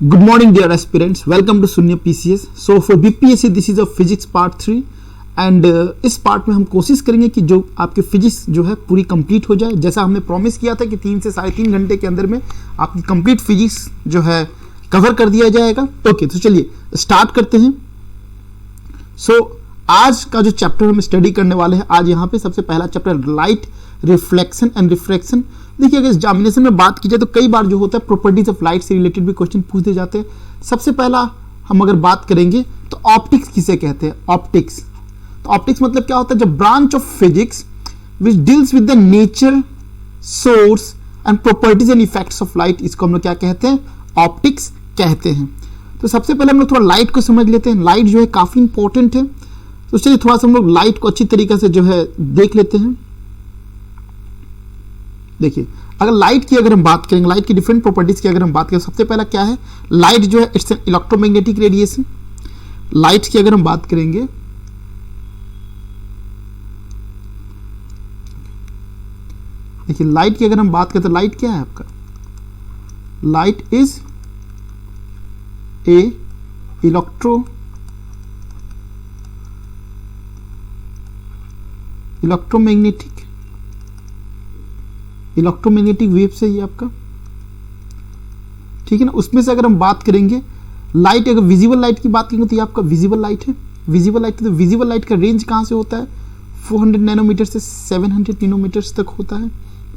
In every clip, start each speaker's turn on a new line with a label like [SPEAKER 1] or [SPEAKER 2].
[SPEAKER 1] Good morning, dear aspirants. Welcome to शून्य PCS. So for BPSC this is a physics part 3 and इस part में हम कोशिश करेंगे कि जो आपकी फिजिक्स जो है पूरी कंप्लीट हो जाए, जैसा हमने प्रॉमिस किया था कि 3 से 3.5 घंटे के अंदर में आपकी कंप्लीट फिजिक्स जो है कवर कर दिया जाएगा। ओके, तो चलिए स्टार्ट करते हैं। सो आज का जो चैप्टर हम स्टडी करने वाले हैं, आज यहाँ पे सबसे पहला chapter light reflection and refraction. देखिए, अगर एग्जामिनेशन में बात की जाए तो कई बार जो होता है प्रॉपर्टीज ऑफ लाइट से रिलेटेड भी क्वेश्चन पूछ दिए जाते हैं। सबसे पहला हम अगर बात करेंगे तो ऑप्टिक्स किसे कहते हैं? ऑप्टिक्स, तो ऑप्टिक्स मतलब क्या होता है? जब branch of physics which deals with the nature, source and properties and effects of light, इसको हम लोग क्या कहते हैं? ऑप्टिक्स कहते हैं। तो सबसे पहले हम लोग थोड़ा लाइट को समझ लेते हैं। लाइट जो है काफी इंपॉर्टेंट है, तो चलिए थोड़ा सा हम लोग लाइट को अच्छी तरीके से जो है देख लेते हैं। देखिए, अगर लाइट की अगर हम बात करेंगे, लाइट की डिफरेंट प्रॉपर्टीज की अगर हम बात करें, सबसे पहला क्या है? लाइट जो है it's an electromagnetic radiation. Light की अगर हम बात करेंगे, देखिए लाइट की अगर हम बात करें तो लाइट क्या है आपका? Light is a electromagnetic wave से ये आपका, ठीक है ना। उसमें से अगर हम बात करेंगे लाइट, अगर विजिबल लाइट की बात करेंगे तो ये आपका विजिबल लाइट है। विजिबल लाइट, तो विजिबल लाइट का रेंज कहां से होता है? 400 नैनोमीटर से 700 नैनोमीटर तक होता है,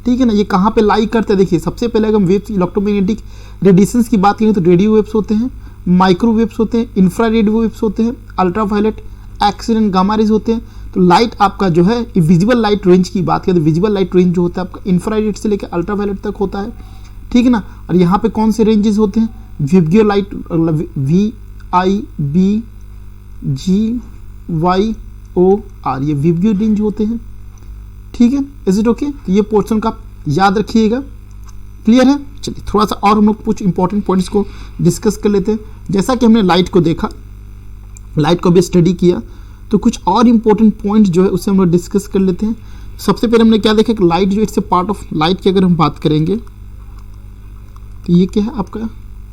[SPEAKER 1] ठीक है ना। ये कहां पे लाई करते हैं? देखिए, सबसे पहले अगर हम वेव्स, इलेक्ट्रोमैग्नेटिक रेडिएशंस की बात करेंगे तो रेडियो वेव्स होते हैं, माइक्रोवेव्स होते हैं, इंफ्रारेड वेव्स होते हैं, ultraviolet, x and gamma rays होते हैं। तो लाइट आपका जो है विजिबल लाइट रेंज की बात करें तो विजिबल लाइट रेंज जो होता है आपका इंफ्रारेड से लेकर अल्ट्रावायलेट तक होता है, ठीक है ना। और यहाँ पे कौन से रेंजेस होते हैं? विब्गियो लाइट, VIBGYOR, ये विब्गियो रेंज होते हैं, ठीक है। Is it okay? तो ये पोर्शन का याद रखिएगा। क्लियर है? चलिए थोड़ा सा और हम लोग कुछ इंपॉर्टेंट पॉइंट्स को डिस्कस कर लेते हैं। जैसा कि हमने लाइट को देखा, लाइट को भी स्टडी किया, तो कुछ और इंपॉर्टेंट पॉइंट जो है उससे हम लोग डिस्कस कर लेते हैं। सबसे पहले हमने क्या देखा कि लाइट जो it's a part of, light की अगर हम बात करेंगे तो ये क्या है आपका?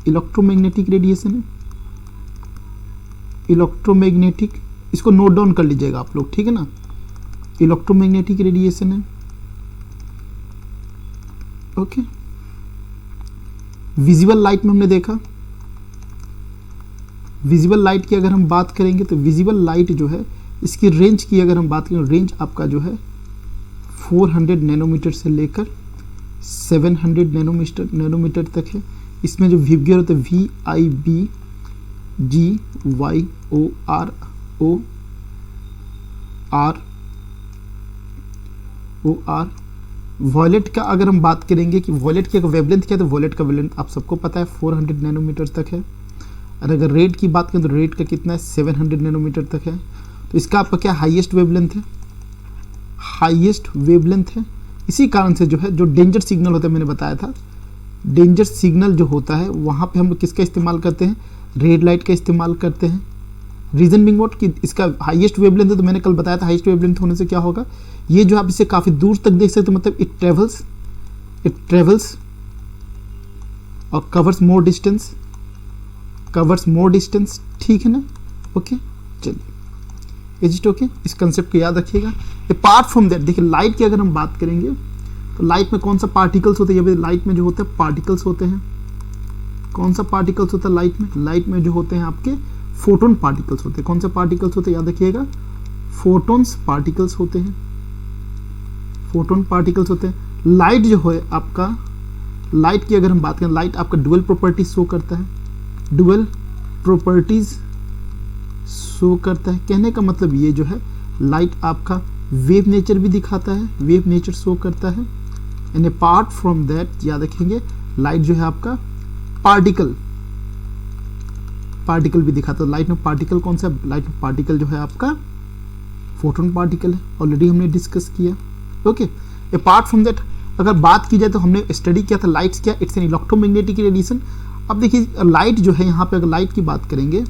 [SPEAKER 1] इलेक्ट्रोमैग्नेटिक रेडिएशन है। इलेक्ट्रोमैग्नेटिक, इसको नोट डाउन कर लीजिएगा आप लोग, ठीक है ना। इलेक्ट्रोमैग्नेटिक रेडिएशन है, ओके। विजिबल लाइट में हमने देखा, विजिबल लाइट की अगर हम बात करेंगे तो विजिबल लाइट जो है इसकी रेंज की अगर हम बात करें, रेंज आपका जो है 400 नैनोमीटर से लेकर 700 नैनोमीटर तक है। इसमें जो विब्गियो होता है VIBGYOR। वॉयलेट का अगर हम बात करेंगे कि वॉयलेट की अगर वेवलेंथ क्या है, तो वॉयलेट का वेवलेंथ आप सबको पता है 400 नैनोमीटर तक है। और अगर रेड की बात करें तो रेड का कितना है? 700 नैनोमीटर तक है। तो इसका आपका क्या हाईएस्ट वेवलेंथ है? हाईएस्ट वेवलेंथ है। इसी कारण से जो है, जो डेंजर सिग्नल होता है, मैंने बताया था, डेंजर सिग्नल जो होता है वहाँ पे हम लोग किसका इस्तेमाल करते हैं? रेड लाइट का इस्तेमाल करते हैं। रीजन बिंग व्हाट, कि इसका हाईएस्ट वेवलेंथ है, तो मैंने कल बताया था हाईएस्ट वेवलेंथ होने से क्या होगा, ये जो आप इसे काफ़ी दूर तक देख सकते हो, मतलब इट ट्रेवल्स और कवर्स मोर डिस्टेंस, ठीक है ना। ओके, चलिए, इज इट ओके? इस कंसेप्ट को याद रखिएगा। अपार्ट फ्रॉम दैट, देखिए लाइट की अगर हम बात करेंगे तो लाइट में कौन सा पार्टिकल्स होते हैं? ये लाइट में जो होते हैं पार्टिकल्स होते हैं। कौन सा पार्टिकल्स होता है लाइट में? लाइट में जो होते हैं आपके फोटोन पार्टिकल्स होते हैं। कौन सा पार्टिकल्स होते हैं? याद रखिएगा, फोटोन्स पार्टिकल्स होते हैं। फोटोन पार्टिकल्स होते हैं। लाइट जो है आपका, लाइट की अगर हम बात करें, लाइट आपका डुअल प्रॉपर्टीज शो करता है। डुअल प्रॉपर्टीज शो करता है, कहने का मतलब ये जो है लाइट आपका वेव नेचर भी दिखाता है, वेव नेचर शो करता है। एंड अपार्ट फ्रॉम दैट याद रखेंगे, लाइट जो है आपका पार्टिकल भी दिखाता है। लाइट में पार्टिकल कौन सा? लाइट में पार्टिकल जो है आपका फोटोन पार्टिकल है, ऑलरेडी हमने डिस्कस किया, ओके। अपार्ट फ्रॉम दैट अगर बात की जाए तो हमने स्टडी किया था लाइट्स क्या, इट्स एन इलेक्ट्रोमैग्नेटिक रेडिएशन। अब देखिए लाइट जो है, यहाँ पे अगर लाइट की बात करेंगे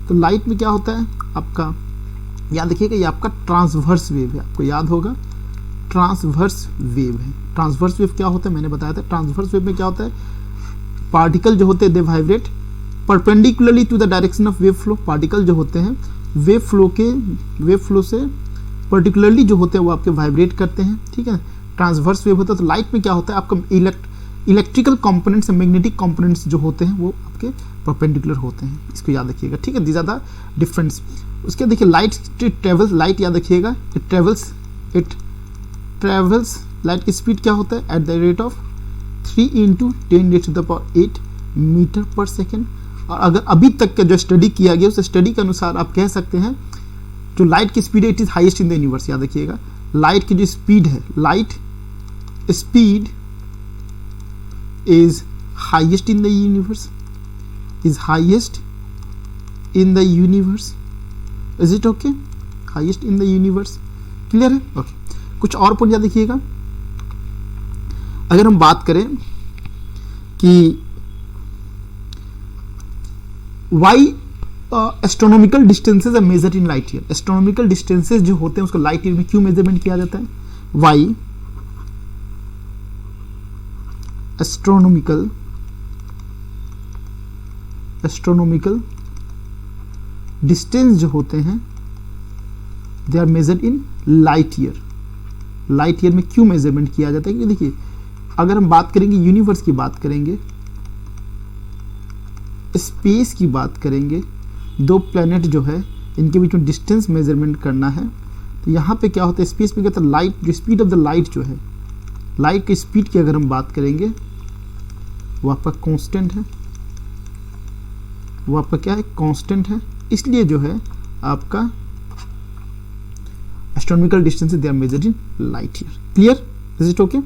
[SPEAKER 1] तो लाइट में क्या होता है आपका, याद रखिएगा, ये आपका ट्रांसवर्स वेव है, आपको याद होगा ट्रांसवर्स वेव है। ट्रांसवर्स वेव क्या होता है? मैंने बताया था ट्रांसवर्स वेव में क्या होता है, पार्टिकल जो होते हैं they vibrate perpendicularly to the direction of wave flow. Particle जो होते हैं वेव फ्लो से पर्टिकुलरली जो होते हैं वो आपके वाइब्रेट करते हैं, ठीक है। ट्रांसवर्स वेव होता है। तो लाइट में क्या होता है, आपका इलेक्ट्रिकल कंपोनेंट्स, मैग्नेटिक कंपोनेंट्स जो होते हैं वो आपके परपेंडिकुलर होते हैं, इसको याद रखिएगा, ठीक है। These are the difference. उसके देखिए लाइट ट्रेवल्स, लाइट याद रखिएगा, इट ट्रेवल्स, लाइट की स्पीड क्या होता है at the rate of 3 × 10⁸ metre per second. और अगर अभी तक का जो स्टडी किया गया उस स्टडी के अनुसार आप कह सकते हैं जो लाइट की स्पीड है it is highest in the universe. याद रखिएगा लाइट की जो स्पीड है, light speed is highest in the universe, is highest in the universe. Is it okay? Highest in the universe, clear है? ओके कुछ और पॉइंट याद रखिएगा। अगर हम बात करें कि why astronomical distances are measured in light year. Astronomical distances जो होते हैं उसको लाइट ईयर में क्यों मेजरमेंट किया जाता है? वाई एस्ट्रोनॉमिकल डिस्टेंस जो होते हैं they are measured in light year. Light year में क्यों मेजरमेंट किया जाता है? क्योंकि देखिए अगर हम बात करेंगे यूनिवर्स की बात करेंगे, स्पेस की बात करेंगे, दो प्लैनेट जो है इनके बीच में डिस्टेंस मेजरमेंट करना है, तो यहाँ पे क्या होता है स्पेस में क्या होता है लाइट, जो स्पीड ऑफ द लाइट जो है, लाइट की स्पीड की अगर हम बात करेंगे वो आपका कांस्टेंट है, वो आपका क्या है कांस्टेंट है। इसलिए जो है आपका astronomical distance they are measured in light year. Clear? Is it okay?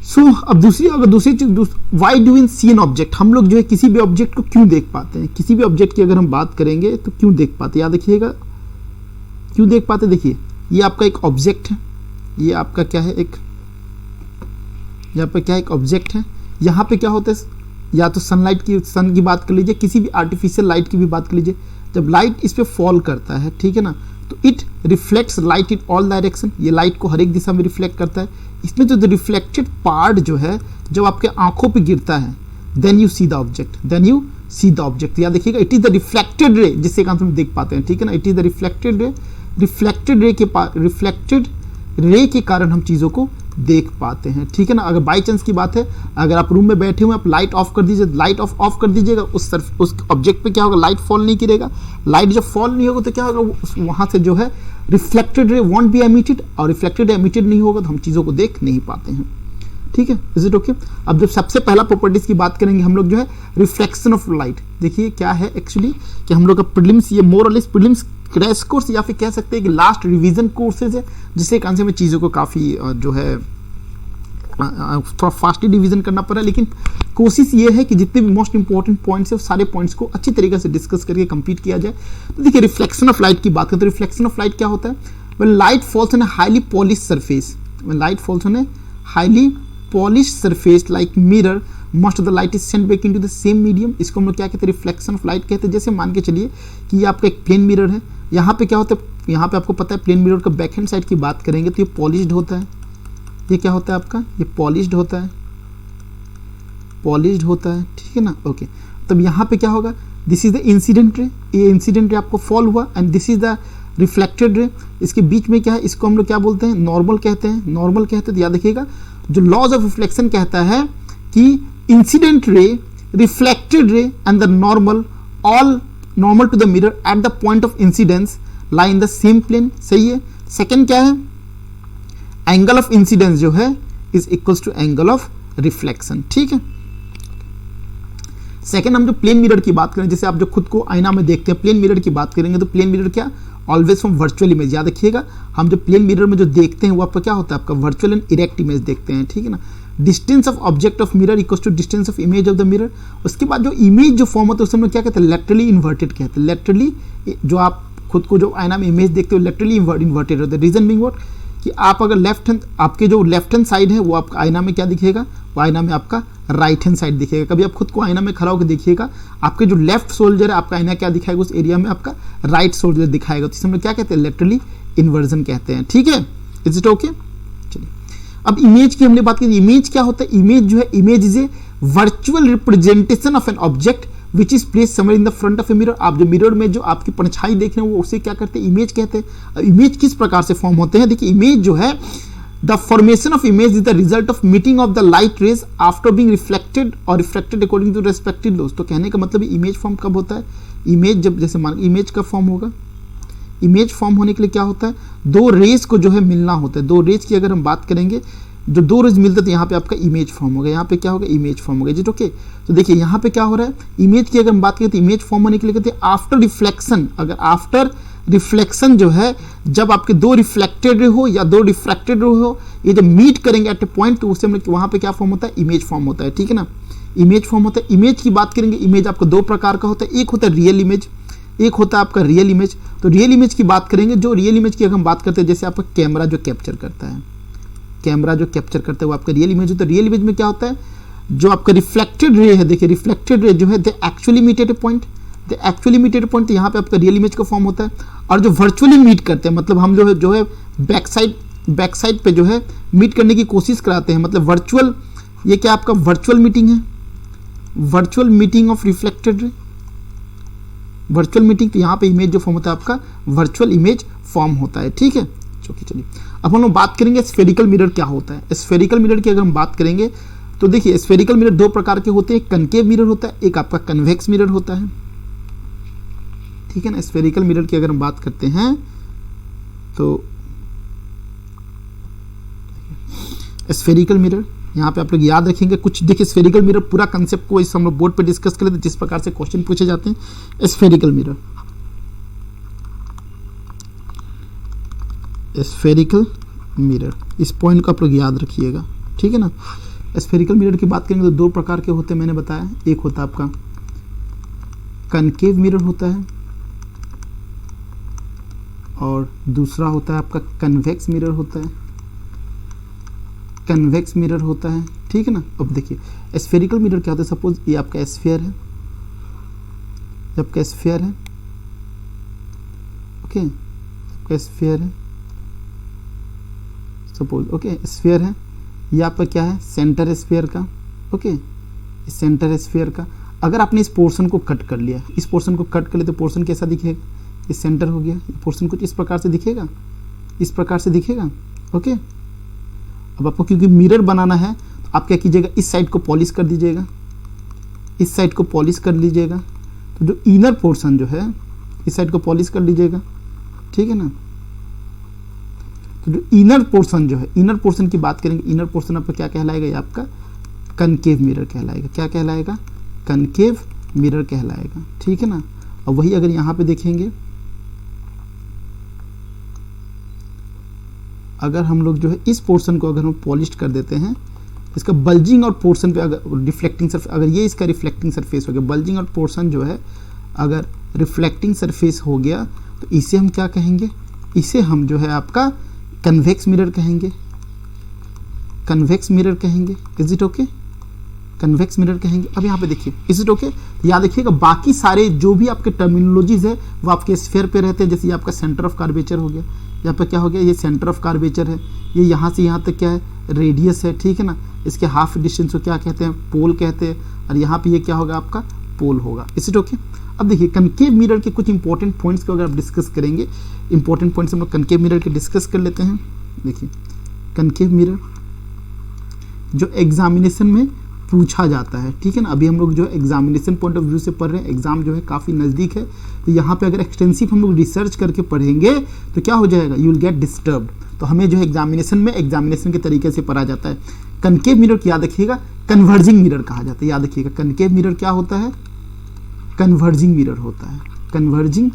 [SPEAKER 1] So अब दूसरी चीज, why do we see an object. हम लोग जो है किसी भी ऑब्जेक्ट को क्यों देख पाते हैं? किसी भी ऑब्जेक्ट की अगर हम बात करेंगे तो क्यों देख पाते हैं? याद रखिएगा क्यों देख पाते? देखिए ये आपका एक ऑब्जेक्ट है, ये आपका क्या है एक, यहाँ पे क्या एक ऑब्जेक्ट है। यहाँ पे क्या होता है या तो सनलाइट की, सन की बात कर लीजिए, किसी भी आर्टिफिशियल लाइट की भी बात कर लीजिए, जब लाइट इस पे फॉल करता है, ठीक है ना, तो it reflects light in all direction. ये लाइट को हर एक दिशा में रिफ्लेक्ट करता है। इसमें जो रिफ्लेक्टेड पार्ट जो है जब आपके आंखों पे गिरता है then you see the object, याद देखिएगा it is the reflected ray जिससे काम हम देख पाते हैं, ठीक है ना। It is the reflected ray के कारण हम चीजों को देख पाते हैं, ठीक है ना। अगर बाई चांस की बात है, अगर आप रूम में बैठे हुए आप लाइट ऑफ कर दीजिए, लाइट ऑफ कर दीजिएगा, उस ऑब्जेक्ट पे क्या होगा लाइट फॉल नहीं करेगा। लाइट जब फॉल नहीं होगा तो क्या होगा वहां से जो है reflected ray want be emitted, और रिफ्लेक्टेड एमिटेड नहीं होगा तो हम चीजों को देख नहीं पाते हैं, ठीक है। Is it okay? अब जब सबसे पहला प्रॉपर्टीज की बात करेंगे हम लोग जो है रिफ्लेक्शन ऑफ लाइट। देखिए क्या है एक्चुअली कि हम लोग का प्रीलिम्स, ये मोर और लेस प्रीलिम्स क्रैश कोर्स या फिर कह सकते हैं कि लास्ट रिवीजन कोर्सेज है, जिससे कारण से हमें चीज़ों को काफ़ी जो है थोड़ा फास्टली रिवीजन करना पड़ा। लेकिन कोशिश ये है कि जितने भी मोस्ट इंपॉर्टेंट पॉइंट्स है सारे पॉइंट्स को अच्छी तरीके से डिस्कस करके कंप्लीट किया जाए। तो देखिए रिफ्लेक्शन ऑफ लाइट की बात करें तो रिफ्लेक्शन ऑफ लाइट क्या होता है? When light falls on a highly polish surface, when light falls on a highly polish surface like mirror, most of the light is sent back into the same medium. इसको हम लोग क्या कहते हैं reflection of light कहते हैं। जैसे मान के चलिए कि ये आपका एक प्लेन मिरर है, यहाँ पे क्या होता है, यहाँ पे आपको पता है प्लेन मिरर का बैक हैंड साइड की बात करेंगे तो ये पॉलिश्ड होता है। ये क्या होता है आपका, ये पॉलिश्ड होता है, ठीक है ना। ओके तब यहाँ पे क्या होगा, this is the incident ray, ये इंसिडेंट रे आपको फॉल हुआ and this is the reflected ray. इसके बीच में क्या है, इसको हम लोग क्या बोलते हैं नॉर्मल कहते हैं। तो याद रखिएगा जो लॉज ऑफ रिफ्लेक्शन कहता है कि incident ray, reflected ray and the normal, all normal to the mirror at the point of incidence lie in the same plane. सही है। सेकेंड क्या है, एंगल ऑफ इंसिडेंस जो है is equals to angle of reflection, ठीक है। Second हम जो प्लेन मिरर की बात करें, जैसे आप जो खुद को आईना में देखते हैं, प्लेन मिरर की बात करेंगे तो प्लेन मिरर क्या, ऑलवेज फ्रॉम वर्चुअल इमेज। याद रखिएगा हम जो प्लेन मिरर में जो देखते हैं वो आपका क्या होता है, आपका वर्चुअल एंड इरेक्ट इमेज देखते हैं, ठीक है ना। Distance of object of mirror equals to distance of image of the mirror. उसके बाद जो इमेज जो फॉर्म होता है उसे हम लोग क्या कहते हैं लेटरली इन्वर्टेड कहते हैं। लेटरली जो आप खुद को जो आईना में इमेज देखते हो लेटरली इन्वर्टेड होता है। रीजन बीइंग व्हाट कि आप अगर लेफ्ट हैंड, आपके जो लेफ्ट हैंड साइड है वो आपका आईना में क्या दिखेगा, वो आईना में आपका राइट हैंड साइड दिखेगा। कभी आप खुद को आईना में खड़ा होकर देखिएगा, आपके जो लेफ्ट शोल्डर है आपका आईना क्या दिखाएगा, उस एरिया में आपका राइट शोल्डर दिखाएगा। तो इसे हम लोग क्या कहते हैं लेटरली इन्वर्जन कहते हैं, ठीक है। Is it okay? चलिए अब इमेज की हमने बात की, इमेज क्या होता है? इमेज जो है, image is a virtual representation of an object which is place somewhere in the front of a mirror. आप जो मिरर में जो आपकी परछाई देख रहे हैं वो उसे क्या करते हैं? इमेज कहते हैं। इमेज किस प्रकार से फॉर्म होते हैं? देखिए, इमेज जो है, the formation of image is the result of meeting of the light rays after being reflected और refracted according to respective laws. तो कहने का मतलब इमेज फॉर्म कब होता है? इमेज जब, जैसे मान, इमेज कब फॉर्म होगा? इमेज फॉर्म होने के लिए क्या होता है? दो रेज को जो है मिलना होता है। दो रेज की अगर हम बात करेंगे, जो दो रेज मिलते तो यहाँ पे आपका इमेज फॉर्म होगा। यहाँ पे क्या होगा? इमेज फॉर्म होगा। जी ओके। तो देखिए यहाँ पे क्या हो रहा है, इमेज की अगर हम बात करें तो इमेज फॉर्म होने के लिए कहते हैं आफ्टर रिफ्लेक्शन। अगर आफ्टर रिफ्लेक्शन जो है, जब आपके दो रिफ्लेक्टेड रे हो या दो रिफ्रैक्टेड रे हो, ये जब मीट करेंगे एट ए पॉइंट, तो उससे वहाँ पे क्या फॉर्म होता है? इमेज फॉर्म होता है। ठीक है ना, इमेज फॉर्म होता है। इमेज की बात करेंगे, इमेज आपको दो प्रकार का होता है। एक होता है रियल इमेज, एक होता है आपका रियल इमेज। तो रियल इमेज की बात करेंगे, जो रियल इमेज की अगर हम बात करते हैं, जैसे आपका कैमरा जो कैप्चर करता है, कैमरा जो कैप्चर करता है वो आपका रियल इमेज होता है। रियल इमेज में क्या होता है? जो आपका रिफ्लेक्टेड रे है, देखिए रिफ्लेक्टेड रे जो है, they actually meet at a point, they actually meet at a point, यहाँ पे आपका रियल इमेज का फॉर्म होता है। और जो वर्चुअली मीट करते हैं, मतलब हम जो है बैक साइड पे जो है मीट करने की कोशिश कराते हैं, मतलब वर्चुअल, ये क्या आपका वर्चुअल मीटिंग है, virtual meeting of reflected ray, virtual meeting. तो यहाँ पे इमेज जो फॉर्म होता है आपका वर्चुअल इमेज फॉर्म होता है। ठीक है, चलिए अब हम लोग बात करेंगे स्फेरिकल मिरर क्या होता है। स्फेरिकल मिरर की अगर हम बात करेंगे तो देखिए, स्फेरिकल मिरर दो प्रकार के होते हैं, एक कनकेव मिरर होता है, एक आपका कन्वेक्स मिरर होता है। ठीक है ना, स्फेरिकल मिरर की अगर हम बात करते हैं तो स्फेरिकल मिरर, यहाँ पे आप लोग याद रखेंगे कुछ। देखिए, स्फेरिकल मिरर पूरा कंसेप्ट को इस हम लोग बोर्ड पे डिस्कस कर लेते हैं, जिस प्रकार से क्वेश्चन पूछे जाते हैं। स्फेरिकल मिरर, स्फेरिकल मिरर, इस पॉइंट को आप लोग याद रखिएगा। ठीक है ना, स्फेरिकल मिरर की बात करेंगे तो दो प्रकार के होते हैं, मैंने बताया। एक होता है आपका कनकेव मिरर होता है और दूसरा होता है आपका कन्वेक्स मिरर होता है, कन्वेक्स मिरर होता है। ठीक है ना, अब देखिए स्फेरिकल मिरर क्या होता है, सपोज ये आपका स्फीयर है, ये आपका स्फीयर है, ओके, आपका स्फीयर है सपोज, ओके, स्फीयर है, ये आपका क्या है? सेंटर स्फीयर का, ओके, सेंटर स्फीयर का। अगर आपने इस पोर्शन को कट कर लिया, इस पोर्शन को कट कर लिया, तो पोर्शन कैसा दिखेगा? ये सेंटर हो गया। ये पोर्शन कुछ इस प्रकार से दिखेगा, इस प्रकार से दिखेगा, ओके। अब आपको क्योंकि मिरर बनाना है, तो आप क्या कीजिएगा, इस साइड को पॉलिश कर दीजिएगा, इस साइड को पॉलिश कर लीजिएगा। तो जो इनर पोर्शन जो है, इस साइड को पॉलिश कर लीजिएगा। ठीक है ना, तो जो इनर पोर्शन जो है, इनर पोर्शन की बात करेंगे, इनर पोर्शन आपका क्या कहलाएगा? ये आपका कनकेव मिरर कहलाएगा। क्या कहलाएगा? कनकेव मिरर कहलाएगा। ठीक है ना, और वही अगर यहाँ पे देखेंगे, अगर हम लोग जो है इस पोर्शन को अगर हम पॉलिश कर देते हैं, इसका बल्जिंग आउट पोर्शन पे अगर रिफ्लेक्टिंग सरफेस, अगर ये इसका रिफ्लेक्टिंग सरफेस हो गया, बल्जिंग आउट पोर्शन जो है अगर रिफ्लेक्टिंग सरफेस हो गया, तो इसे हम क्या कहेंगे? इसे हम जो है आपका कन्वेक्स मिरर कहेंगे, कन्वेक्स मिरर कहेंगे। Is it okay? Convex mirror कहेंगे। अब यहाँ पे देखिए, इज इट ओके? याद रखिएगा, बाकी सारे जो भी आपके टर्मिनोलॉजीज है वो आपके स्फीयर पे रहते हैं। जैसे ये आपका सेंटर ऑफ कार्वेचर हो गया, यहाँ पे क्या हो गया? ये सेंटर ऑफ कार्वेचर है। ये यहाँ से यहाँ तक क्या है? रेडियस है। ठीक है ना, इसके हाफ डिस्टेंस को क्या कहते हैं? पोल कहते हैं। और यहाँ पे ये क्या होगा? आपका पोल होगा। Is it okay? अब देखिए, कनकेव मिरर के कुछ इंपॉर्टेंट पॉइंट्स को अगर आप डिस्कस करेंगे, इंपॉर्टेंट पॉइंट्स हम लोग कनकेव मिरर के डिस्कस कर लेते हैं। देखिए, कनकेव मिरर जो एग्जामिनेशन में पूछा जाता है, ठीक है ना, अभी हम लोग जो एग्जामिनेशन पॉइंट ऑफ व्यू से पढ़ रहे हैं, एग्जाम जो है काफ़ी नज़दीक है, तो यहाँ पे अगर एक्सटेंसिव हम लोग रिसर्च करके पढ़ेंगे तो क्या हो जाएगा? You will get disturbed. तो हमें जो है एग्जामिनेशन में एग्जामिनेशन के तरीके से पढ़ा जाता है। कनकेव मिरर की याद रखिएगा, कन्वर्जिंग मिरर कहा जाता है। याद रखिएगा, कनकेव मिरर क्या होता है? कन्वर्जिंग मिरर होता है, कन्वर्जिंग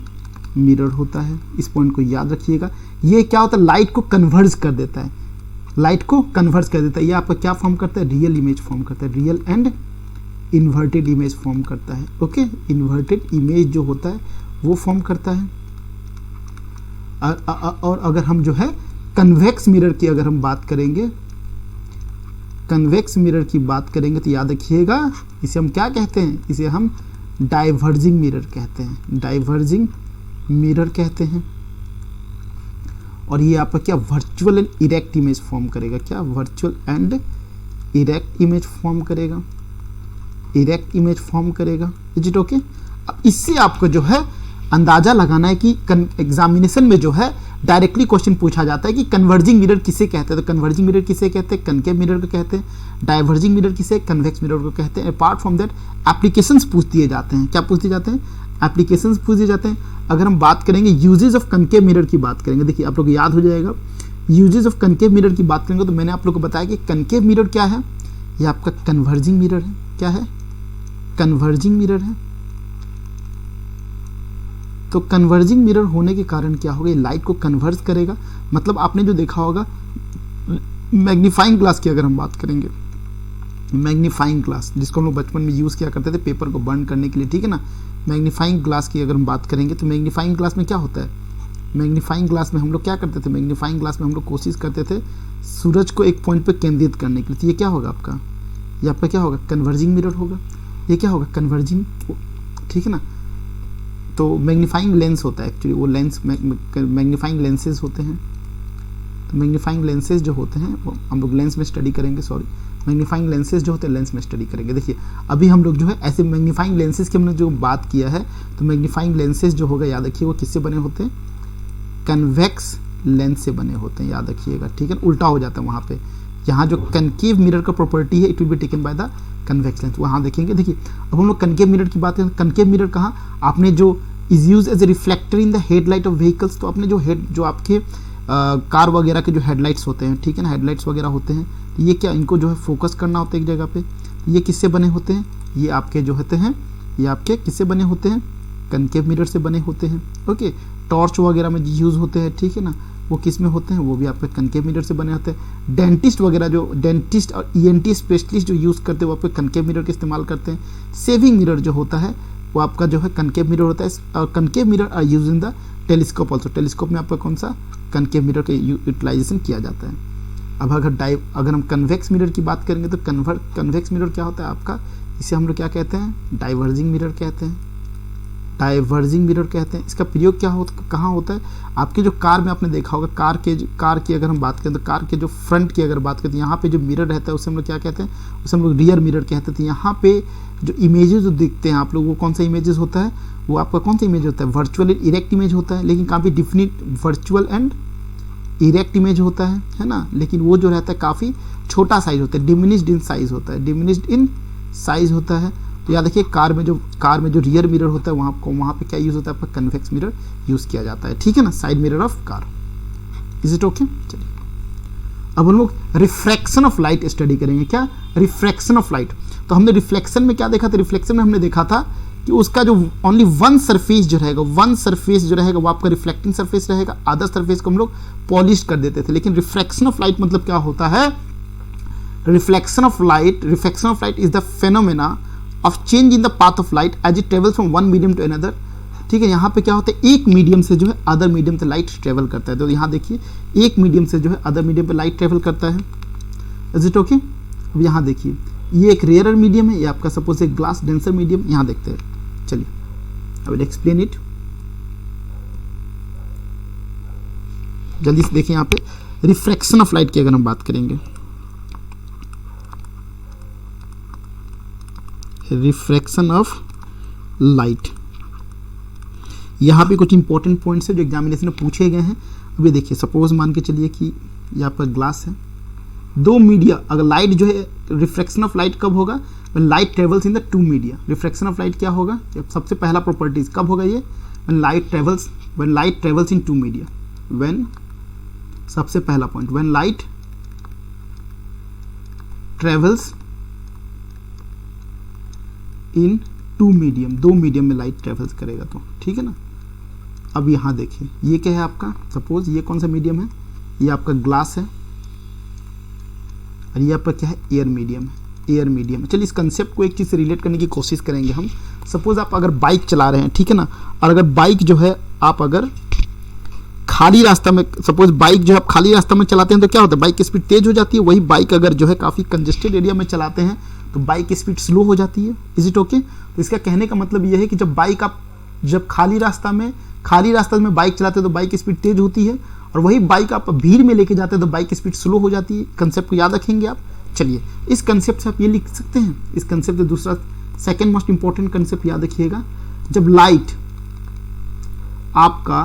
[SPEAKER 1] मिरर होता है। इस पॉइंट को याद रखिएगा। ये क्या होता है? लाइट को कन्वर्ज कर देता है, लाइट को कन्वर्ज कर देता है। ये आपका क्या फॉर्म करता है? रियल इमेज फॉर्म करता है, real and inverted image form करता है। ओके, इन्वर्टेड इमेज जो होता है वो फॉर्म करता है। और अगर हम जो है कन्वेक्स मिरर की अगर हम बात करेंगे, कन्वेक्स मिरर की बात करेंगे तो याद रखिएगा, इसे हम क्या कहते हैं? इसे हम डाइवर्जिंग मिरर कहते हैं, डाइवर्जिंग मिरर कहते हैं। और ये आपका क्या virtual and erect image form करेगा, क्या virtual and erect image form करेगा, इरेक्ट इमेज फॉर्म करेगा। Is it okay? अब इससे आपको जो है अंदाजा लगाना है कि एग्जामिनेशन में जो है डायरेक्टली क्वेश्चन पूछा जाता है कि कन्वर्जिंग मिरर किसे कहते हैं, तो कन्वर्जिंग मिरर किसे कहते हैं, कनकेव मिरर को कहते हैं, डाइवर्जिंग मिरर किसे, कन्वेक्स मिरर को कहते हैं। अपार्ट फ्रॉम दैट एप्लीकेशंस पूछ दिए जाते हैं, क्या पूछ दिए जाते हैं, एप्लीकेशंस पूछ दिए जाते हैं। अगर हम बात करेंगे यूजेस ऑफ कनकेव मिरर की बात करेंगे, देखिए आप लोग को याद हो जाएगा, यूजेस ऑफ कनकेव मिरर की बात करेंगे तो मैंने आप लोग को बताया कि कनकेव मिरर क्या है, ये आपका कन्वर्जिंग मिरर है, क्या है, कन्वर्जिंग मिरर है। तो कन्वर्जिंग मिरर होने के कारण क्या होगा, ये लाइट को कन्वर्ज करेगा। मतलब आपने जो देखा होगा मैग्नीफाइंग ग्लास की अगर हम बात करेंगे, मैग्नीफाइंग ग्लास जिसको हम लोग बचपन में यूज़ किया करते थे पेपर को बर्न करने के लिए, ठीक है ना। मैग्नीफाइंग ग्लास की अगर हम बात करेंगे तो मैग्नीफाइंग ग्लास में क्या होता है, मैग्नीफाइंग ग्लास में हम लोग क्या करते थे, मैग्नीफाइंग ग्लास में हम लोग कोशिश करते थे सूरज को एक पॉइंट पर केंद्रित करने के लिए। तो ये क्या होगा आपका, ये आपका क्या होगा, कन्वर्जिंग मिरर होगा। ये क्या होगा, कन्वर्जिंग, ठीक है ना। तो मैग्नीफाइंग लेंस होता है एक्चुअली, वो लेंस मैग्नीफाइंग लेंसेज होते हैं। तो मैग्नीफाइंग लेंसेज जो होते हैं वो हम लोग लेंस में स्टडी करेंगे, सॉरी मैग्नीफाइंग लेंसेज जो होते हैं लेंस में स्टडी करेंगे। देखिए अभी हम लोग जो है ऐसे मैग्नीफाइंग लेंसेज की हमने जो बात किया है, तो मैग्नीफाइंग लेंसेज जो होगा याद रखिए वो किससे बने होते हैं, कन्वेक्स लेंस से बने होते हैं, याद रखिएगा, ठीक है। उल्टा हो जाता है वहाँ पे, यहाँ जो कनकेव मिरर का प्रॉपर्टी है it will be taken by the convex lens, वहाँ देखेंगे। देखिए अब हम लोग कनकेव मिरर की बात करें, कनकेव मिरर कहाँ, आपने जो is use as a reflector in the headlight of vehicles, तो अपने जो आपके कार वगैरह के जो हेडलाइट्स होते हैं, ठीक है ना, हेडलाइट्स वगैरह होते हैं, तो ये क्या, इनको जो है फोकस करना होता है एक जगह पे। ये किससे बने होते हैं, ये आपके जो होते हैं, ये आपके किससे बने होते हैं, कनकेव मिरर से बने होते हैं। ओके, टॉर्च वगैरह में यूज़ होते हैं, ठीक है ना, वो किस में होते हैं, वो भी आपके कनकेव मिरर से बने होते हैं। डेंटिस्ट वगैरह जो डेंटिस्ट और ईएनटी स्पेशलिस्ट जो यूज़ करते हैं वो आपके कनकेव मिरर का इस्तेमाल करते हैं। सेविंग मिरर जो होता है वो आपका जो है कनकेव मिरर होता है, और concave mirror are use in the telescope also. Telescope में आपका कौन सा, कनकेव मिरर का यूटिलाइजेशन किया जाता है। अब अगर हम कन्वेक्स मिरर की बात करेंगे तो कन्वेक्स मिरर क्या होता है आपका, इसे हम लोग क्या कहते हैं, डाइवर्जिंग मिरर कहते हैं, डाइवर्जिंग मिरर कहते हैं। इसका प्रयोग कहाँ होता है, आपके जो कार में आपने देखा होगा, कार की अगर हम बात करें तो कार के जो फ्रंट की अगर बात करें तो यहाँ पे जो मिरर रहता है उसे हम लोग क्या कहते हैं, उसे हम लोग रियर मिरर कहते हैं। तो यहाँ पे जो इमेजेस जो दिखते हैं आप लोग, वो कौन सा इमेजेस होता है, वो आपका कौन सा इमेज होता है, वर्चुअल एंड इरेक्ट इमेज होता है। लेकिन काफ़ी definite virtual and erect image होता है ना, लेकिन वो जो रहता है काफ़ी छोटा साइज होता है, डिमिनिश्ड इन साइज होता है, डिमिनिश्ड इन साइज होता है। तो याद रखिए कार में जो रियर मिरर होता है वहाँ पे क्या यूज़ होता है, आपका कन्वेक्स मिरर यूज़ किया जाता है, ठीक है ना, side mirror of car. Is it okay? चलिए अब हम लोग रिफ्रैक्शन ऑफ लाइट स्टडी करेंगे। क्या, रिफ्रैक्शन ऑफ लाइट। तो हमने रिफ्लेक्शन में क्या देखा था, रिफ्लेक्शन में हमने देखा था कि उसका जो ओनली वन सरफेस जो रहेगा वो आपका रिफ्लेक्टिंग सरफेस रहेगा, अदर सरफेस को हम लोग पॉलिश कर देते थे। लेकिन रिफ्रैक्शन ऑफ लाइट मतलब क्या होता है, reflection of light is the phenomena of change in the path of light as it travels from one medium to another. ठीक है, यहाँ पे क्या होता है, एक मीडियम से जो है अदर मीडियम पे लाइट ट्रेवल करता है। तो यहाँ देखिए एक मीडियम से जो है अदर मीडियम पे लाइट ट्रेवल करता है। Is it okay? अब यहाँ देखिए ये एक रेयरर मीडियम है, ये आपका सपोज एक ग्लास डेंसर मीडियम। यहाँ देखते हैं, चलिए आई विल एक्सप्लेन इट, जल्दी से देखिए। यहाँ पे रिफ्रैक्शन ऑफ लाइट की अगर हम बात करेंगे, रिफ्रैक्शन ऑफ लाइट, यहाँ पे कुछ इंपॉर्टेंट पॉइंट्स है जो एग्जामिनेशन में पूछे गए हैं। अभी देखिए सपोज मान के चलिए कि यहाँ पर ग्लास है, दो मीडिया, अगर लाइट जो है, रिफ्रैक्शन ऑफ लाइट कब होगा, when light travels in the two media. Refraction of light क्या होगा, सबसे पहला प्रॉपर्टीज कब होगा ये, when light travels in two media. When, सबसे पहला point, when light travels in two medium, दो मीडियम में लाइट ट्रेवल्स करेगा तो, ठीक है ना। अब यहाँ देखिए ये क्या है आपका, सपोज ये कौन सा मीडियम है, ये आपका ग्लास है, और ये आपका क्या है, एयर मीडियम है, एयर मीडियम। चलिए इस कंसेप्ट को एक चीज़ से रिलेट करने की कोशिश करेंगे हम। सपोज आप अगर बाइक चला रहे हैं, ठीक है ना, और अगर बाइक जो है आप अगर खाली रास्ता में, सपोज बाइक जो है आप खाली रास्ता में चलाते हैं तो क्या होता है, बाइक की स्पीड तेज हो जाती है। वही बाइक अगर जो है काफ़ी कंजेस्टेड एरिया में चलाते हैं तो बाइक की स्पीड स्लो हो जाती है। Is it okay? तो इसका कहने का मतलब यह है कि जब खाली रास्ता में बाइक चलाते हैं तो बाइक की स्पीड तेज होती है, और वही बाइक आप भीड़ में लेके जाते हैं तो बाइक की स्पीड स्लो हो जाती है। कंसेप्ट को याद रखेंगे आप। चलिए इस कंसेप्ट से आप ये लिख सकते हैं। इस कंसेप्ट से दूसरा सेकंड मोस्ट इंपॉर्टेंट कंसेप्ट याद रखिएगा, जब लाइट आपका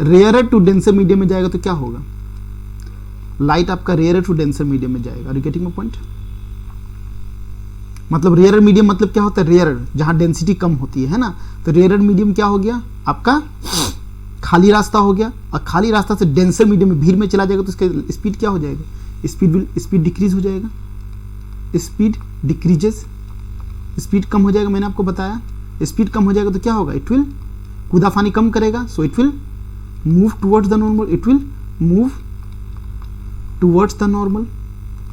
[SPEAKER 1] रेयरर टू डेंसर मीडियम में जाएगा तो क्या होगा, लाइट आपका रेयरर टू डेंसर मीडियम में जाएगा। Are you getting my point? मतलब रेयरर मीडियम मतलब क्या होता है, रेयरर जहां डेंसिटी कम होती है ना, तो रेयरर मीडियम क्या हो गया आपका खाली रास्ता हो गया, और खाली रास्ता से डेंसर मीडियम में भीड़ में चला जाएगा तो उसका स्पीड क्या हो जाएगा, स्पीड डिक्रीज हो जाएगा, स्पीड डिक्रीजेस, स्पीड कम हो जाएगा। मैंने आपको बताया स्पीड कम हो जाएगा तो क्या होगा, इट विल कूदाफानी कम करेगा, so it will move towards the normal, it will move towards the normal.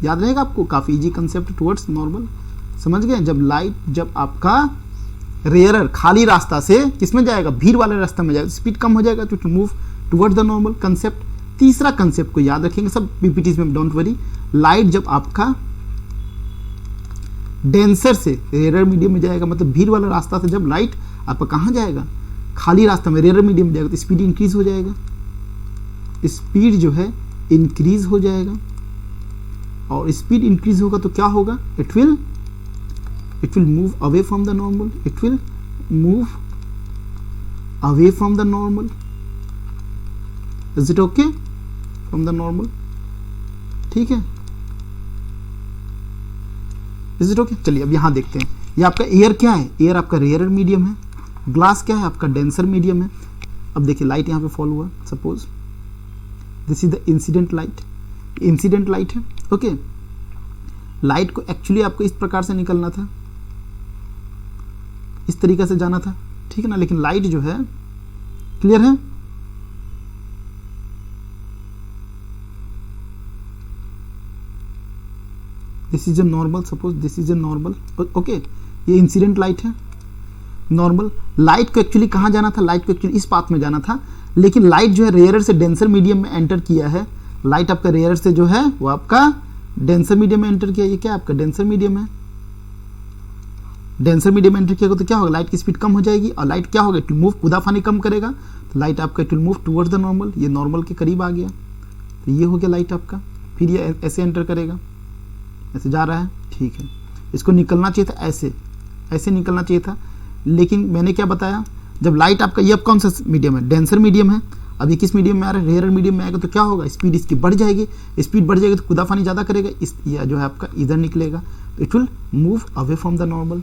[SPEAKER 1] याद रहेगा आपको, काफी इजी कंसेप्ट, टुवर्ड्स नॉर्मल। समझ गए? जब आपका रेयरर खाली रास्ता से किसमें जाएगा, भीड़ वाले रास्ते में जाएगा, स्पीड कम हो जाएगा तो it will move towards the normal. Concept तीसरा कंसेप्ट को याद रखेंगे सब पीपीटीज में, डोंट वरी। लाइट जब आपका डेंसर से रेयर मीडियम में जाएगा, मतलब भीड़ वाला रास्ता से जब लाइट आपका कहाँ जाएगा, खाली रास्ता में रेयर मीडियम में जाएगा तो स्पीड इंक्रीज हो जाएगा, स्पीड जो है इंक्रीज हो जाएगा। और स्पीड इंक्रीज होगा तो क्या होगा, it will move away from the normal, it will move away from the normal. Is it okay? From the normal, ठीक है, इज इट ओके? चलिए अब यहां देखते हैं, ये आपका एयर क्या है, एयर आपका रेयर मीडियम है, ग्लास क्या है आपका डेंसर मीडियम है। अब देखिए लाइट यहां पे फॉल हुआ, suppose this is the incident light, incident light है, ओके। लाइट को एक्चुअली आपको इस प्रकार से निकलना था, इस तरीके से जाना था, ठीक है ना, लेकिन लाइट जो है, क्लियर है, this is a normal, suppose this is a normal, okay, ये इंसिडेंट लाइट है, नॉर्मल। लाइट को एक्चुअली कहाँ जाना था, लाइट को एक्चुअली इस पाथ में जाना था, लेकिन लाइट जो है रेयर से डेंसर मीडियम में एंटर किया है। लाइट आपका रेयर से जो है वो आपका डेंसर मीडियम में एंटर किया, ये क्या आपका डेंसर मीडियम है, डेंसर मीडियम में एंटर किया तो क्या होगा, लाइट की स्पीड कम हो जाएगी, और लाइट क्या होगा, इट विल मूव, कूदाफानी कम करेगा, तो लाइट आपका it will move towards the normal, ये नॉर्मल के करीब आ गया, तो ये हो गया लाइट आपका। फिर ये ऐसे एंटर करेगा, ऐसे जा रहा है, ठीक है, इसको निकलना चाहिए था ऐसे, ऐसे निकलना चाहिए था, लेकिन मैंने क्या बताया, जब लाइट आपका, ये अब कौन सा मीडियम है, डेंसर मीडियम है, अब ये किस मीडियम में आ रहा है, रेयर मीडियम में आएगा तो क्या होगा, स्पीड इसकी बढ़ जाएगी, स्पीड बढ़ जाएगी तो कूदाफानी ज़्यादा करेगा, इस ये जो है आपका इधर निकलेगा, तो it will move away from the normal.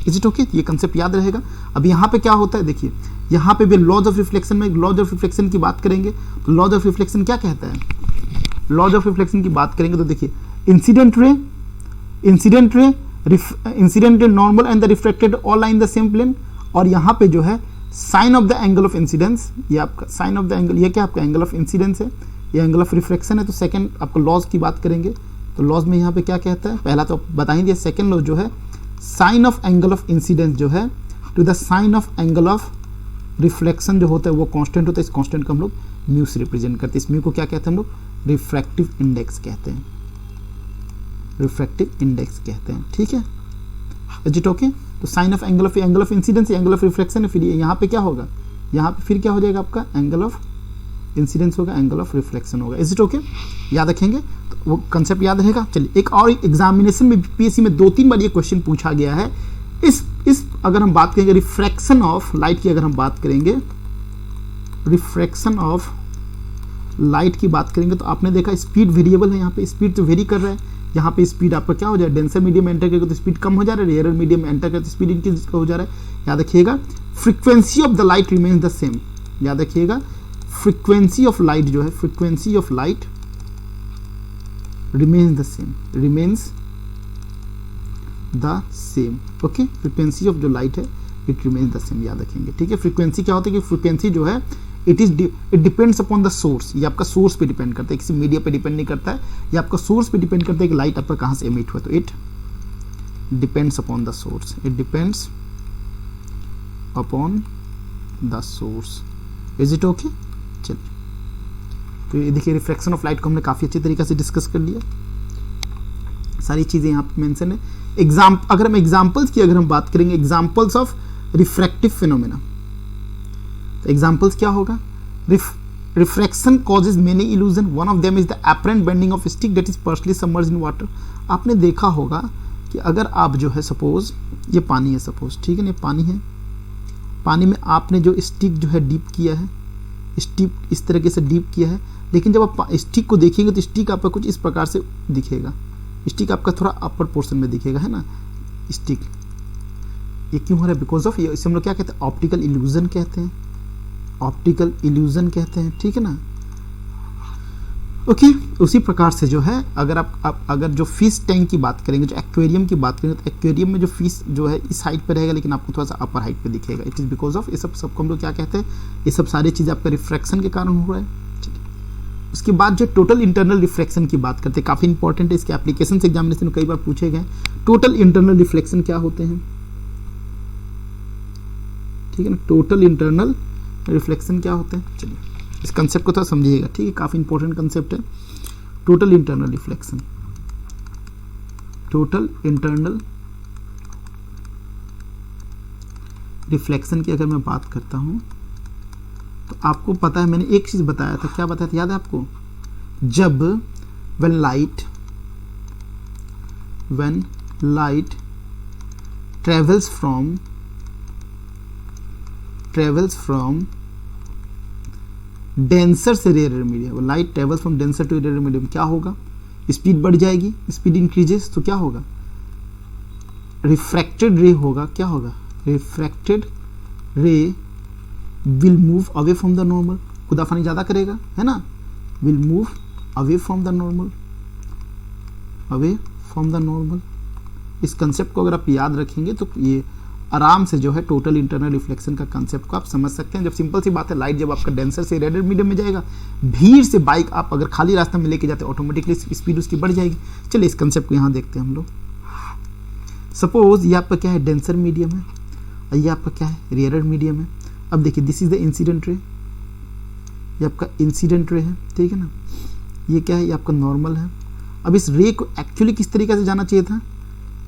[SPEAKER 1] Is it okay? ये कंसेप्ट याद रहेगा। अब यहाँ पे क्या होता है, देखिए यहाँ पे भी लॉज ऑफ रिफ्लेक्शन में, लॉज ऑफ रिफ्लेक्शन की बात करेंगे तो लॉज ऑफ रिफ्लेक्शन क्या कहता है, लॉज ऑफ रिफ्लेक्शन की बात करेंगे तो देखिए incident ray, normal and the reflected all line the same plane, और यहाँ पे जो है sine of the angle of incidence, ये आपका साइन ऑफ द एंगल, ये क्या आपका एंगल ऑफ इंसिडेंस है, ये एंगल ऑफ रिफ्लेक्शन है। तो सेकंड आपको लॉज की बात करेंगे तो लॉज में यहाँ पे क्या कहता है, पहला तो बता ही दिया, सेकंड लॉ जो है sine of angle of incidence जो है to the sine of angle of reflection जो होता है वो कांस्टेंट होता है, इस कांस्टेंट को हम लोग म्यू से रिप्रेजेंट करते हैं। इस म्यू को क्या कहते हैं हम लोग, रिफ्रैक्टिव इंडेक्स कहते हैं, रिफ्रैक्टिव इंडेक्स कहते हैं, ठीक है, इज इट ओके? तो sine of angle of incidence, angle of reflection है, फिर यहाँ पे क्या होगा, यहाँ पे फिर क्या हो जाएगा आपका एंगल ऑफ इंसिडेंस होगा, एंगल ऑफ रिफ्लेक्शन होगा। Is it okay? याद रखेंगे तो वो कंसेप्ट याद रहेगा। चलिए एक और एग्जामिनेशन में पीएससी में 2-3 बार ये क्वेश्चन पूछा गया है। इस अगर हम बात करेंगे रिफ्रैक्शन ऑफ लाइट की, अगर हम बात करेंगे रिफ्रैक्शन ऑफ लाइट की बात करेंगे तो आपने देखा स्पीड वेरिएबल है, यहाँ पे स्पीड तो वेरी कर रहा है, यहाँ पे स्पीड आपका क्या हो जाए, डेंसर मीडियम में एंटर करेगा तो स्पीड कम हो जा रहा है, रेयर मीडियम में एंटर करके तो स्पीड इंक्रीज हो जा रहा है। याद रखिएगा frequency of the light remains the same, याद रखिएगा फ्रीक्वेंसी ऑफ लाइट जो है, frequency of light remains the same, remains the same, okay, frequency of जो लाइट है इट रिमेन्स द सेम, याद रखेंगे, ठीक है। फ्रीक्वेंसी क्या होता है कि फ्रीक्वेंसी जो है it depends upon the source, ये आपका सोर्स पे डिपेंड करता है, किसी मीडिया पे डिपेंड नहीं करता है, ये आपका सोर्स पे डिपेंड करता है कि लाइट आपका कहाँ से एमिट हुआ, तो it depends upon the source, it depends upon the source. Is it okay? चलिए तो ये देखिए रिफ्रैक्शन ऑफ लाइट को हमने काफ़ी अच्छी तरीके से डिस्कस कर लिया, सारी चीज़ें यहाँ पे मेंशन है। अगर हम एग्जाम्पल्स की अगर हम बात करेंगे, एग्जाम्पल्स ऑफ रिफ्रैक्टिव फिनोमेना, तो एग्जाम्पल्स क्या होगा, refraction causes many illusion, one of them is the apparent bending of stick that is partially submerged in water. आपने देखा होगा कि अगर आप जो है सपोज ये पानी है सपोज, ठीक है ना, ये पानी है, पानी में आपने जो स्टिक जो है डीप किया है, स्टिक इस तरीके से डीप किया है, लेकिन जब आप स्टिक को देखेंगे तो स्टिक आपका कुछ इस प्रकार से दिखेगा, स्टिक आपका थोड़ा अपर पोर्शन में दिखेगा, है ना स्टिक। ये क्यों हो रहा है? बिकॉज ऑफ, इसे हम लोग क्या कहते हैं, ऑप्टिकल इल्यूजन कहते हैं, ऑप्टिकल इल्यूजन कहते हैं, ठीक है ना। ओके उसी प्रकार से जो है अगर आप अगर जो फिश टैंक की बात करेंगे, जो एक्वेरियम की बात करेंगे, तो एक्वेरियम में जो फिश जो है इस हाइट पे रहेगा, लेकिन आपको थोड़ा सा अपर हाइट पे दिखेगा। इट इज़ बिकॉज ऑफ, ये सबको हम लोग क्या कहते हैं, ये सब सारी चीज़ आपका रिफ्रैक्शन के कारण हो रहा है। उसके बाद जो टोटल इंटरनल रिफ्लेक्शन की बात करते हैं, काफ़ी इंपॉर्टेंट है, इसके एप्लीकेशन एग्जामिनेशन में कई बार पूछे गए। टोटल इंटरनल रिफ्लेक्शन क्या होते हैं, ठीक है ना, टोटल इंटरनल रिफ्लेक्शन क्या होते हैं। चलिए इस कंसेप्ट को थोड़ा समझिएगा, ठीक है, काफ़ी इंपॉर्टेंट कंसेप्ट है total internal reflection. Total internal reflection की अगर मैं बात करता हूं तो आपको पता है, मैंने एक चीज़ बताया था, क्या बताया था याद है आपको? जब when light travels from denser से rarer medium, light travels from denser to rarer medium, क्या होगा? स्पीड बढ़ जाएगी, स्पीड इंक्रीजेस तो क्या होगा? रिफ्रैक्टेड रे होगा, क्या होगा? Refracted ray will move away from the normal, खुदाफानी ज़्यादा करेगा, है ना, will move away from the normal, away from the normal. इस कंसेप्ट को अगर आप याद रखेंगे तो ये आराम से जो है टोटल इंटरनल रिफ्लेक्शन का कंसेप्ट को आप समझ सकते हैं। जब सिंपल सी बात है, लाइट जब आपका डेंसर से रेयर मीडियम में जाएगा, भीड़ से बाइक आप अगर खाली रास्ते में लेके जाते हैं, ऑटोमेटिकली स्पीड उसकी बढ़ जाएगी। चलिए इस कंसेप्ट को यहाँ देखते हैं हम लोग। सपोज ये आपका क्या है, डेंसर मीडियम है, और ये आपका क्या है, रेयर मीडियम है। अब देखिए this is the incident ray, ये आपका इंसिडेंट रे है, ठीक है ना, ये क्या है, ये आपका नॉर्मल है। अब इस रे को एक्चुअली किस तरीके से जाना चाहिए था,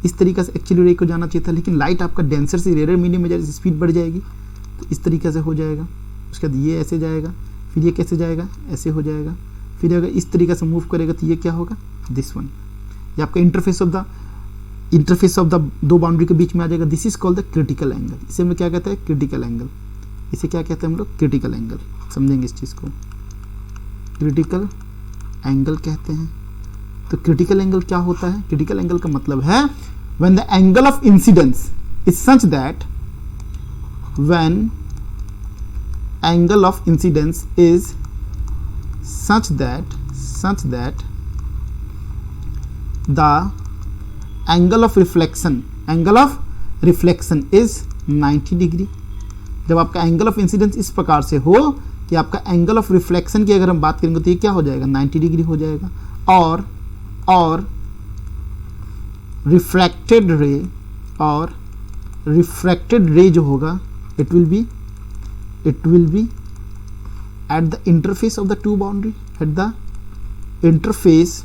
[SPEAKER 1] इस तरीके से एक्चुअली रे को जाना चाहिए था, लेकिन लाइट आपका डेंसर से रेयर मीडियम में जाएगी, स्पीड बढ़ जाएगी, तो इस तरीके से हो जाएगा। उसके बाद ये ऐसे जाएगा, फिर ये कैसे जाएगा, ऐसे हो जाएगा, फिर अगर इस तरीके से मूव करेगा तो ये क्या होगा, दिस वन, ये आपका इंटरफेस ऑफ द दो बाउंड्री के बीच में आ जाएगा। This is called the critical angle. इसे हम क्या कहते हैं, क्रिटिकल एंगल। इसे क्या कहते हैं हम लोग, क्रिटिकल एंगल। समझेंगे इस चीज़ को, क्रिटिकल एंगल कहते हैं। तो क्रिटिकल एंगल क्या होता है? क्रिटिकल एंगल का मतलब है when the angle of incidence is such that when angle of incidence is such that the angle of reflection is 90 degree. जब आपका एंगल ऑफ इंसिडेंस इस प्रकार से हो कि आपका एंगल ऑफ रिफ्लेक्शन की अगर हम बात करेंगे तो ये क्या हो जाएगा, 90 डिग्री हो जाएगा। और रिफ्रैक्टेड रे जो होगा, it will be at the interface of the two boundary, at the interface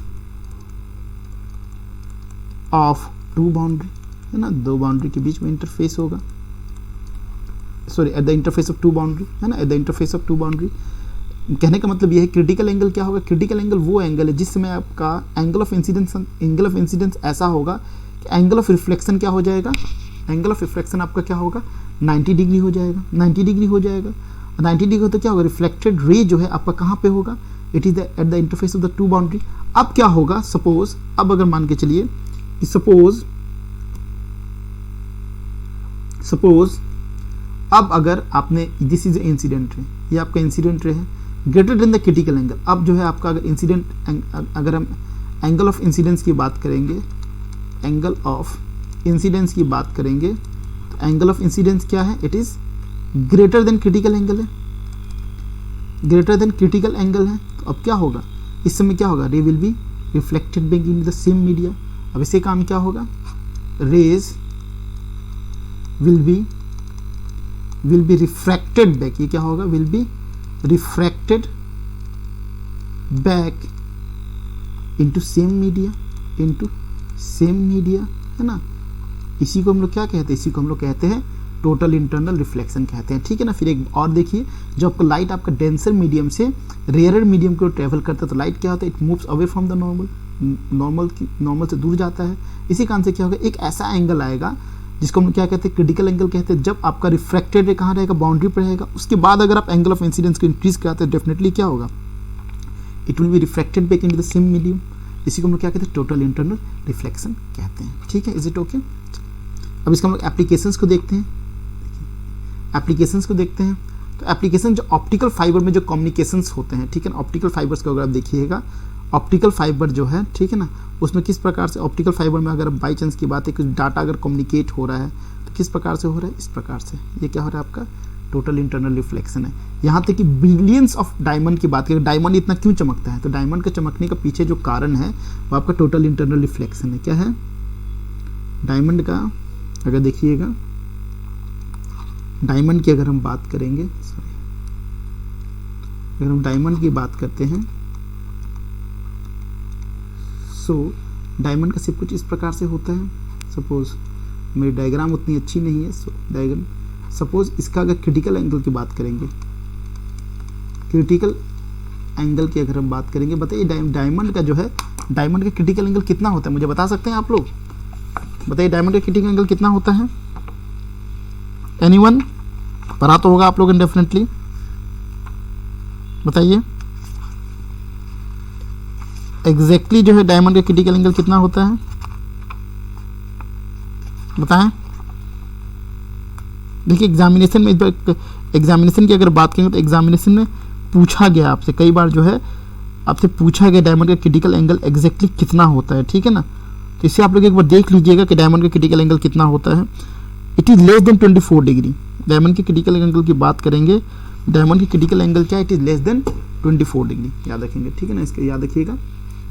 [SPEAKER 1] of two boundary, है ना, दो बाउंड्री के बीच में इंटरफेस होगा, sorry at the interface of two boundary, है ना, at the interface of two boundary. कहने का मतलब यह है क्रिटिकल एंगल क्या होगा, क्रिटिकल एंगल वो एंगल है जिसमें आपका एंगल ऑफ इंसिडेंस ऐसा होगा कि एंगल ऑफ रिफ्लेक्शन क्या हो जाएगा, एंगल ऑफ रिफ्लेक्शन आपका क्या होगा, 90 डिग्री हो जाएगा, 90 डिग्री हो जाएगा। 90 डिग्री हो तो क्या होगा, रिफ्लेक्टेड रे जो है आपका कहाँ पे होगा, it is eight the interface of the two boundary. अब क्या होगा, सपोज अब अगर मान के चलिए, सपोज अब अगर आपने, दिस इज इंसिडेंट रे, ये आपका इंसिडेंट रे है, greater than the critical angle. अब जो है आपका अगर अगर हम एंगल ऑफ इंसिडेंस की बात करेंगे, एंगल ऑफ इंसिडेंस की बात करेंगे तो एंगल ऑफ इंसिडेंस क्या है, it is greater than critical angle है, ग्रेटर देन क्रिटिकल एंगल है। तो अब क्या होगा, इस समय क्या होगा, ray will be reflected back in the same media. अब इससे काम क्या होगा, rays will be refracted back, ये क्या होगा, will be refracted back into same media, है ना। इसी को हम लोग क्या कहते हैं, इसी को हम लोग कहते हैं टोटल इंटरनल रिफ्लेक्शन कहते हैं, ठीक है ना। फिर एक और देखिए, जो आपका लाइट आपका डेंसर मीडियम से रेयरर मीडियम को ट्रेवल करता है तो लाइट क्या होता है, it moves away from the normal से दूर जाता है। इसी कारण से क्या होगा, एक ऐसा एंगल आएगा जिसको हम क्या कहते हैं, क्रिटिकल एंगल कहते हैं। जब आपका रिफ्रैक्टेड रे कहाँ रहेगा, बाउंड्री पर रहेगा। उसके बाद अगर आप एंगल ऑफ इंसिडेंस को इंक्रीज कराते हैं, डेफिनेटली क्या होगा, it will be refracted back into the same medium. इसी को हम लोग क्या कहते हैं, टोटल इंटरनल रिफ्लेक्शन कहते हैं, ठीक है। Is it okay. अब इसका हम लोग एप्लीकेशंस को देखते हैं। एप्लीकेशंस को देखते हैं तो एप्लीकेशन जो ऑप्टिकल फाइबर में जो कम्युनिकेशंस होते हैं, ठीक है ना, ऑप्टिकल फाइबर्स को अगर आप देखिएगा, ऑप्टिकल फाइबर जो है, ठीक है ना, उसमें किस प्रकार से ऑप्टिकल फाइबर में अगर बाई चांस की बात है कुछ डाटा अगर कम्युनिकेट हो रहा है तो किस प्रकार से हो रहा है, इस प्रकार से। ये क्या हो रहा है, आपका टोटल इंटरनल रिफ्लेक्शन है। यहाँ तक कि बिलियंस ऑफ डायमंड की बात करें, डायमंड इतना क्यों चमकता है, तो डायमंड का चमकने का पीछे जो कारण है वो आपका टोटल इंटरनल रिफ्लेक्शन है। क्या है, डायमंड का अगर देखिएगा, डायमंड की अगर हम बात करेंगे, अगर हम डायमंड की बात करते हैं, सो डायमंड का सब कुछ इस प्रकार से होता है। सपोज मेरी डायग्राम उतनी अच्छी नहीं है, सो डायग्राम सपोज इसका अगर क्रिटिकल एंगल की बात करेंगे, क्रिटिकल एंगल की अगर हम बात करेंगे, बताइए डायमंड का जो है, डायमंड का क्रिटिकल एंगल कितना होता है, मुझे बता सकते हैं आप लोग, बताइए डायमंड का क्रिटिकल एंगल कितना होता है। एनीवन, पढ़ा तो होगा आप लोगों ने डेफिनेटली, बताइए एग्जैक्टली जो है डायमंड का क्रिटिकल एंगल कितना होता है, बताएं। देखिए एग्जामिनेशन में, एग्जामिनेशन की अगर बात करेंगे तो एग्जामिनेशन में पूछा गया आपसे, कई बार जो है आपसे पूछा गया डायमंड का क्रिटिकल एंगल एग्जैक्टली कितना होता है, ठीक है ना। तो इससे आप लोग एक बार देख लीजिएगा कि डायमंड का क्रिटिकल एंगल कितना होता है। It is less than 24 degree. Diamond के क्रिटिकल एंगल की बात करेंगे, डायमंड की क्रिटिकल एंगल क्या है, it is less than 24 degree, याद रखेंगे, ठीक है ना। इसका याद रखिएगा, I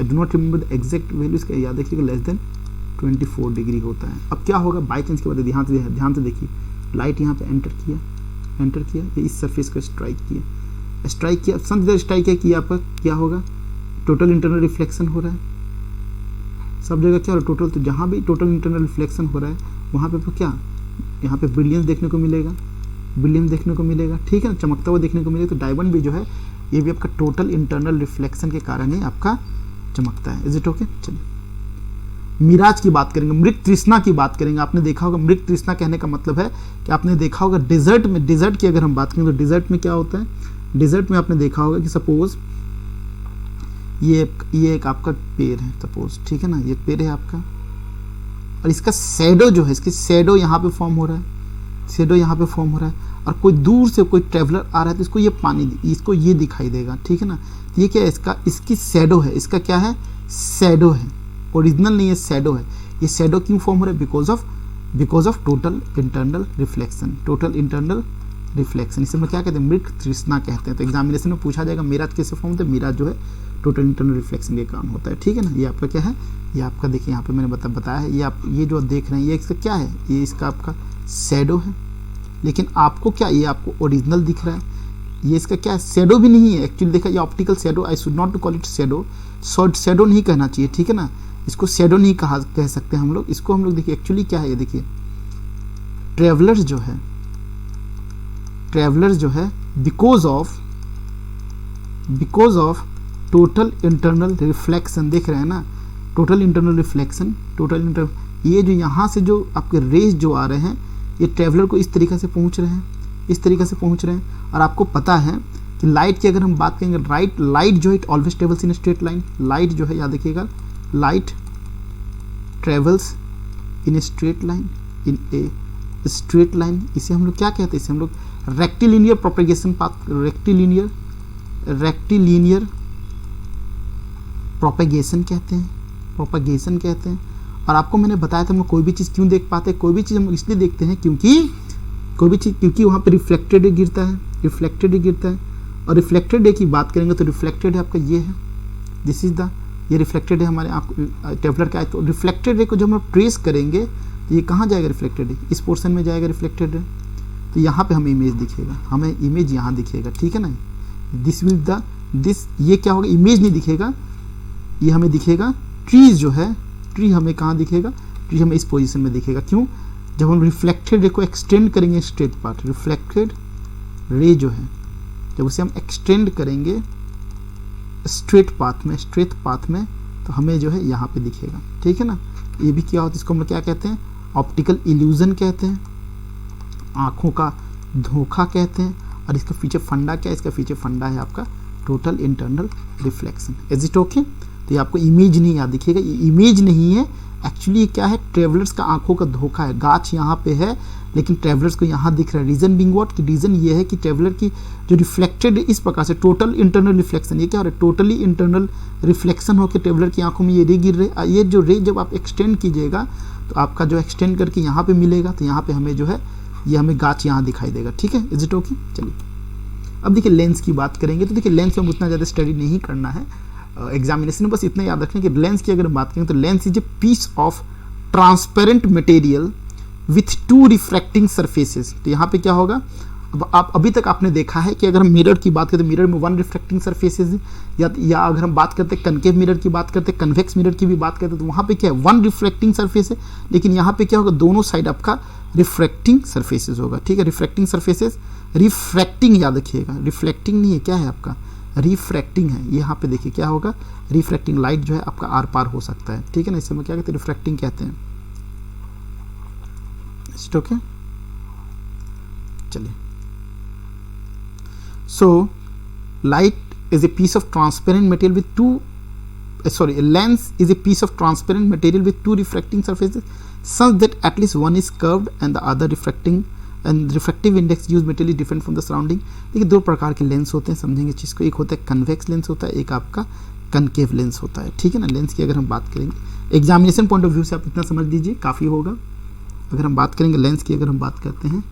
[SPEAKER 1] do not remember the exact value, इसका याद रखिएगा, लेस देन 24 डिग्री होता है। अब क्या होगा, बाई चांस के बाद ध्यान से देखिए, लाइट यहाँ पे एंटर किया, ये इस सरफेस को स्ट्राइक किया, सब स्ट्राइक किया, आपका क्या होगा, टोटल इंटरनल रिफ्लेक्शन हो रहा है। सब जगह क्या हो रहा है, टोटल, तो जहाँ भी टोटल इंटरनल रिफ्लेक्शन हो रहा है वहाँ पे आपको क्या, यहाँ पे बिलियंस देखने को मिलेगा, ठीक है ना, चमकता हुआ देखने को मिलेगा। तो डायमंड भी जो है ये भी आपका टोटल इंटरनल रिफ्लेक्शन के कारण ही आपका चमकता है। Is it okay. चलिए मिराज की बात करेंगे, मृग तृष्णा की बात करेंगे। आपने देखा होगा, मृग तृष्णा कहने का मतलब है कि आपने देखा होगा डेजर्ट में, डेजर्ट की अगर हम बात करें तो डेजर्ट में क्या होता है, डेजर्ट में आपने देखा होगा कि सपोज ये एक आपका पेड़ है, सपोज, ठीक है ना, ये पेड़ है आपका, और इसका शैडो जो है, इसकी शैडो यहाँ पे फॉर्म हो रहा है, और कोई दूर से कोई ट्रेवलर आ रहा है तो इसको इसको ये दिखाई देगा, ठीक है ना। ये क्या है, इसकी शैडो है, इसका क्या है, शैडो है, ओरिजिनल नहीं है, शैडो है। ये शैडो क्यों फॉर्म हो रहा है, because of total internal reflection. इसे हम क्या कहते हैं, मृग तृष्णा कहते हैं। तो एग्जामिनेशन में पूछा जाएगा मिराज कैसे फॉर्म होता है, मिराज जो है टोटल इंटरनल रिफ्लेक्शन के कारण होता है, ठीक है ना। ये आपका क्या है, ये आपका देखिए यहाँ पे मैंने बताया है, ये जो देख रहे हैं ये इसका क्या है, ये इसका आपका शैडो है। लेकिन आपको क्या, ये आपको ओरिजिनल दिख रहा है, ये इसका क्या है, शैडो भी नहीं है एक्चुअली। देखा, ये optical shadow, I should not to call it shadow, shadow नहीं कहना चाहिए, ठीक है ना। इसको शैडो नहीं कह सकते हम लोग, इसको हम लोग देखिए एक्चुअली क्या है, ये देखिए ट्रेवलर्स जो है because of total internal reflection, देख रहे हैं ना, टोटल इंटरनल रिफ्लेक्शन, ये जो यहाँ से जो आपके रेज जो आ रहे हैं ये ट्रेवलर को इस तरीके से पहुँच रहे हैं, और आपको पता है कि लाइट की अगर हम बात करेंगे, लाइट जो है it always travels in straight line. Light जो है याद रखिएगा, light travels in a straight line, इसे हम लोग क्या कहते हैं, इसे हम लोग rectilinear propagation path, rectilinear propagation कहते हैं। और आपको मैंने बताया था हम लोग कोई भी चीज़ क्यों देख पाते हैं, कोई भी चीज़ हम इसलिए देखते हैं क्योंकि वहाँ पे रिफ्लेक्टेड गिरता है, और रिफ्लेक्टेड रे की बात करेंगे तो रिफ्लेक्टेड है आपका ये है, दिस इज द, ये रिफ्लेक्टेड है हमारे ट्रेवलर का। तो रिफ्लेक्टेड रे को जब हम ट्रेस करेंगे तो ये कहाँ जाएगा, रिफ्लेक्टेड रे इस पोर्शन में जाएगा रिफ्लेक्टेड रे, तो यहाँ पे हमें इमेज दिखेगा, यहाँ दिखेगा, ठीक है ना। ये क्या होगा, इमेज नहीं दिखेगा, ये हमें दिखेगा ट्री हमें कहाँ दिखेगा, ट्री हमें इस पोजीशन में दिखेगा। क्यों, जब हम रिफ्लेक्टेड रे को एक्सटेंड करेंगे स्ट्रेट पाथ, रिफ्लेक्टेड रे जो है जब उसे हम एक्सटेंड करेंगे स्ट्रेट पाथ में तो हमें जो है यहाँ पे दिखेगा, ठीक है ना। ये भी क्या होता है, इसको हम लोग क्या कहते हैं, ऑप्टिकल इल्यूजन कहते हैं, आँखों का धोखा कहते हैं। और इसका फीचर फंडा क्या है, इसका फीचर फंडा है आपका total internal reflection. Is it okay. तो ये आपको इमेज नहीं याद दिखेगा, ये इमेज नहीं है एक्चुअली, ये क्या है, ट्रेवलर्स का आंखों का धोखा है। गाछ यहाँ पे है लेकिन ट्रेवलर्स को यहाँ दिख रहा है। रीजन बिंग व्हाट, कि रीजन ये है कि ट्रेवलर की जो रिफ्लेक्टेड इस प्रकार से टोटल इंटरनल रिफ्लेक्शन, ये क्या हो रहा है, टोटली इंटरनल रिफ्लेक्शन होकर ट्रेवलर की आंखों में ये रे गिर रहे। ये जो रे जब आप एक्सटेंड कीजिएगा तो आपका जो एक्सटेंड करके यहाँ पे मिलेगा, तो यहाँ पे हमें जो है ये हमें गाछ यहाँ दिखाई देगा, ठीक है। Is it okay. चलिए अब देखिए लेंस की बात करेंगे। तो देखिए लेंस में उतना ज़्यादा स्टडी नहीं करना है एग्जामिनेशन में, बस इतना याद रखें कि लेंस की अगर हम बात करें तो lens is a piece of transparent material with two refracting surfaces. तो यहाँ पे क्या होगा, अब आप अभी तक आपने देखा है कि अगर हम मिरर की बात करें तो मिरर में वन रिफ्रैक्टिंग सरफेसेस, या अगर हम बात करते हैं कनकेव मिरर की बात करते हैं, कन्वेक्स मिरर की भी बात करते हैं, तो वहाँ पे क्या है, वन रिफ्रैक्टिंग सरफेस है। लेकिन यहाँ पे क्या होगा, दोनों साइड आपका रिफ्रैक्टिंग सरफेसेस होगा, ठीक है। रिफ्रैक्टिंग सरफेसेस, रिफ्रैक्टिंग याद रखिएगा, रिफ्लेक्टिंग नहीं है, क्या है आपका रिफ्रैक्टिंग है। यहाँ पे देखिए क्या होगा, रिफ्रैक्टिंग लाइट जो है आपका आर पार हो सकता है, ठीक है ना। इसे हम क्या कहते हैं, रिफ्रैक्टिंग कहते हैं। ओके चलिए, so light is a piece of transparent material with two a lens is a piece of transparent material with two refracting surfaces such that at least one is curved and the other refracting and refractive index used material is different from the surrounding। देखिए दो प्रकार के lens होते हैं, समझेंगे चीज़ को। एक होता है कन्वेक्स लेंस होता है, एक आपका कनकेव लेंस होता है, ठीक है ना। लेंस की अगर हम बात करेंगे एग्जामिनेशन पॉइंट ऑफ व्यू से आप इतना समझ लीजिए काफ़ी होगा। अगर हम बात करेंगे लेंस की, अगर हम बात करते हैं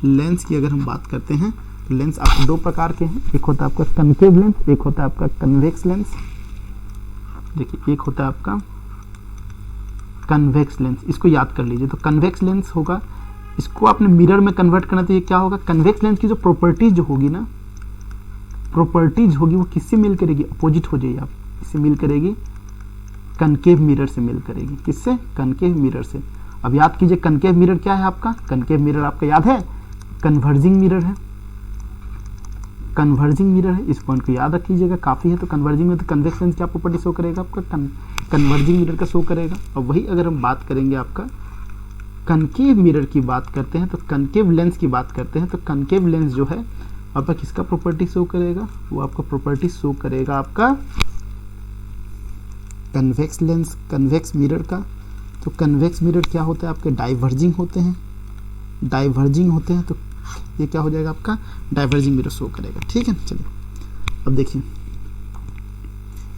[SPEAKER 1] लेंस की, अगर हम बात करते हैं तो लेंस आपके दो प्रकार के हैं। एक होता है आपका कनकेव लेंस, एक होता है आपका कन्वेक्स लेंस। देखिए एक होता है आपका कन्वेक्स लेंस, इसको याद कर लीजिए। तो कन्वेक्स लेंस होगा, इसको आपने मिरर में कन्वर्ट करना, तो ये क्या होगा, कन्वेक्स लेंस की जो प्रॉपर्टीज जो होगी ना, प्रॉपर्टीज होगी वो किससे मिल करेगी, अपोजिट हो जाइए आप, इससे मिल करेगी कनकेव मिरर से मिल करेगी। किससे, कनकेव मिरर से। अब याद कीजिए कनकेव मिरर क्या है आपका, कनकेव मिरर आपका याद है कन्वर्जिंग मिरर है, कन्वर्जिंग मिरर है। इस पॉइंट को याद रख लीजिएगा, काफ़ी है। तो कन्वर्जिंग में तो कन्वेक्स लेंस क्या प्रॉपर्टी शो करेगा आपका, कन्वर्जिंग मिरर का शो करेगा। और वही अगर हम बात करेंगे आपका कनकेव मिरर की बात करते हैं, तो कनकेव लेंस की बात करते हैं, तो कनकेव लेंस जो है आपका किसका प्रॉपर्टी शो करेगा, वो आपका प्रॉपर्टी शो करेगा आपका कन्वेक्स लेंस, कन्वेक्स मिरर का। तो कन्वेक्स मिरर क्या होता है आपके, डाइवर्जिंग होते हैं, डाइवर्जिंग होते हैं। तो ये क्या हो जाएगा आपका डाइवर्जिंग मिरर शो करेगा, ठीक है। चलिए अब देखिए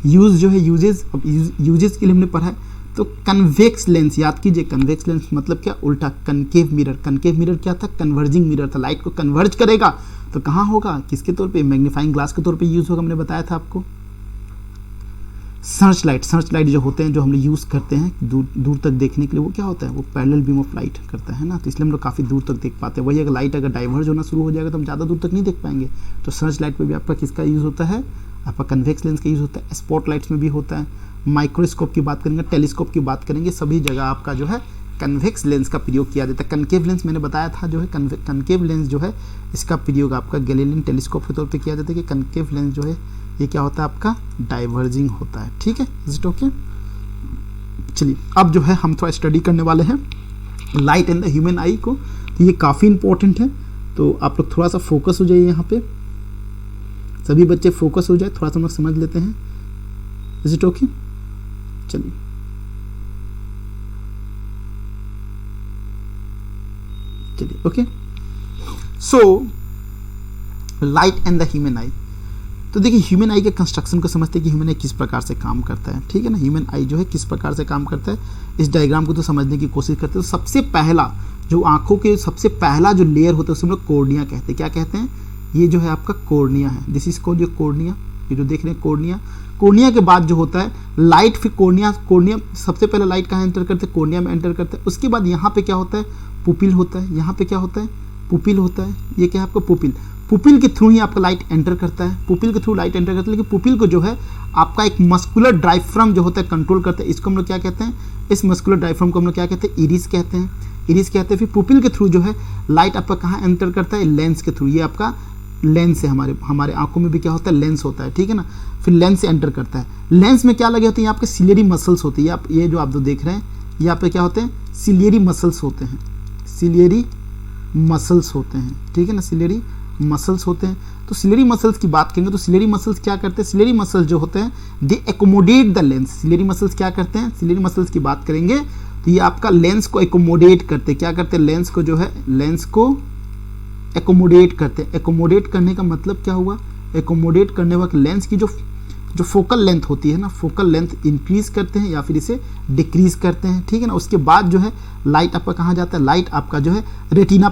[SPEAKER 1] यूज जो है, यूजेस, अब यूजेस के लिए हमने पढ़ा है। तो कन्वेक्स लेंस याद कीजिए, कन्वेक्स लेंस मतलब क्या, उल्टा कनकेव मिरर। कनकेव मिरर क्या था, कन्वर्जिंग मिरर था, लाइट को कन्वर्ज करेगा। तो कहाँ होगा, किसके तौर पे, मैग्नीफाइंग ग्लास के तौर पे यूज होगा, हमने बताया था आपको। सर्च लाइट जो होते हैं, जो हम लोग यूज़ करते हैं दूर तक देखने के लिए, वो क्या होता है, वो पैरेलल बीम ऑफ लाइट करता है ना। तो इसलिए हम लोग काफ़ी दूर तक देख पाते हैं। वही अगर लाइट अगर डाइवर्ज होना शुरू हो जाएगा तो हम ज़्यादा दूर तक नहीं देख पाएंगे। तो सर्च लाइट में भी आपका किसका यूज़ होता है, आपका कन्वेक्स लेंस का यूज़ होता है। स्पॉट लाइट्स में भी होता है। माइक्रोस्कोप की बात करेंगे, टेलीस्कोप की बात करेंगे, सभी जगह आपका जो है कन्वेक्स लेंस का प्रयोग किया जाता है। कनकेव लेंस मैंने बताया था जो है, कनकेव लेंस जो है इसका प्रयोग आपका गैलीलियन टेलीस्कोप के तौर पर किया जाता है कि कनकेव लेंस जो है ये क्या होता है आपका डाइवर्जिंग होता है, ठीक है। Is it okay. चलिए अब जो है हम थोड़ा स्टडी करने वाले हैं लाइट एंड द ह्यूमन आई को। तो ये काफ़ी इंपॉर्टेंट है, तो आप लोग थोड़ा सा फोकस हो जाइए यहाँ पे, सभी बच्चे फोकस हो जाए, थोड़ा सा हम लोग समझ लेते हैं। Is it okay. चलिए okay. So light and the human eye. तो देखिए ह्यूमन आई के कंस्ट्रक्शन को समझते हैं कि ह्यूमन आई किस प्रकार से काम करता है, ठीक है ना। ह्यूमन आई जो है किस प्रकार से काम करता है, इस डायग्राम को तो समझने की कोशिश करते हैं। तो सबसे पहला जो आंखों के सबसे पहला जो लेयर होता है उसे हम लोग कॉर्निया कहते हैं। क्या कहते हैं, ये जो है आपका कॉर्निया है, दिस इज कॉल्ड जो कॉर्निया, ये जो देख रहे हैं कॉर्निया। कॉर्निया के बाद जो होता है लाइट, फिर कॉर्निया सबसे पहले लाइट कहाँ एंटर करते हैं, कॉर्निया में एंटर करते हैं। उसके बाद यहाँ पे क्या होता है, पुपिल होता है। यहाँ पे क्या होता है, पुपिल होता है। ये क्या है आपका पुपिल, पुपिल के थ्रू ही आपका लाइट एंटर करता है, पुपिल के थ्रू लाइट एंटर करता है। लेकिन पुपिल को जो है आपका एक मस्कुलर डायफ्राम जो होता है कंट्रोल करता है। इसको हम लोग क्या कहते हैं, इस मस्कुलर डायफ्राम को हम लोग क्या कहते हैं, इरिस कहते हैं। इरिस कहते हैं। फिर पुपिल के थ्रू जो है लाइट आपका कहाँ एंटर करता है, लेंस के थ्रू। ये आपका लेंस है, हमारे आंखों में भी क्या होता है, लेंस होता है, ठीक है ना। फिर लेंस से एंटर करता है। लेंस में क्या लगे होते हैं, आपके सिलियरी मसल्स होती है। ये जो आप जो देख रहे हैं ये आप पे क्या होते हैं, सिलियरी मसल्स होते हैं, सिलियरी मसल्स होते हैं, ठीक है ना, सिलियरी मसल्स होते हैं। तो सिलियरी मसल्स की बात करेंगे तो सिलियरी मसल्स क्या करते हैं, सिलियरी मसल्स जो होते हैं they accommodate the lens. Ciliary muscles क्या करते हैं, सिलियरी मसल्स की बात करेंगे तो ये आपका लेंस को एकोमोडेट करते हैं। क्या करते हैं, लेंस को जो है, लेंस को एकोमोडेट करते हैं। एकोमोडेट करने का मतलब क्या हुआ, एकोमोडेट करने वक्त लेंस की जो फोकल लेंथ होती है ना, फोकल लेंथ इंक्रीज करते हैं या फिर इसे डिक्रीज करते हैं, ठीक है ना। उसके बाद जो है लाइट आपका कहाँ जाता है, लाइट आपका जो है रेटिना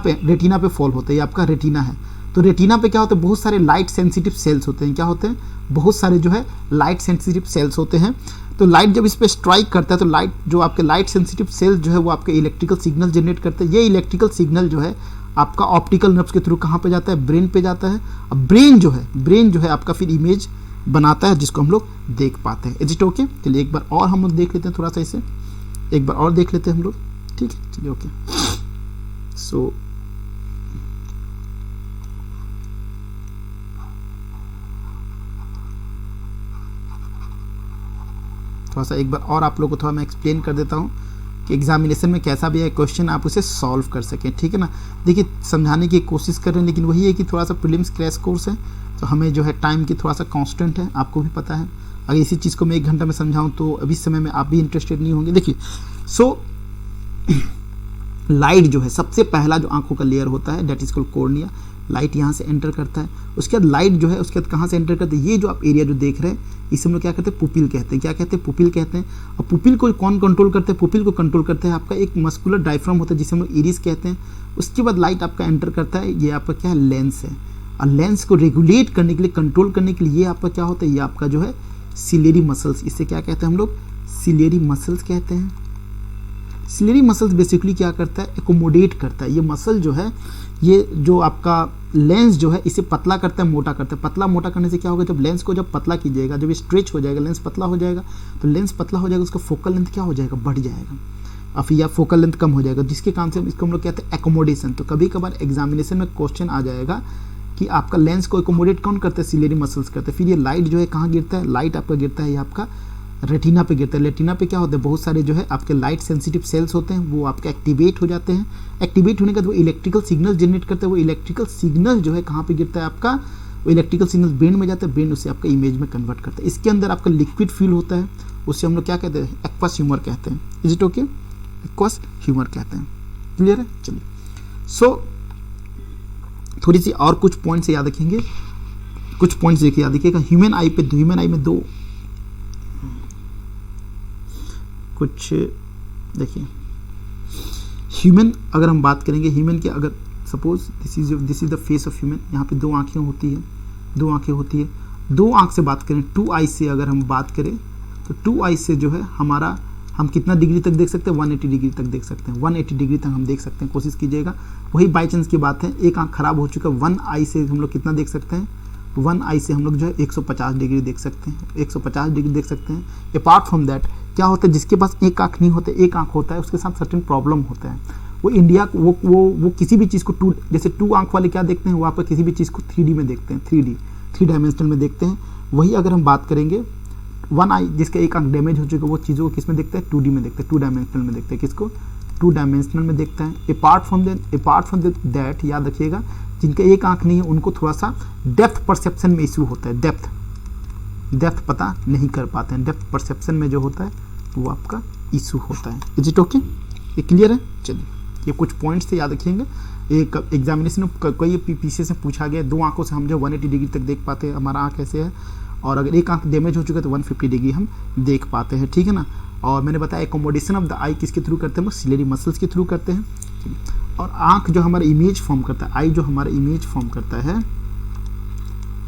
[SPEAKER 1] पे फॉल होता है। ये आपका रेटिना है। तो रेटिना पे क्या होता है, बहुत सारे लाइट सेंसिटिव सेल्स होते हैं। क्या होते हैं, बहुत सारे जो है लाइट सेंसिटिव सेल्स होते हैं। तो लाइट जब इस पर स्ट्राइक करता है तो लाइट जो आपके लाइट सेंसिटिव सेल्स जो है वो आपके इलेक्ट्रिकल सिग्नल जनरेट करते हैं। ये इलेक्ट्रिकल सिग्नल जो है आपका ऑप्टिकल नर्व्स के थ्रू कहाँ पे जाता है, ब्रेन पे जाता है। अब ब्रेन जो है आपका फिर इमेज बनाता है जिसको हम लोग देख पाते हैं। Is it okay. चलिए एक बार और हम लोग देख लेते हैं, थोड़ा सा इसे एक बार और देख लेते हैं हम लोग, ठीक है। चलिए ओके। सो थोड़ा सा एक बार और आप लोग को थोड़ा मैं एक्सप्लेन कर देता हूँ कि एग्जामिनेशन में कैसा भी है क्वेश्चन आप उसे सॉल्व कर सकें, ठीक है ना। देखिए समझाने की कोशिश कर रहे हैं, लेकिन वही है कि थोड़ा सा प्रीलिम्स क्रैश कोर्स है तो हमें जो है टाइम की थोड़ा सा कांस्टेंट है, आपको भी पता है। अगर इसी चीज़ को मैं 1 घंटा में समझाऊं तो अभी समय में आप भी इंटरेस्टेड नहीं होंगे। देखिए सो लाइट जो है सबसे पहला जो आंखों का लेयर होता है that is called cornea. Light यहाँ से एंटर करता है। उसके बाद लाइट जो है उसके बाद कहाँ से एंटर करते हैं, ये जो आप एरिया जो देख रहे हैं इसे हम लोग क्या कहते हैं, पुपिल कहते हैं। क्या कहते हैं, पुपिल कहते हैं। और पुपिल को कौन कंट्रोल करते हैं, पुपिल को कंट्रोल करते हैं आपका एक मस्कुलर डायफ्राम होता है जिसे हम लोग इरिस कहते हैं। उसके बाद लाइट आपका एंटर करता है, ये आपका क्या है, लेंस है। और लेंस को रेगुलेट करने के लिए, कंट्रोल करने के लिए ये आपका क्या होता है, ये आपका जो है सिलियरी मसल्स, इसे क्या कहते हैं हम लोग, सिलियरी मसल्स कहते हैं। सिलियरी मसल्स बेसिकली क्या करता है, एकोमोडेट करता है। ये मसल जो है, ये जो आपका लेंस जो है इसे पतला करता है, मोटा करता है। पतला मोटा करने से क्या होगा, जब लेंस को जब पतला कीजिएगा, जब स्ट्रेच हो जाएगा, लेंस पतला हो जाएगा, तो लेंस पतला हो जाएगा, उसका फोकल लेंथ क्या हो जाएगा, बढ़ जाएगा। और फिर या फोकल लेंथ कम हो जाएगा, जिसके कारण से इसको हम लोग कहते हैं एकोमोडेशन। तो कभी कभार एग्जामिनेशन में क्वेश्चन आ जाएगा कि आपका लेंस को एकोमोडेट कौन करता है, सिलियरी मसल्स करते हैं। फिर ये लाइट जो है कहाँ गिरता है, लाइट आपका गिरता है ये आपका रेटिना पे गिरता है। रेटिना पे क्या होता है, बहुत सारे जो है आपके लाइट सेंसिटिव सेल्स होते हैं, वो आपके एक्टिवेट हो जाते हैं। एक्टिवेट होने के बाद वो इलेक्ट्रिकल सिग्नल जनरेट करते हैं। वो इलेक्ट्रिकल सिग्नल जो है कहाँ पे गिरता है आपका, वो इलेक्ट्रिकल सिग्नल ब्रेन में जाता है, ब्रेन उसे आपका इमेज में कन्वर्ट करता है। इसके अंदर आपका लिक्विड फील होता है, उससे हम लोग क्या कहते हैं, एक्वस ह्यूमर कहते हैं। Is it okay, aqueous humour कहते हैं। क्लियर है। चलिए सो थोड़ी सी और कुछ पॉइंट्स याद रखेंगे, कुछ पॉइंट्स देखिए याद रखिएगा। ह्यूमन आई पे, ह्यूमन आई में दो कुछ देखिए, ह्यूमन अगर हम बात करेंगे, ह्यूमन के अगर suppose this is the face of human, यहाँ पे 2 आँखें होती है, 2 आँखें होती है। 2 आँख से बात करें, 2 आई से अगर हम बात करें तो 2 आई से जो है हमारा, हम कितना डिग्री तक देख सकते हैं, 180 डिग्री तक देख सकते हैं। 180 डिग्री तक हम देख सकते हैं, कोशिश कीजिएगा। वही बाई चांस की बात है, एक आँख खराब हो चुका है, 1 आई से हम लोग कितना देख सकते हैं, 1 आई से हम लोग जो है 150 डिग्री देख सकते हैं, 150 डिग्री देख सकते हैं। अपार्ट फ्रॉम दैट क्या होता है, जिसके पास एक आँख नहीं होता, एक आँख होता है, उसके साथ सर्टेन प्रॉब्लम होता है। वो इंडिया वो किसी भी चीज़ को जैसे 2 आँख वाले क्या देखते हैं, वो आप किसी भी चीज़ को 3D में देखते हैं, 3 डायमेंशनल में देखते हैं। वही अगर हम बात करेंगे 1 आई जिसका एक आँख डैमेज हो चुका है, वो चीज़ों को किस में देखता है, 2D में देखता है, 2 डायमेंशनल में देखते हैं। किसको, 2 डायमेंशनल में देखता है। अपार्ट फ्रॉम दैट याद रखिएगा, जिनका एक आँख नहीं है उनको थोड़ा सा डेप्थ परसेप्शन में इशू होता है। डेप्थ पता नहीं कर पाते हैं, डेप्थ परसेप्शन में जो होता है वो आपका इशू होता है। इज इट ओके, ये क्लियर है। चलिए ये कुछ पॉइंट्स से याद रखेंगे। एक एग्जामिनेशन में कोई पीछे से पूछा गया, 2 आँखों से हम जो 180 डिग्री तक देख पाते हैं, हमारा आँख ऐसे है, और अगर एक आँख डैमेज हो चुका है तो 150 डिग्री हम देख पाते हैं, ठीक है ना। और मैंने बताया एकोमोडेशन ऑफ द आई किसके थ्रू करते हैं, सिलियरी मसल्स के थ्रू करते हैं। और आँख जो हमारा इमेज फॉर्म करता है, आई जो हमारा इमेज फॉर्म करता है,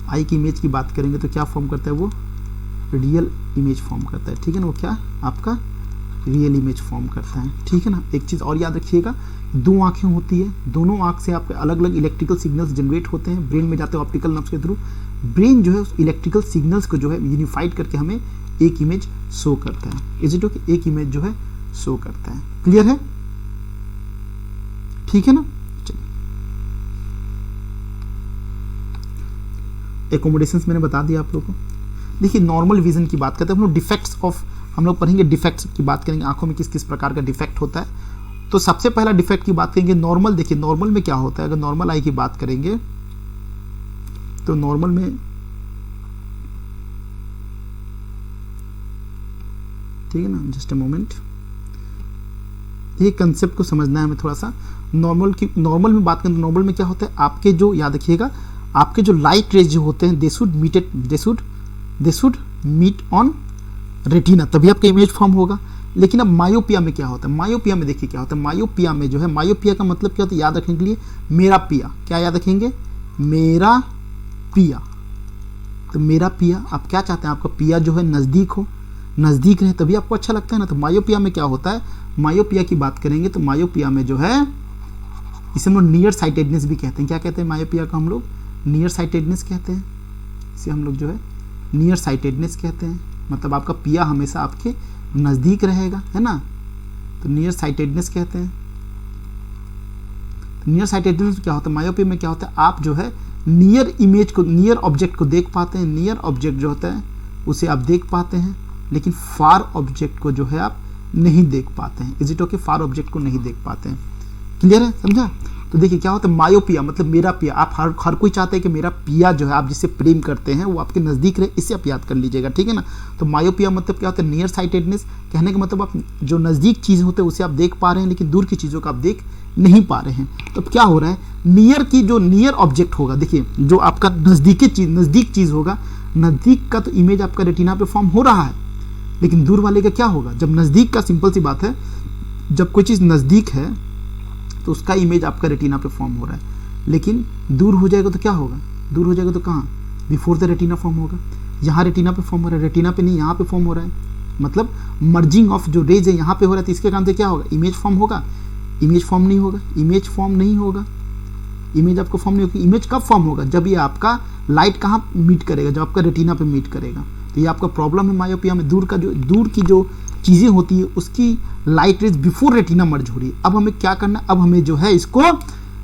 [SPEAKER 1] आई की इमेज की बात करेंगे तो क्या फॉर्म करता है, वो रियल इमेज फॉर्म करता है, ठीक है ना। वो क्या आपका रियल इमेज फॉर्म करता है, ठीक है ना। एक चीज़ और याद रखिएगा, 2 आँखें होती है, दोनों आँख से आपके अलग अलग इलेक्ट्रिकल सिग्नल्स जनरेट होते हैं, ब्रेन में जाते हैं ऑप्टिकल नर्व्स के थ्रू। ब्रेन जो है उस इलेक्ट्रिकल सिग्नल्स को जो है यूनिफाइड करके हमें एक इमेज शो करता है। इज इट ओके, एक इमेज जो है शो करता है। क्लियर है। ठीक है ना। एकोमोडेशंस मैंने बता दिया आप लोगों को। देखिए नॉर्मल विजन की बात करते हैं हम लोग, डिफेक्ट्स ऑफ हम लोग पढ़ेंगे, डिफेक्ट्स की बात करेंगे, आंखों में किस किस प्रकार का डिफेक्ट होता है। तो सबसे पहला डिफेक्ट की बात करेंगे नॉर्मल। देखिए नॉर्मल में क्या होता है, अगर नॉर्मल आई की बात करेंगे तो नॉर्मल में ठीक है ना, जस्ट अ मोमेंट, ये कंसेप्ट को समझना है हमें थोड़ा सा। नॉर्मल में बात करें तो नॉर्मल में क्या होता है, आपके जो याद रखिएगा, आपके जो लाइट रेज जो होते हैं they should meet on retina, तभी आपका इमेज फॉर्म होगा। लेकिन अब मायोपिया में क्या होता है, मायोपिया में देखिए क्या होता है, मायोपिया में जो है, मायोपिया का मतलब क्या होता है याद रखने के लिए, मेरा पिया, क्या याद रखेंगे, मेरा पिया। तो मेरा पिया, आप क्या चाहते हैं, आपका पिया जो है नज़दीक हो, नज़दीक रहे तभी आपको अच्छा लगता है ना। तो मायोपिया में क्या होता है, मायोपिया की बात करेंगे तो मायोपिया में जो है, इसे हम लोग नियर साइटेडनेस भी कहते हैं। क्या कहते हैं मायोपिया का हम लोग, नियर साइटेडनेस कहते हैं। इसे हम लोग जो है नियर साइटेडनेस कहते हैं, मतलब आपका पिया हमेशा आपके नज़दीक रहेगा, है ना, तो नियर साइटेडनेस कहते हैं। नियर साइटेडनेस क्या होता है, मायोपिया में क्या होता है, आप जो है नियर इमेज को, नियर ऑब्जेक्ट को देख पाते हैं, नियर ऑब्जेक्ट जो होता है उसे आप देख पाते हैं, लेकिन फार ऑब्जेक्ट को जो है आप नहीं देख पाते हैं। Is it okay, far object को नहीं देख पाते हैं। क्लियर है, समझा। तो देखिए क्या होता है, मायोपिया मतलब मेरा पिया, आप हर कोई चाहते हैं कि मेरा पिया जो है, आप जिससे प्रेम करते हैं वो आपके नज़दीक रहे, इससे आप याद कर लीजिएगा, ठीक है ना। तो मायोपिया मतलब क्या होता है, नियर साइटेडनेस, कहने का मतलब आप जो नज़दीक चीज़ होते हैं उसे आप देख पा रहे हैं, लेकिन दूर की चीज़ों को आप देख नहीं पा रहे हैं। तो क्या हो रहा है, नियर की जो नियर ऑब्जेक्ट होगा, देखिए जो आपका नज़दीक चीज़ होगा, नज़दीक का तो इमेज आपका रेटिना पे फॉर्म हो रहा है, लेकिन दूर वाले का क्या होगा, जब नज़दीक का, सिंपल सी बात है, जब कोई चीज़ नज़दीक है तो उसका इमेज आपका रेटिना पे फॉर्म हो रहा है, लेकिन दूर हो जाएगा तो क्या होगा, दूर हो जाएगा तो कहाँ, बिफोर द रेटिना फॉर्म होगा। यहाँ रेटिना पे फॉर्म हो रहा है, रेटिना पे नहीं, यहाँ पे फॉर्म हो रहा है, मतलब मर्जिंग ऑफ जो रेज है यहाँ पे हो रहा है, तो इसके कारण से क्या होगा, इमेज फॉर्म होगा, इमेज फॉर्म नहीं होगा, इमेज फॉर्म नहीं होगा, इमेज आपको फॉर्म नहीं होगी। इमेज कब फॉर्म होगा, जब ये आपका लाइट कहाँ मीट करेगा, जब आपका रेटिना पे मीट करेगा। तो ये आपका प्रॉब्लम है मायोपिया में, दूर की जो चीज़ें होती है उसकी लाइट रेज बिफोर रेटिना मर्ज हो रही है। अब हमें क्या करना है, अब हमें जो है इसको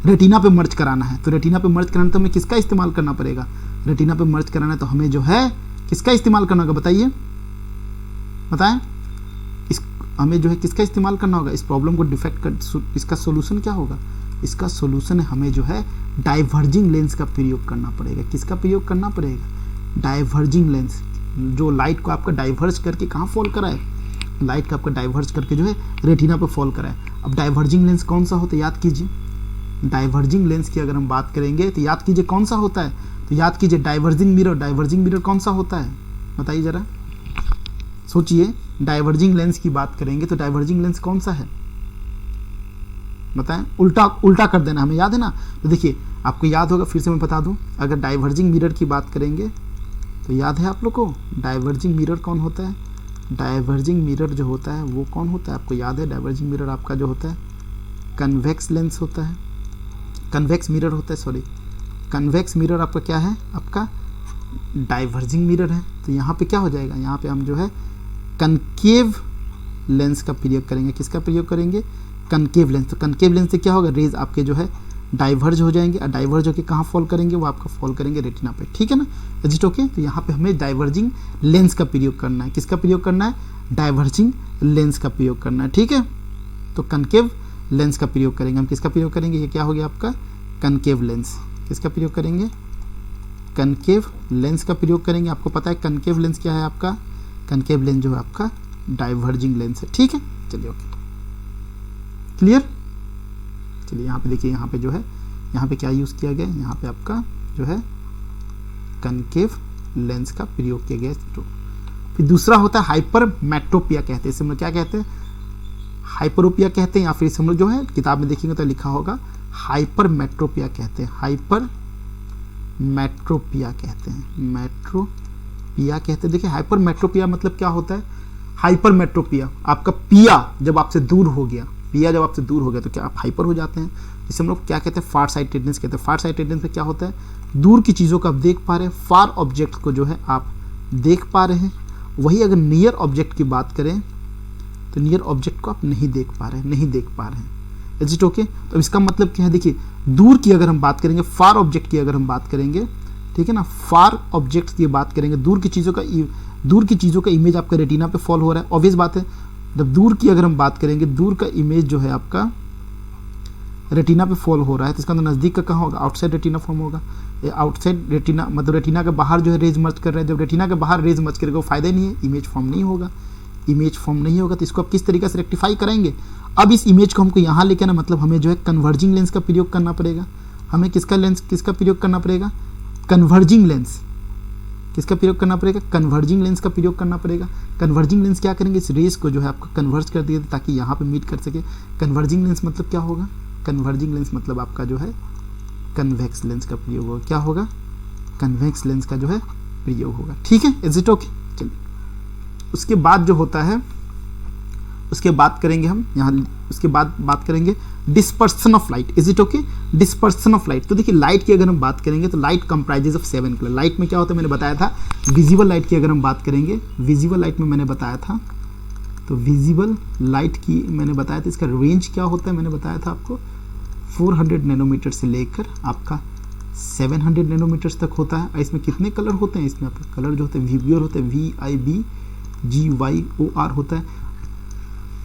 [SPEAKER 1] रेटिना पे मर्ज कराना है। तो रेटिना पे मर्ज कराना तो हमें किसका इस्तेमाल करना पड़ेगा, रेटिना पे मर्ज कराना है तो हमें जो है किसका इस्तेमाल करना होगा, बताइए, बताएं, हमें जो है किसका इस्तेमाल करना होगा, इस प्रॉब्लम को डिफेक्ट कर, इसका सोल्यूशन क्या होगा, इसका सोल्यूशन है हमें जो है डाइवर्जिंग लेंस का प्रयोग करना पड़ेगा। किसका प्रयोग करना पड़ेगा, डाइवर्जिंग लेंस, जो लाइट को आपका डाइवर्ज करके कहाँ फॉल कराए, लाइट का आपका डाइवर्ज करके जो है रेटिना पर फॉल कराए। अब डाइवर्जिंग लेंस कौन सा होता है, याद कीजिए, डाइवर्जिंग लेंस की अगर हम बात करेंगे तो याद कीजिए कौन सा होता है, तो याद कीजिए डाइवर्जिंग मिरर। डाइवर्जिंग मिरर कौन सा होता है, बताइए जरा, सोचिए, डाइवर्जिंग लेंस की बात करेंगे तो डाइवर्जिंग लेंस कौन सा है, बताएं, उल्टा कर देना, हमें याद है ना। तो देखिए आपको याद होगा, फिर से मैं बता दूं, अगर डाइवर्जिंग मिरर की बात करेंगे तो याद है आप लोग को, डाइवर्जिंग मिरर कौन होता है, डाइवर्जिंग मिरर जो होता है वो कौन होता है, आपको याद है, डाइवर्जिंग मिरर आपका जो होता है कन्वेक्स लेंस होता है, कन्वेक्स मिरर होता है, सॉरी, कन्वेक्स मिरर आपका क्या है, आपका डाइवर्जिंग मिरर है। तो यहाँ पे क्या हो जाएगा, यहाँ पे हम जो है कनकेव लेंस का प्रयोग करेंगे। किसका प्रयोग करेंगे, कनकेव लेंस। तो कनकेव लेंस से क्या होगा, रेज आपके जो है डाइवर्ज हो जाएंगे, और डाइवर्ज होकर कहाँ फॉल करेंगे, वो आपका फॉल करेंगे रेटिना पे, ठीक है ना, इज इट ओके। तो यहाँ पे हमें डाइवर्जिंग लेंस का प्रयोग करना है। किसका प्रयोग करना है, डाइवर्जिंग लेंस का प्रयोग करना है, ठीक है। तो कनकेव लेंस का प्रयोग करेंगे हम। किसका प्रयोग करेंगे, ये क्या हो गया आपका कनकेव लेंस। किसका प्रयोग करेंगे, कनकेव लेंस का प्रयोग करेंगे। आपको पता है कनकेव लेंस क्या है, आपका कनकेव लेंस जो है आपका डाइवर्जिंग लेंस है, ठीक है। चलिए ओके, क्लियर। चलिए यहाँ पे देखिए, यहाँ पे जो है, यहाँ पे क्या यूज़ किया गया, यहाँ पे आपका जो है कनकेव लेंस का प्रयोग किया गया। तो फिर दूसरा होता है हाइपरमेट्रोपिया कहते हैं, इसे हम लोग क्या कहते हैं, हाइपरोपिया कहते हैं, या फिर इसे हम लोग जो है किताब में देखेंगे तो लिखा होगा हाइपरमेट्रोपिया कहते हैं, हाइपरमेट्रोपिया कहते हैं, मेट्रोपिया कहते हैं। देखिए हाइपरमेट्रोपिया मतलब क्या होता है, हाइपरमेट्रोपिया आपका पिया जब आपसे दूर हो गया, पिया जब आपसे दूर हो गया तो क्या आप हाइपर हो जाते हैं, जिसे हम लोग क्या कहते हैं, फार साइटेडनेस कहते हैं। फार साइटेडनेस में क्या होता है, दूर की चीज़ों को आप देख पा रहे हैं, फार ऑब्जेक्ट को जो है आप देख पा रहे हैं। वही अगर नियर ऑब्जेक्ट की बात करें तो नियर ऑब्जेक्ट को आप नहीं देख पा रहे हैं, नहीं देख पा रहे हैं। Is it okay? तो इसका मतलब क्या है, देखिए दूर की अगर हम बात करेंगे, फार ऑब्जेक्ट की अगर हम बात करेंगे, ठीक है ना, फार ऑब्जेक्ट की बात करेंगे, दूर की चीज़ों का इमेज आपका रेटिना पे फॉल हो रहा है, ऑब्वियस बात है। जब दूर की अगर हम बात करेंगे, दूर का इमेज जो है आपका रेटिना पे फॉल हो रहा है, तो इसका नज़दीक का कहाँ होगा, आउटसाइड रेटिना फॉर्म होगा। आउटसाइड रेटिना मतलब रेटिना के बाहर जो है रेज मर्ज कर रहे हैं, जब रेटिना के बाहर रेज मर्ज करेगा वो फायदा ही नहीं है, इमेज फॉर्म नहीं होगा। इमेज फॉर्म नहीं होगा तो इसको आप किस तरीके से रेक्टिफाई करेंगे? अब इस इमेज को हमको यहाँ लेके ना, मतलब हमें जो है कन्वर्जिंग लेंस का प्रयोग करना पड़ेगा। हमें किसका प्रयोग करना पड़ेगा? Converging lens. किसका प्रयोग करना पड़ेगा? कन्वर्जिंग लेंस का प्रयोग करना पड़ेगा। कन्वर्जिंग लेंस क्या करेंगे, इस रेस को जो है आपका कन्वर्ज कर दिया ताकि यहाँ पे मीट कर सके। कन्वर्जिंग लेंस मतलब क्या होगा? कन्वर्जिंग लेंस मतलब आपका जो है कन्वेक्स लेंस का प्रयोग होगा। क्या होगा? कन्वेक्स लेंस का जो है प्रयोग होगा। ठीक है, इज इट ओके? चलिए उसके बाद जो होता है, उसके बाद करेंगे हम यहाँ, उसके बाद बात करेंगे dispersion of light. Is it okay? Dispersion of light. तो देखिए लाइट की अगर हम बात करेंगे तो light comprises of 7 colour. Light में क्या होता है मैंने बताया था, विजिबल लाइट की अगर हम बात करेंगे, विजिबल लाइट में मैंने बताया था, तो विजिबल लाइट की मैंने बताया था, इसका रेंज क्या होता है मैंने बताया था आपको, 400 नैनोमीटर से लेकर आपका 700 नैनोमीटर तक होता है। इसमें कितने कलर होते हैं? इसमें आपके कलर जो होते हैं VBR होते हैं, VIBGYOR होता है।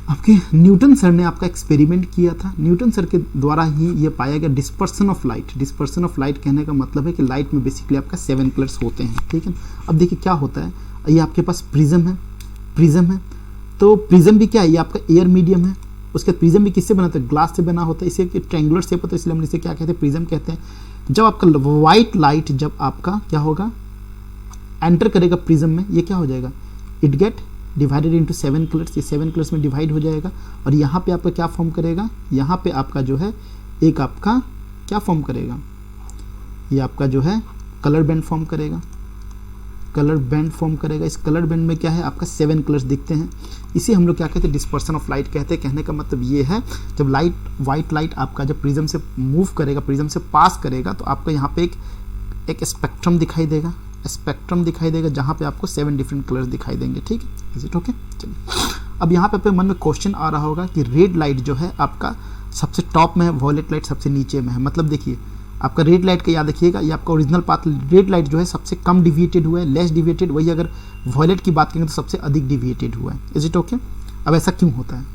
[SPEAKER 1] आपके न्यूटन सर ने आपका एक्सपेरिमेंट किया था, न्यूटन सर के द्वारा ही ये पाया गया dispersion of light. Dispersion of light कहने का मतलब है कि लाइट में बेसिकली आपका 7 कलर्स होते हैं। ठीक है, अब देखिए क्या होता है, ये आपके पास प्रिज्म है, तो प्रिज्म भी क्या है, ये आपका एयर मीडियम है। उसके प्रिज्म भी किससे बना होता है? ग्लास से बना होता है। इसे ट्रायंगुलर शेप होता है, इसलिए हम इसे क्या कहते हैं? प्रिज्म कहते हैं। जब आपका व्हाइट लाइट जब आपका क्या होगा, एंटर करेगा प्रिज्म में, ये क्या हो जाएगा, it get divided into 7 colours. ये 7 कलर्स में डिवाइड हो जाएगा और यहाँ पे आपका क्या फॉर्म करेगा, यहाँ पे आपका जो है एक आपका क्या फॉर्म करेगा, ये आपका जो है कलर बैंड फॉर्म करेगा। कलर बैंड फॉर्म करेगा। इस कलर बैंड में क्या है, आपका 7 कलर्स दिखते हैं। इसे हम लोग क्या कहते हैं? डिस्पर्सन ऑफ लाइट कहते हैं। कहने का मतलब ये है, जब लाइट, व्हाइट लाइट आपका जब प्रिज्म से मूव करेगा, प्रिज्म से पास करेगा, तो आपको यहाँ पे एक स्पेक्ट्रम दिखाई देगा, जहाँ पे आपको 7 डिफरेंट कलर्स दिखाई देंगे। ठीक है, इज इट ओके? चलिए अब यहाँ पे मन में क्वेश्चन आ रहा होगा कि रेड लाइट जो है आपका सबसे टॉप में है, वॉयलेट लाइट सबसे नीचे में है। मतलब देखिए आपका रेड लाइट का याद रखिएगा, ये आपका ओरिजिनल पाथ, रेड लाइट जो है सबसे कम डिविएटेड हुआ है, लेस डिविएटेड। वही अगर वॉयलेट की बात करेंगे तो सबसे अधिक डिविएटेड हुआ है। Is it okay? अब ऐसा क्यों होता है?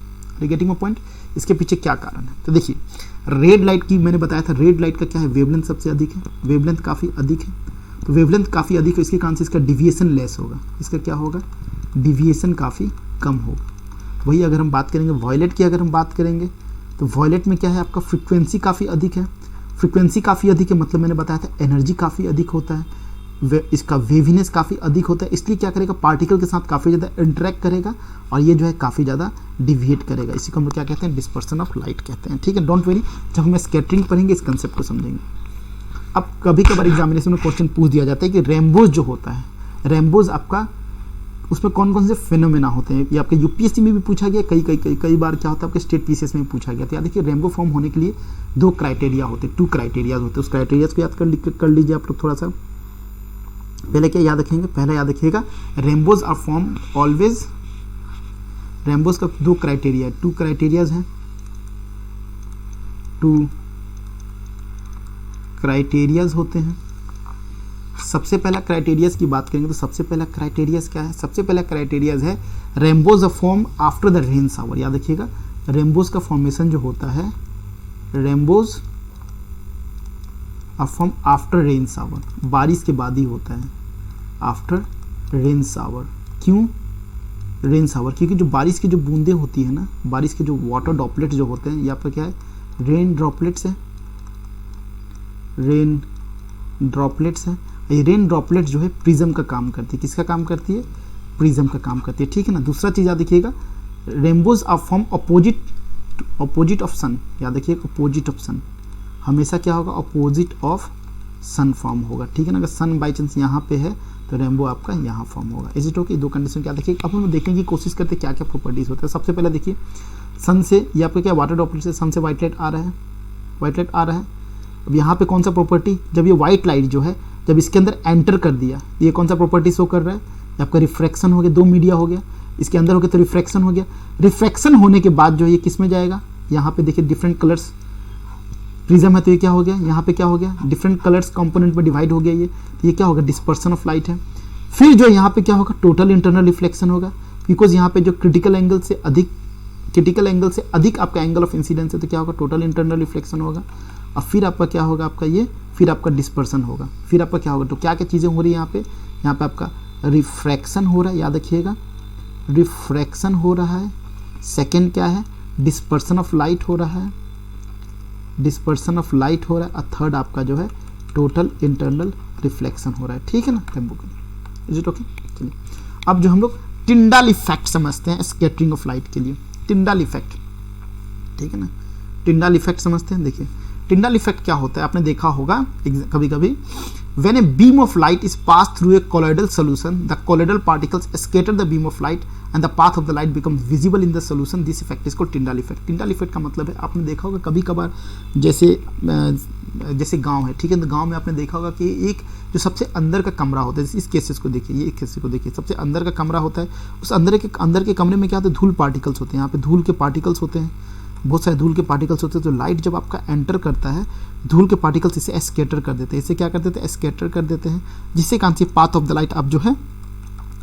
[SPEAKER 1] Getting my point? इसके पीछे क्या कारण है? तो देखिए रेड लाइट की मैंने बताया था, रेड लाइट का क्या है, वेवलेंथ सबसे अधिक है, वेवलेंथ काफ़ी अधिक है। तो वेवलेंथ काफ़ी अधिक है, इसके कारण से इसका डिविएशन लेस होगा। इसका क्या होगा, डिविएशन काफ़ी कम होगा। वही अगर हम बात करेंगे वॉयलेट की, अगर हम बात करेंगे तो वॉयलेट में क्या है, आपका फ्रिक्वेंसी काफ़ी अधिक है। फ्रिक्वेंसी काफ़ी अधिक है मतलब मैंने बताया था एनर्जी काफ़ी अधिक होता है, इसका वेवीनेस काफ़ी अधिक होता है। इसलिए क्या करेगा, पार्टिकल के साथ काफ़ी ज़्यादा इंटरेक्ट करेगा और ये जो है काफ़ी ज़्यादा डिविएट करेगा। इसी को हम लोग क्या कहते हैं, डिस्पर्सन ऑफ लाइट कहते हैं। ठीक है, डोंट वेरी, जब हम स्कैटरिंग पढ़ेंगे इस कंसेप्ट को समझेंगे। अब कभी कभार एग्जामिनेशन में क्वेश्चन पूछ दिया जाता है कि रेनबोज जो होता है, रेनबोज आपका उसमें कौन कौन से फिनोमेना होते हैं। ये आपके यूपीएससी में भी पूछा गया, कई बार क्या होता है आपके स्टेट पीसीएस में भी पूछा गया। तो याद देखिए रेनबो फॉर्म होने के लिए 2 क्राइटेरिया होते हैं, 2 क्राइटेरिया होते हैं। उस क्राइटेरियाज को याद कर लीजिए आप लोग थोड़ा सा। पहले क्या याद रखेंगे, पहले याद रखिएगा rainbows are form always, rainbows का 2 क्राइटेरिया, 2 क्राइटेरियाज हैं, 2 क्राइटेरियाज होते हैं। सबसे पहला क्राइटेरियाज की बात करेंगे तो सबसे पहला क्राइटेरियाज क्या है, सबसे पहला क्राइटेरियाज है rainbows a form after the rain shower. याद रखिएगा रेनबोज का फॉर्मेशन जो होता है, rainbows a form after rain shower, बारिश के बाद ही होता है, आफ्टर रेन शावर। क्यों रेन शावर? क्योंकि जो बारिश की जो बूंदें होती है ना, बारिश के जो वाटर ड्रॉपलेट्स जो होते हैं, यहाँ पर क्या है, रेन ड्रॉपलेट्स है, रेन ड्रॉपलेट्स है। ये रेन ड्रॉपलेट्स जो है प्रिज्म का काम करती है। किसका काम करती है? प्रिज्म का काम करती है। ठीक है ना। दूसरा चीज़ याद रखिएगा, rainbows are form opposite of sun. याद रखिए अपोजिट ऑफ सन, हमेशा क्या होगा, अपोजिट ऑफ सन फॉर्म होगा। ठीक है ना। अगर सन बाई चांस यहाँ पे है तो रेनबो आपका यहाँ फॉर्म होगा। Is it okay? 2 कंडीशन क्या देखिए। अब हम देखने की कोशिश करते हैं क्या क्या प्रॉपर्टीज होते हैं। सबसे पहले देखिए सन से, ये आपका क्या वाटर ड्रॉपलेट से सन से व्हाइट लाइट आ रहा है, व्हाइट लाइट आ रहा है। अब यहाँ पे कौन सा प्रॉपर्टी, जब ये व्हाइट लाइट जो है जब इसके अंदर एंटर कर दिया, ये कौन सा प्रॉपर्टी शो कर रहा है, आपका रिफ्रैक्शन हो गया, 2 मीडिया हो गया, इसके अंदर हो गया तो रिफ्रैक्शन हो गया। रिफ्रैक्शन होने के बाद जो है ये किस में जाएगा, यहाँ पे देखिए डिफरेंट कलर्स प्रिज्म है, तो ये क्या हो गया, यहाँ पे क्या हो गया, डिफरेंट कलर्स कंपोनेंट में डिवाइड हो गया ये, तो ये क्या होगा, डिस्पर्सन ऑफ लाइट है। फिर जो यहाँ पे क्या होगा, टोटल इंटरनल रिफ्लेक्शन होगा, बिकॉज यहाँ पे जो क्रिटिकल एंगल से अधिक आपका एंगल ऑफ इंसिडेंस है, तो क्या होगा, टोटल इंटरनल रिफ्लेक्शन होगा। और फिर आपका क्या होगा, आपका ये फिर आपका डिस्पर्सन होगा, फिर आपका क्या होगा, तो क्या क्या चीज़ें हो रही है यहाँ पे आपका रिफ्रैक्शन हो रहा है, याद रखिएगा रिफ्रैक्शन हो रहा है। सेकेंड क्या है, डिस्पर्सन ऑफ लाइट हो रहा है, डिस्पर्सन ऑफ लाइट हो रहा है। और थर्ड आपका जो है टोटल इंटरनल रिफ्लेक्शन हो रहा है, ठीक है ना। Is it okay. चलिए अब जो हम लोग टिंडाल इफेक्ट समझते हैं स्कैटरिंग ऑफ लाइट के लिए, टिंडाल इफेक्ट, ठीक है ना, टिंडाल इफेक्ट समझते हैं। देखिए टिंडाल इफेक्ट क्या होता है, आपने देखा होगा कभी कभी, when a beam of light is passed through a colloidal solution, the colloidal particles scatter the beam of light and the path of the light becomes visible in the solution. This effect is called Tyndall effect. Tyndall effect का मतलब है, आपने देखा होगा कभी कभार जैसे गांव है, ठीक है, तो गांव में आपने देखा होगा कि एक जो सबसे अंदर का कमरा होता है, इस केसेस को देखिए, ये केसेस को देखिए, सबसे अंदर का कमरा होता है, उस अंदर के कमरे में क्या होता है, धूल पार्टिकल्स होते हैं, यहाँ पे धूल के पार्टिकल्स होते हैं, बहुत सारे धूल के पार्टिकल्स होते हैं। तो लाइट जब आपका एंटर करता है, धूल के पार्टिकल्स इसे स्कैटर कर देते हैं, इसे क्या कर देते हैं, स्कैटर कर देते हैं, जिससे कौन सी पाथ ऑफ द लाइट आप जो है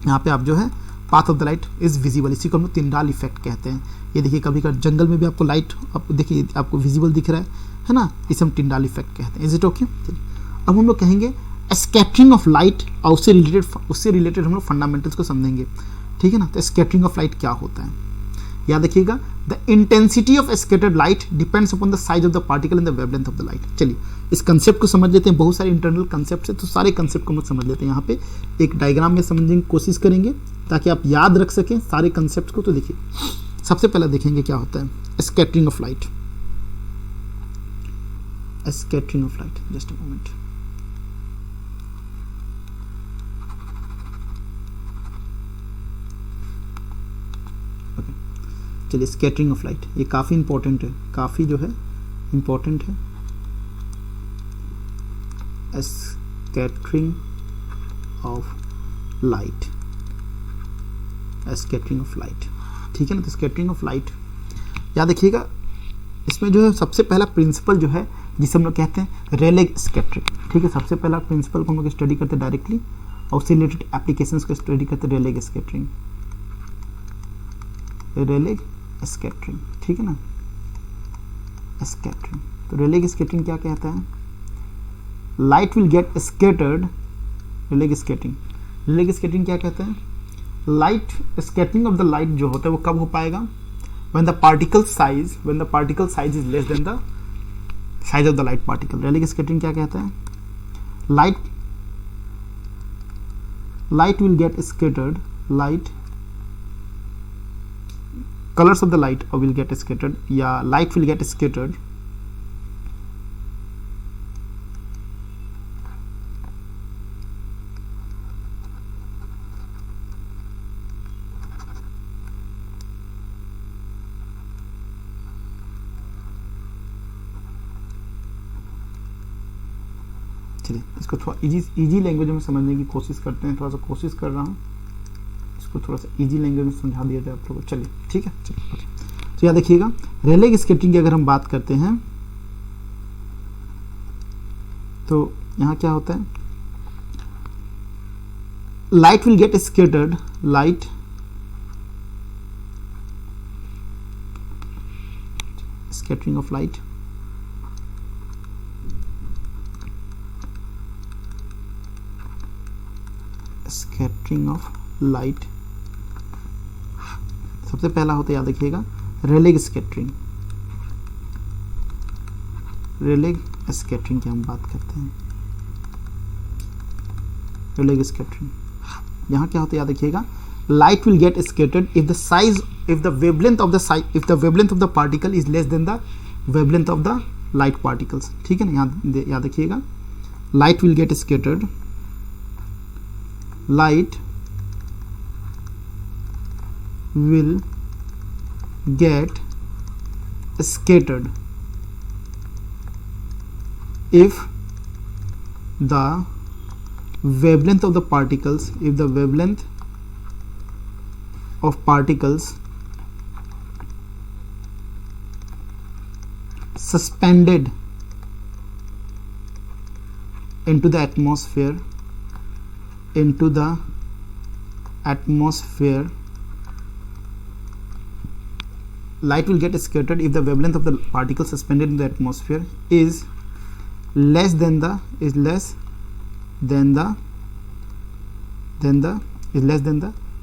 [SPEAKER 1] यहाँ पे आप जो है path of the light is visible, इसी को हम लोग टिंडाल इफेक्ट कहते हैं। ये देखिए कभी कभी जंगल में भी आपको लाइट आप देखिए आपको विजिबल दिख रहा है ना, इसे हम टिंडाल इफेक्ट कहते हैं। Is it okay. अब हम लोग कहेंगे स्कैटरिंग ऑफ लाइट, और उससे रिलेटेड हम लोग फंडामेंटल्स को समझेंगे, ठीक है ना। तो स्कैटरिंग ऑफ लाइट क्या होता है, याद रखिएगा, the intensity of scattered light depends upon the size of the particle and the wavelength of the light. चलिए इस कंसेप्ट को समझ लेते हैं, बहुत सारे इंटरनल कंसेप्ट है, तो सारे कंसेप्ट को हम समझ लेते हैं। यहाँ पे एक डायग्राम में समझने की कोशिश करेंगे ताकि आप याद रख सकें सारे कंसेप्ट को। तो देखिए सबसे पहले देखेंगे क्या होता है scattering of light, scattering of light, just a moment. चलिए स्कैटरिंग ऑफ लाइट, ये काफ़ी इंपॉर्टेंट है, काफ़ी जो है इंपॉर्टेंट है। Scattering of light, scattering of light, ठीक है ना। तो स्कैटरिंग ऑफ लाइट याद रखिएगा, इसमें जो है सबसे पहला प्रिंसिपल जो है जिसे हम लोग कहते हैं रेले स्कैटरिंग, ठीक है। सबसे पहला प्रिंसिपल को हम लोग स्टडी करते हैं डायरेक्टली, और उससे रिलेटेड एप्लीकेशंस को स्टडी करते हैं रेले स्कैटरिंग, रेले स्कैटरिंग, ठीक है ना, स्कैटरिंग। तो रेले स्कैटरिंग क्या कहता है, light will get scattered, Rayleigh scattering क्या कहता है, light scattering of the light जो होता है वो कब हो पाएगा, when the particle size is less than the size of the light particle। Rayleigh scattering क्या कहता है, light will get scattered, colors of the light will get scattered, या light will get scattered चलिए इसको थोड़ा इजी लैंग्वेज में समझने की कोशिश करते हैं, थोड़ा सा कोशिश कर रहा हूँ इसको थोड़ा सा इजी लैंग्वेज में समझा दिया जाए आप लोगों को। चलिए ठीक है, चलिए तो याद रखिएगा रेले स्कैटरिंग की अगर हम बात करते हैं तो यहाँ क्या होता है, light will get scattered, light scattering of light, scattering of light सबसे पहला होता है, याद रखिएगा रेले स्कैटरिंग, रेले स्कैटरिंग की हम बात करते हैं, रेले स्कैटरिंग। यहाँ क्या होता है, याद रखिएगा light will get scattered if the wavelength of the particle is less than the wavelength of the light particles, ठीक है ना। यहाँ याद रखिएगा light will get scattered, light will get scattered if the wavelength of the particles, if the wavelength of particles suspended into the atmosphere, light will get scattered if the wavelength of the particle suspended in the atmosphere is less than the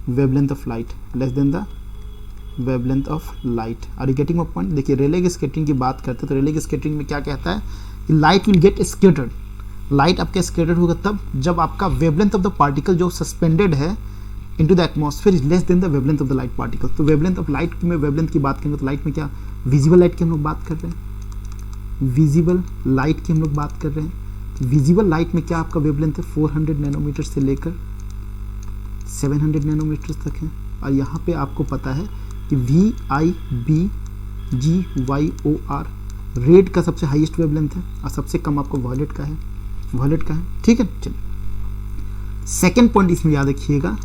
[SPEAKER 1] wavelength of light, Are you getting my point? देखिए रेले scattering की बात करते हैं तो रेले scattering में क्या कहता है कि light will get scattered, light आपका स्कैटर्ड होगा तब जब आपका वेवलेंथ ऑफ द पार्टिकल जो सस्पेंडेड है into the atmosphere is less than the wavelength of the light particle. तो वेवलेंथ ऑफ लाइट में वेवलेंथ की बात करेंगे तो लाइट में क्या, विजिबल लाइट की हम लोग बात कर रहे हैं, विजिबल लाइट की हम लोग बात कर रहे हैं। विजिबल लाइट में क्या आपका वेवलेंथ है 400 नैनोमीटर से लेकर 700 नैनोमीटर तक है। और यहाँ पे आपको पता है कि VIBGYOR रेड का सबसे हाईएस्ट वेवलेंथ है और सबसे कम आपको वॉयलेट का है, ठीक है। चलिए सेकेंड पॉइंट इसमें याद रखिएगा,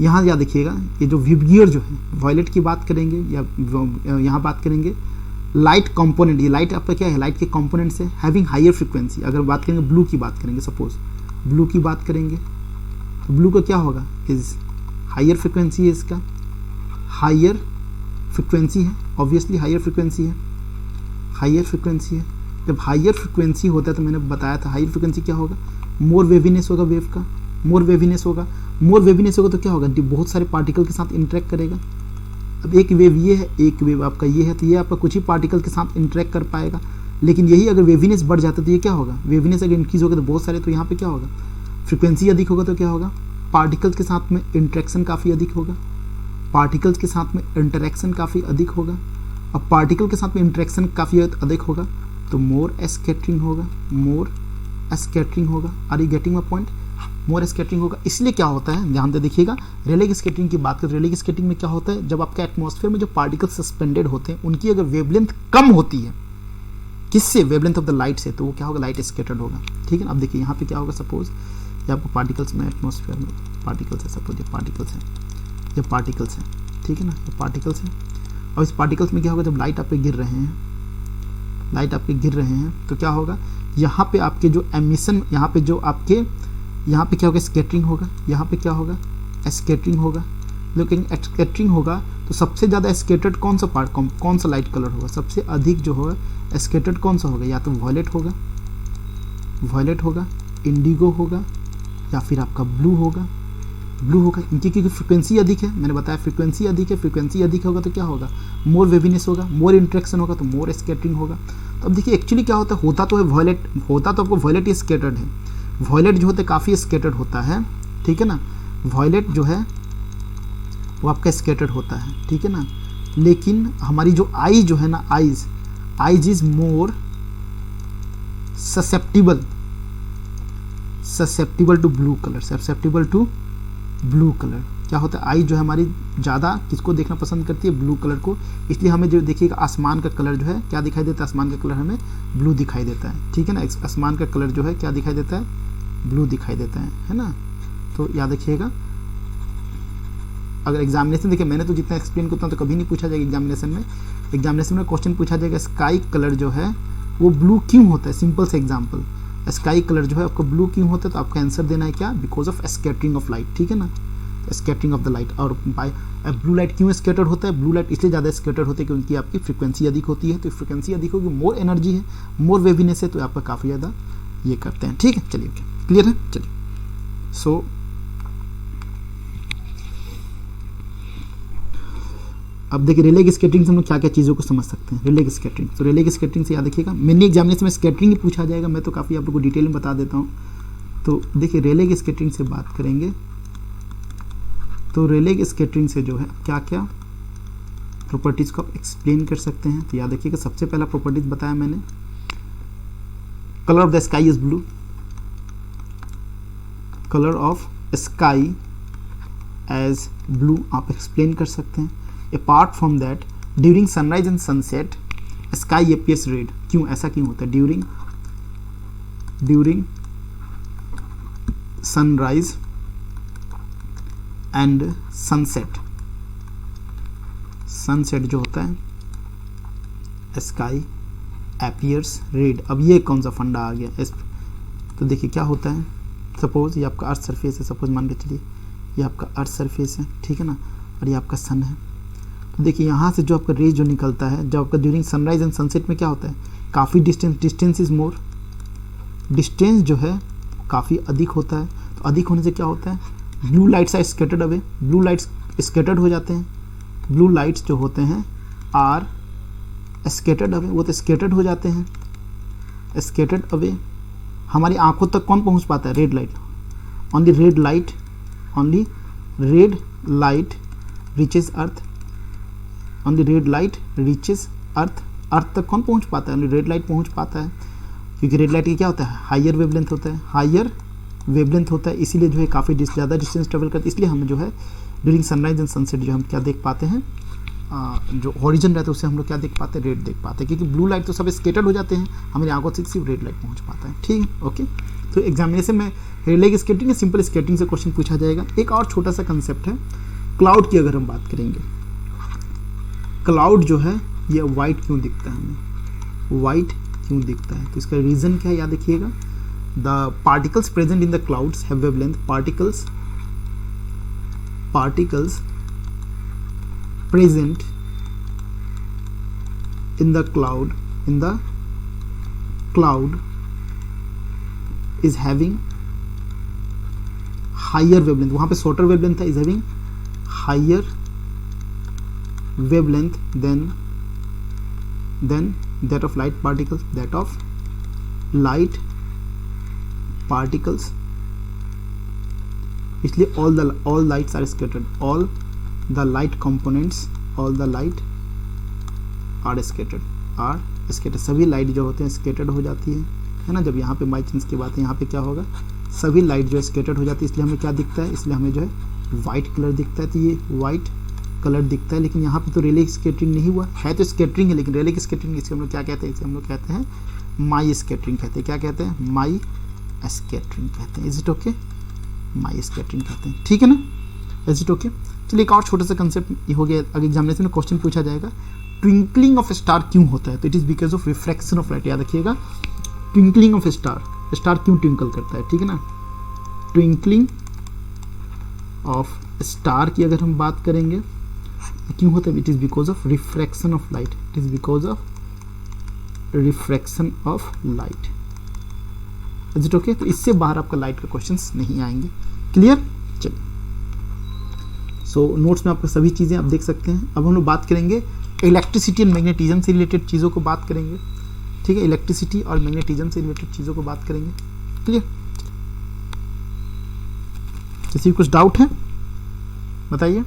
[SPEAKER 1] यहाँ याद रखिएगा ये जो विबगियर जो है वॉयलेट की बात करेंगे या यहाँ बात करेंगे लाइट कंपोनेंट, ये लाइट आपका क्या है, लाइट के कंपोनेंट्स है हैविंग हायर फ्रीक्वेंसी। अगर बात करेंगे ब्लू की बात करेंगे, सपोज ब्लू की बात करेंगे तो ब्लू का क्या होगा, इज हायर फ्रीक्वेंसी है, इसका हायर फ्रीक्वेंसी है, ऑब्वियसली हायर फ्रीक्वेंसी है। जब हायर फ्रीक्वेंसी होता है तो मैंने बताया था हायर फ्रीक्वेंसी क्या होगा, मोर वेवीनेस होगा वेव का, मोर वेवीनेस होगा तो क्या होगा, बहुत सारे पार्टिकल के साथ इंटरेक्ट करेगा। अब एक वेव ये है, एक वेव आपका ये है, तो ये आपका कुछ ही पार्टिकल के साथ इंटरेक्ट कर पाएगा। लेकिन यही अगर वेवीनेस बढ़ जाता है तो ये क्या होगा, वेवीनेस अगर इंक्रीज होगा तो बहुत सारे, तो यहाँ पे क्या होगा, फ्रीक्वेंसी अधिक होगा तो क्या होगा, पार्टिकल्स के साथ में इंटरेक्शन काफ़ी अधिक होगा, अब पार्टिकल के साथ में इंटरेक्शन काफ़ी अधिक होगा तो मोर स्कैटरिंग होगा। Are you getting my point, more scattering होगा। इसलिए क्या होता है, ध्यान से देखिएगा, रेले स्कैटरिंग की बात करें, रेले स्कैटरिंग में क्या होता है, जब आपका एटमॉस्फेयर में जो पार्टिकल सस्पेंडेड होते हैं उनकी अगर वेवलेंथ कम होती है, किससे, वेवलेंथ ऑफ द लाइट से, तो वो क्या होगा, लाइट स्कैटर्ड होगा, ठीक है ना। अब देखिए यहाँ पे क्या होगा, सपोज ये आपको पार्टिकल्स में एटमॉस्फेयर में पार्टिकल्स है, सपोज ये पार्टिकल्स है, ठीक है ना, ये पार्टिकल्स है। और इस पार्टिकल्स में क्या होगा, जब लाइट आप पे गिर रहे हैं तो क्या होगा, यहाँ पे आपके जो एमिशन, यहाँ पे क्या होगा, स्कैटरिंग होगा, यहाँ पे क्या होगा, स्कैटरिंग होगा। लेकिन स्कैटरिंग होगा तो सबसे ज़्यादा स्कैटर्ड कौन सा लाइट कलर होगा, सबसे अधिक जो होगा स्कैटर्ड कौन सा होगा, या तो वॉयलेट होगा, इंडिगो होगा, या फिर आपका ब्लू होगा। इनकी क्योंकि फ्रीक्वेंसी अधिक है, मैंने बताया फ्रीक्वेंसी अधिक होगा तो क्या होगा, मोर वेवीनेस होगा, मोर इंट्रैक्शन होगा तो मोर स्कैटरिंग होगा। तो अब देखिए एक्चुअली क्या होता तो है वॉयलेट, होता तो आपको वॉयलेट ही स्कैटर्ड है, वॉयलेट जो होता है काफ़ी स्कैटर्ड होता है, ठीक है ना, वॉयलेट जो है वो आपका स्कैटर्ड होता है, ठीक है ना। लेकिन हमारी जो आई जो है ना, eyes is more susceptible to blue colour, क्या होता है, आई जो है हमारी ज़्यादा किसको देखना पसंद करती है, ब्लू कलर को। इसलिए हमें जो देखिएगा आसमान का कलर जो है क्या दिखाई देता है, आसमान का कलर हमें ब्लू दिखाई देता है, ठीक है ना। आसमान का कलर जो है क्या दिखाई देता है, ब्लू दिखाई देता है ना। तो याद रखिएगा, अगर एग्जामिनेशन देखिए मैंने तो जितना एक्सप्लेन करता हूँ तो कभी नहीं पूछा जाएगा एग्जामिनेशन में क्वेश्चन पूछा जाएगा स्काई कलर जो है वो ब्लू क्यों होता है। सिंपल से एग्जाम्पल, स्काई कलर जो है आपको ब्लू क्यों होता है, तो आपका आंसर देना है क्या, because of scattering of light, ठीक है ना, स्कैटरिंग ऑफ द लाइट। और बाय ब्लू लाइट क्यों स्कैटर्ड होता है, ब्लू लाइट इसलिए ज़्यादा स्कैटर्ड होता है क्योंकि आपकी फ्रीक्वेंसी अधिक होती है, तो फ्रीक्वेंसी अधिक होगी, मोर एनर्जी है, मोर वेवीनेस है, तो आपका काफ़ी ज़्यादा ये करते हैं, ठीक है। चलिए क्लियर है, चलिए। सो अब देखिए रिले स्कैटरिंग से हम लोग क्या क्या चीज़ों को समझ सकते हैं। रिले स्कैटरिंग, तो रिले स्कैटरिंग से याद रखिएगा, मेनली एग्जामिनेशन में स्कैटरिंग ही पूछा जाएगा, मैं तो काफ़ी आप लोग को डिटेल में बता देता हूँ। तो देखिए रिले स्कैटरिंग से बात करेंगे तो रिले स्कैटरिंग से जो है क्या क्या प्रॉपर्टीज़ को आप एक्सप्लेन कर सकते हैं। तो याद रखिएगा, सबसे पहला प्रॉपर्टीज बताया मैंने, colour of the sky is blue, colour of sky as blue आप एक्सप्लेन कर सकते हैं। Apart from that, during sunrise and sunset sky appears red, क्यों, ऐसा क्यों होता है, ड्यूरिंग सनराइज एंड सनसेट जो होता है स्काई अपीयर्स रेड। अब ये कौन सा फंडा आ गया इस, तो देखिए क्या होता है, सपोज ये आपका अर्थ सरफेस है, सपोज मान के चलिए ये आपका अर्थ सरफेस है, ठीक है ना, और ये आपका सन है। तो देखिए यहाँ से जो आपका रेज जो निकलता है, जब आपका ड्यूरिंग सनराइज एंड सनसेट में क्या होता है, काफ़ी डिस्टेंस इज मोर, डिस्टेंस जो है काफ़ी अधिक होता है। तो अधिक होने से क्या होता है, blue lights are scattered away, blue lights scattered हो जाते हैं, ब्लू लाइट्स जो होते हैं आर स्कैटर्ड अवे, वो तो स्कैटर्ड हो जाते हैं, स्कैटर्ड अवे। हमारी आंखों तक कौन पहुंच पाता है, red light, only red light, only red light reaches earth, only red light reaches earth. Earth तक कौन पहुंच पाता है, ओनली रेड लाइट पहुंच पाता है, क्योंकि रेड लाइट की क्या होता है, हायर वेवलेंथ होता है, हायर वेवलेंथ होता है, इसीलिए जो है काफ़ी ज़्यादा डिस्टेंस ट्रेवल करती है। इसलिए हम जो है ड्यूरिंग सनराइज एंड सनसेट जो हम क्या देख पाते हैं, जो हॉरिजन रहता है उससे हम लोग क्या देख पाते हैं, रेड देख पाते हैं, क्योंकि ब्लू लाइट तो सब स्केटर्ड हो जाते हैं, हमारी आंखों से सिर्फ रेड लाइट पहुंच पाता है, ठीक है, ओके। तो एग्जामिनेशन में हेडलाइट स्केटिंग या सिंपल स्केटिंग से क्वेश्चन पूछा जाएगा। एक और छोटा सा कंसेप्ट है क्लाउड की, अगर हम बात करेंगे, क्लाउड जो है ये वाइट क्यों दिखता है, हमें वाइट क्यों दिखता है, तो इसका रीज़न क्या है, याद रखिएगा, the particles present in the clouds have wavelength, particles present in the cloud is having higher wavelength, वहां पे shorter wavelength था, is having higher wavelength than that of light particles, इसलिए all lights are scattered, all the light components, all the light are scattered, सभी light जो होते हैं scattered हो जाती है ना। जब यहाँ पे बाई चांस की बात है, यहाँ पे क्या होगा, सभी लाइट जो है स्केटर्ड हो जाती है, इसलिए हमें क्या दिखता है, इसलिए हमें जो है वाइट कलर दिखता है। तो ये वाइट कलर दिखता है, लेकिन यहाँ पे तो रेले स्केटरिंग नहीं हुआ है, तो स्केटरिंग है, लेकिन रेले स्केटरिंग इसे हम लोग क्या कहते हैं, इसे हम लोग कहते हैं माई स्केटरिंग कहते हैं, क्या कहते हैं, माई स्केटरिंग कहते हैं। Is it okay, my scattering कहते हैं, ठीक है ना, इज इट ओके। चलिए एक और छोटा सा कंसेप्ट हो गया, अगर एग्जामिनेशन में क्वेश्चन पूछा जाएगा, ट्विंकलिंग ऑफ स्टार क्यों होता है, तो it is because of refraction of light, याद रखिएगा, ट्विंकलिंग ऑफ स्टार, स्टार क्यों ट्विंकल करता है, ठीक है ना, ट्विंकलिंग ऑफ स्टार की अगर हम बात करेंगे क्यों होता है, it is because of refraction of light, it is because of refraction of light, is it okay. तो इससे बाहर आपका लाइट के क्वेश्चंस नहीं आएंगे, क्लियर। चलिए सो नोट्स में आपको सभी चीज़ें आप देख सकते हैं। अब हम लोग बात करेंगे इलेक्ट्रिसिटी एंड मैग्नेटिज्म से रिलेटेड चीज़ों को बात करेंगे, ठीक है, इलेक्ट्रिसिटी और मैग्नेटिज्म से रिलेटेड चीज़ों को बात करेंगे, क्लियर। किसी कुछ डाउट है बताइए,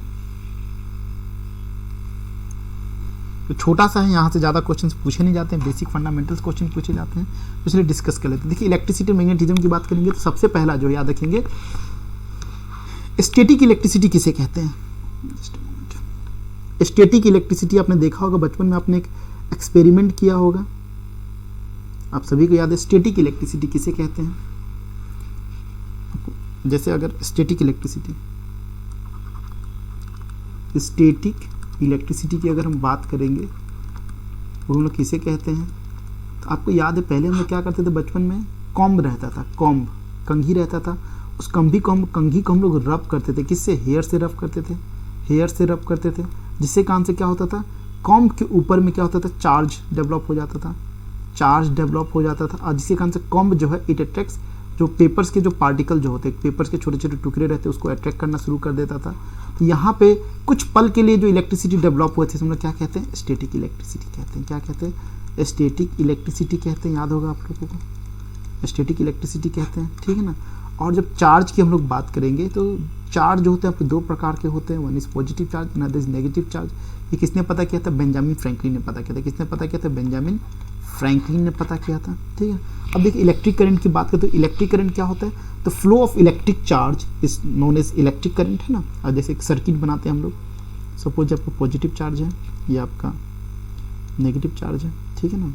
[SPEAKER 1] तो छोटा सा है, यहाँ से ज़्यादा क्वेश्चंस पूछे नहीं जाते हैं, बेसिक फंडामेंटल्स क्वेश्चन पूछे जाते हैं, तो इसलिए डिस्कस कर लेते हैं। देखिए इलेक्ट्रिसिटी मैग्नेटिज्म की बात करेंगे तो सबसे पहला जो याद रखेंगे, स्टैटिक इलेक्ट्रिसिटी किसे कहते हैं। स्टैटिक इलेक्ट्रिसिटी आपने देखा होगा, बचपन में आपने एक एक्सपेरिमेंट किया होगा, आप सभी को याद है, स्टैटिक इलेक्ट्रिसिटी किसे कहते हैं। जैसे अगर स्टैटिक इलेक्ट्रिसिटी की अगर हम बात करेंगे वो हम लोग किसे कहते हैं, तो आपको याद है पहले हम लोग क्या करते थे बचपन में, कॉम्ब रहता था, कॉम्ब कंघी रहता था, उस कंघी को हम लोग रब करते थे, किससे, हेयर से रब करते थे, हेयर से रब करते थे, जिससे काम से क्या होता था, कॉम्ब के ऊपर में क्या होता था, चार्ज डेवलप हो जाता था, और जिसके कारण से कॉम्ब जो है इट अट्रैक्ट्स जो पेपर्स के जो पार्टिकल जो होते हैं, पेपर्स के छोटे छोटे टुकड़े रहते हैं, उसको अट्रैक्ट करना शुरू कर देता था। तो यहाँ पे कुछ पल के लिए जो इलेक्ट्रिसिटी डेवलप हुए थे, हम लोग क्या कहते हैं, स्टैटिक इलेक्ट्रिसिटी कहते हैं, क्या कहते हैं, स्टैटिक इलेक्ट्रिसिटी कहते हैं, याद होगा आप लोगों को, स्टैटिक इलेक्ट्रिसिटी कहते हैं, ठीक है ना। और जब चार्ज की हम लोग बात करेंगे तो चार्ज जो होते हैं आपके दो प्रकार के होते हैं, one is positive charge, another is negative charge. ये किसने पता किया था, बेंजामिन फ्रैंकलिन ने पता किया था, किसने पता किया था, बेंजामिन फ्रैंकलिन ने पता किया था, ठीक है। अब देखिए इलेक्ट्रिक करंट की बात करें तो इलेक्ट्रिक करंट क्या होता है, तो flow of electric charge is known as electric current, है ना। और जैसे एक सर्किट बनाते हैं हम लोग, सपोज आपका पॉजिटिव चार्ज है, ये आपका नेगेटिव चार्ज है, ठीक है ना।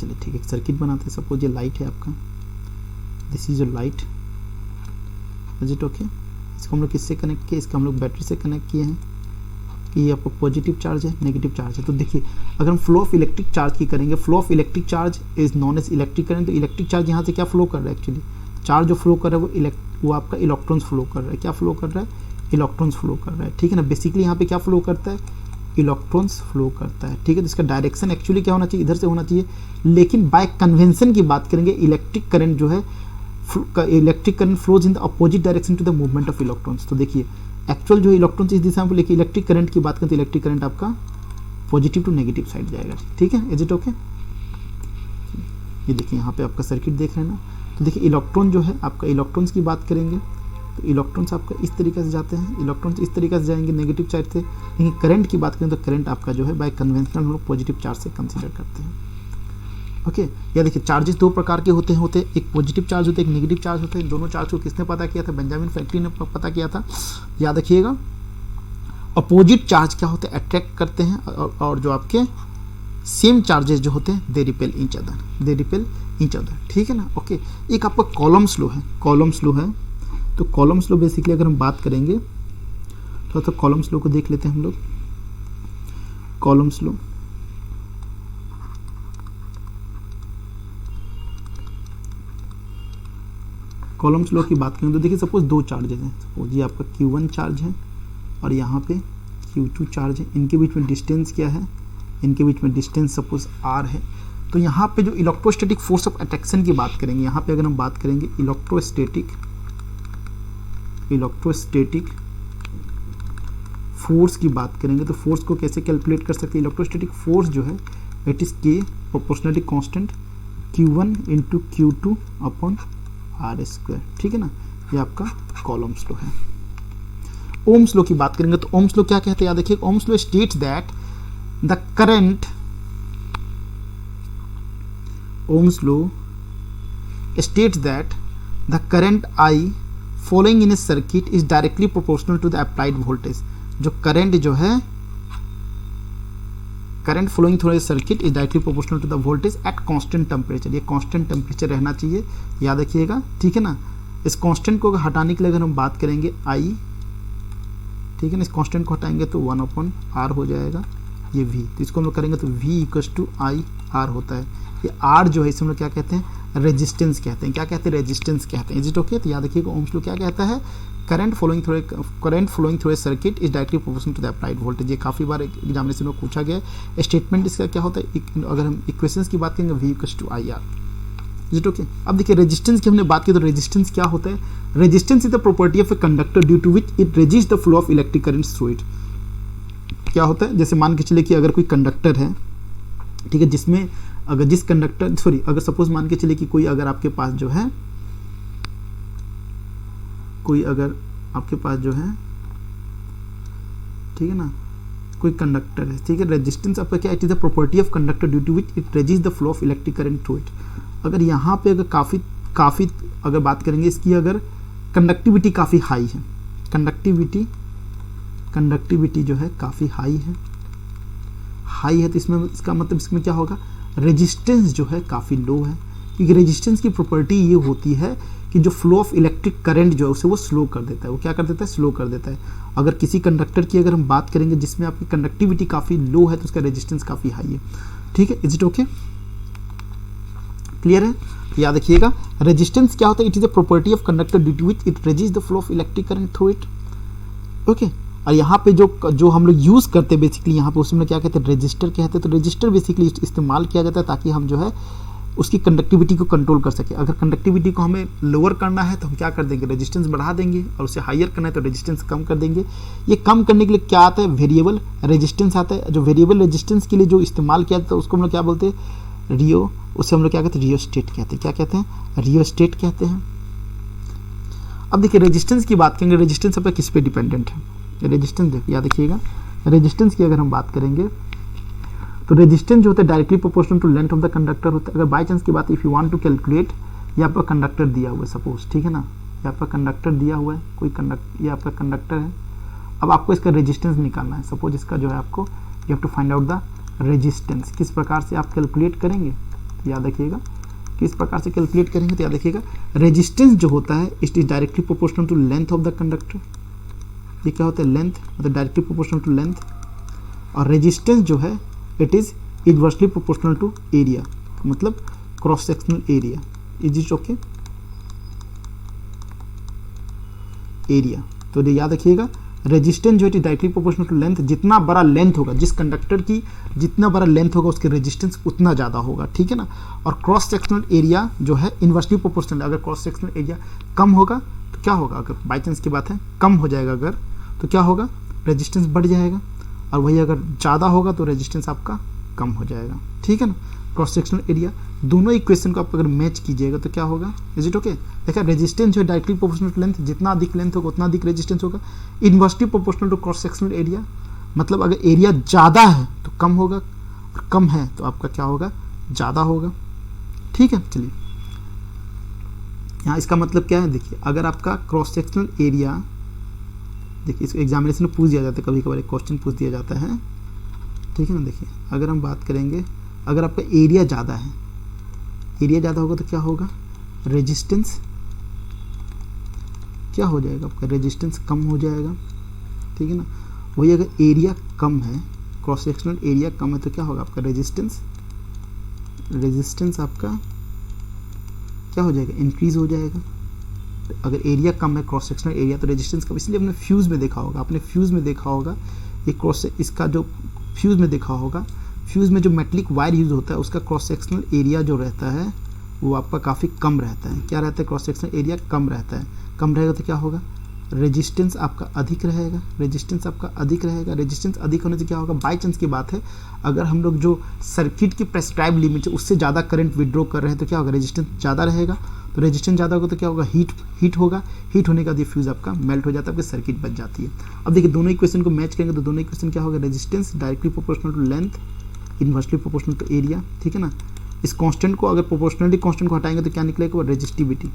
[SPEAKER 1] चलिए ठीक है, सर्किट बनाते हैं, सपोज ये लाइट है आपका, this is your light, is it okay, इसको हम लोग किससे कनेक्ट किए, इसको हम लोग बैटरी से कनेक्ट किए हैं कि ये आपको पॉजिटिव चार्ज है, नेगेटिव चार्ज है। तो देखिए अगर हम फ्लो ऑफ इलेक्ट्रिक चार्ज की करेंगे, flow of electric charge is known as electric current. तो इलेक्ट्रिक चार्ज यहाँ से क्या फ्लो कर रहा है, एक्चुअली चार्ज जो फ्लो कर रहा है वो आपका इलेक्ट्रॉन्स फ्लो कर रहा है। क्या फ्लो कर रहा है, इलेक्ट्रॉन्स फ्लो कर रहा है, ठीक है ना। बेसिकली यहाँ पे क्या फ्लो करता है, इलेक्ट्रॉन्स फ्लो करता है, ठीक है। तो इसका डायरेक्शन एक्चुअली क्या होना चाहिए, इधर से होना चाहिए, लेकिन बाय कन्वेंशन की बात करेंगे इलेक्ट्रिक करंट जो है, electric current flows in the opposite direction to the movement of electrons. तो देखिए एक्चुअल जो इलेक्ट्रॉन्स इस दिशा में, लेकिन इलेक्ट्रिक करंट की बात करें तो इलेक्ट्रिक करंट आपका पॉजिटिव टू नेगेटिव साइड जाएगा, ठीक है। Is it okay. ये देखिए यहाँ पे आपका सर्किट देख रहे हैं ना। तो देखिए इलेक्ट्रॉन जो है आपका, इलेक्ट्रॉन्स की बात करेंगे तो इलेक्ट्रॉन्स आपका इस तरीके से जाते हैं, इलेक्ट्रॉन्स इस तरीके से जाएंगे नेगेटिव साइड से। लेकिन करंट की बात करें तो करंट आपका जो है बाय कन्वेंशनल हम लोग पॉजिटिव चार्ज से कंसीडर करते हैं, ओके। या देखिए चार्जेस दो प्रकार के होते हैं, एक पॉजिटिव चार्ज होता है, एक नेगेटिव चार्ज होता है। दोनों चार्ज को किसने पता किया था, बेंजामिन फ्रैंकलिन ने पता किया था, याद रखिएगा। अपोजिट चार्ज क्या होते हैं, अट्रैक्ट करते हैं, और जो आपके सेम चार्जेस जो होते हैं दे रिपेल ईच अदर, ठीक है ना, ओके। एक आपका कॉलम स्लो है, तो कॉलम स्लो बेसिकली अगर हम बात करेंगे तो कॉलम स्लो को देख लेते हैं हम लोग। कॉलम स्लो की बात करें तो देखिए सपोज दो चार्जेस हैं, सपोज ये आपका Q1 चार्ज है और यहाँ पे Q2 चार्ज है। इनके बीच में डिस्टेंस क्या है, इनके बीच में डिस्टेंस सपोज R है। तो यहाँ पे जो इलेक्ट्रोस्टैटिक फोर्स ऑफ अट्रैक्शन की बात करेंगे, यहाँ पे अगर हम बात करेंगे इलेक्ट्रोस्टैटिक फोर्स की बात करेंगे तो फोर्स को कैसे कैलकुलेट कर सकते हैं। इलेक्ट्रोस्टैटिक फोर्स जो है it is K proportionally constant Q1 into Q2 upon R², ठीक है ना। ये आपका कॉलम स्लो है। ओम्स लॉ की बात करेंगे तो ओम्स लॉ क्या कहते हैं, याद रखिए। Ohm's law states that the current, Ohm's law states that the current I following in a circuit is directly proportional to the applied voltage. जो करंट जो है, current flowing through a circuit is directly proportional to the voltage at constant temperature. ये constant temperature रहना चाहिए, याद रखिएगा, ठीक है ना। इस कांस्टेंट को हटाने के लिए अगर हम बात करेंगे I, ठीक है ना, इस कांस्टेंट को हटाएंगे तो 1/R हो जाएगा, ये V। तो इसको हम लोग करेंगे तो V = IR होता है। ये R जो है इसे हम लोग क्या कहते हैं, रेजिस्टेंस कहते हैं। क्या कहते हैं, रेजिस्टेंस कहते हैं। Is it okay. तो याद रखिएगा ओम्स लॉ क्या कहता है, current flowing through a circuit is directly proportional to the applied voltage. ये काफी बार एग्जामिनेशन में पूछा गया है। स्टेटमेंट इसका क्या होता है, अगर हम इक्वेशंस की बात करेंगे V = IR। Is it okay. अब देखिए रेजिस्टेंस की हमने बात की तो रेजिस्टेंस क्या होता है, resistance is the property of a conductor due to which it resist the flow of electric currents through it. क्या होता है, जैसे मान के चले कि अगर कोई कंडक्टर है, ठीक है, जिसमें अगर जिस कंडक्टर अगर सपोज मान के चले कि कोई अगर आपके पास जो है, कोई अगर आपके पास जो है, ठीक है ना, कोई कंडक्टर है, ठीक है। रेजिस्टेंस आपका क्या, it is the property of conductor due to which it resist the flow of electric current through it. अगर यहाँ पे अगर काफ़ी अगर बात करेंगे इसकी, अगर कंडक्टिविटी काफ़ी हाई है, कंडक्टिविटी जो है काफ़ी हाई है तो इसमें इसका मतलब इसमें क्या होगा, रेजिस्टेंस जो है काफ़ी लो है। क्योंकि रेजिस्टेंस की प्रॉपर्टी ये होती है कि जो फ्लो ऑफ इलेक्ट्रिक करंट जो है उसे वो स्लो कर देता है। वो क्या कर देता है, स्लो कर देता है। अगर किसी कंडक्टर की अगर हम बात करेंगे जिसमें आपकी कंडक्टिविटी काफ़ी लो है तो उसका रेजिस्टेंस काफ़ी हाई है, ठीक है। इज इट ओके, क्लियर है। याद रखिएगा रेजिस्टेंस क्या होता है, it is the property of conductor due to which it resist the flow of electric current through it, okay. और यहाँ पे जो हम लोग यूज़ करते हैं बेसिकली यहाँ पे उसमें क्या कहते हैं, रजिस्टर कहते हैं। तो रजिस्टर बेसिकली इस्तेमाल किया जाता है ताकि हम जो है उसकी कंडक्टिविटी को कंट्रोल कर सके। अगर कंडक्टिविटी को हमें लोअर करना है तो हम क्या कर देंगे, रेजिस्टेंस बढ़ा देंगे, और उसे हायर करना है तो रेजिस्टेंस कम कर देंगे। ये कम करने के लिए क्या आता है, वेरिएबल रेजिस्टेंस आता है। जो वेरिएबल रेजिस्टेंस के लिए जो इस्तेमाल किया जाता है उसको हम लोग क्या बोलते हैं, रियो, उसे हम लोग क्या कहते हैं, रियोस्टेट कहते हैं। क्या कहते हैं, रियोस्टेट कहते हैं। अब देखिए रेजिस्टेंस की बात करेंगे, रेजिस्टेंस अब किस पे डिपेंडेंट है, रेजिस्टेंस देखिए, याद रखिएगा रेजिस्टेंस की अगर हम बात करेंगे तो रेजिस्टेंस जो होता है directly proportional to length of the conductor होता है। अगर बाय चांस की बात, if you want to calculate, ये आपका कंडक्टर दिया हुआ है सपोज, ठीक है ना, ये आपका कंडक्टर दिया हुआ है, कोई ये आपका कंडक्टर है। अब आपको इसका रेजिस्टेंस निकालना है। सपोज इसका जो है आपको you have to find out the resistance. किस प्रकार से आप कैलकुलेट करेंगे, याद रखिएगा किस प्रकार से कैलकुलेट करेंगे तो याद रखिएगा, रेजिस्टेंस जो होता है it is directly proportional to length of the conductor. ये क्या होता है, लेंथ, मतलब डायरेक्टली प्रोपोर्शनल टू लेंथ। और रेजिस्टेंस जो है it is inversely proportional to area, मतलब cross sectional area. Is it okay, area. तो ये याद रखिएगा, रेजिस्टेंस जो है डायरेक्टली प्रोपोर्शनल टू लेंथ। जितना बड़ा लेंथ होगा, जिस कंडक्टर की जितना बड़ा लेंथ होगा उसके रेजिस्टेंस उतना ज़्यादा होगा, ठीक है ना। और क्रॉस सेक्शनल एरिया जो है इनवर्सली प्रोपोर्शनल। अगर क्रॉस सेक्शनल एरिया कम होगा तो क्या होगा, अगर बाई चांस की बात है कम हो जाएगा अगर, तो क्या होगा, रेजिस्टेंस बढ़ जाएगा। और वही अगर ज़्यादा होगा तो रेजिस्टेंस आपका कम हो जाएगा, ठीक है ना। क्रॉस सेक्शनल एरिया, दोनों इक्वेशन को आप अगर मैच कीजिएगा तो क्या होगा, इज इट ओके। देखा, रेजिस्टेंस जो है डायरेक्टली प्रोपोर्शनल टू लेंथ, जितना अधिक लेंथ होगा उतना अधिक रेजिस्टेंस होगा। Inversely proportional to cross sectional area, मतलब अगर एरिया ज़्यादा है तो कम होगा, और कम है तो आपका क्या होगा, ज़्यादा होगा, ठीक है। चलिए यहाँ इसका मतलब क्या है, देखिए अगर आपका क्रॉस सेक्शनल एरिया, देखिए इसको एग्जामिनेशन में पूछ दिया जाता है, कभी कभार एक क्वेश्चन पूछ दिया जाता है, ठीक है ना। देखिए अगर हम बात करेंगे, अगर आपका एरिया ज़्यादा है, एरिया ज़्यादा होगा तो क्या होगा, रेजिस्टेंस क्या हो जाएगा आपका, रेजिस्टेंस कम हो जाएगा, ठीक है ना। वही अगर एरिया कम है, क्रॉस सेक्शनल एरिया कम है तो क्या होगा आपका, रेजिस्टेंस आपका क्या हो जाएगा, इंक्रीज हो जाएगा। अगर एरिया कम है क्रॉस सेक्शनल एरिया तो रेजिस्टेंस कम। इसलिए आपने फ्यूज़ में देखा होगा, ये क्रॉस, इसका जो फ्यूज़ में देखा होगा, फ्यूज़ में जो मेटलिक वायर यूज़ होता है उसका क्रॉस सेक्शनल एरिया जो रहता है वो आपका काफ़ी कम रहता है। क्या रहता है, क्रॉस सेक्शनल एरिया कम रहता है। कम रहेगा तो क्या होगा, रेजिस्टेंस आपका अधिक रहेगा, रेजिस्टेंस अधिक होने से क्या होगा, बाई चांस की बात है अगर हम लोग जो सर्किट की प्रेस्क्राइब लिमिट है उससे ज़्यादा करंट विड्रॉ कर रहे हैं तो क्या होगा, रेजिस्टेंस ज़्यादा रहेगा। तो रेजिस्टेंस ज़्यादा होगा तो क्या होगा, हीट होगा। हीट होने का ये फ्यूज़ आपका मेल्ट हो जाता है, आपकी सर्किट बच जाती है। अब देखिए दोनों इक्वेशन को मैच करेंगे तो दोनों इक्वेशन क्या होगा, resistance directly proportional to length, inversely proportional to area, ठीक है ना। इस कांस्टेंट को अगर प्रोपोर्शनलिटी कांस्टेंट को हटाएंगे तो क्या निकलेगा, वो रेजिस्टिविटी।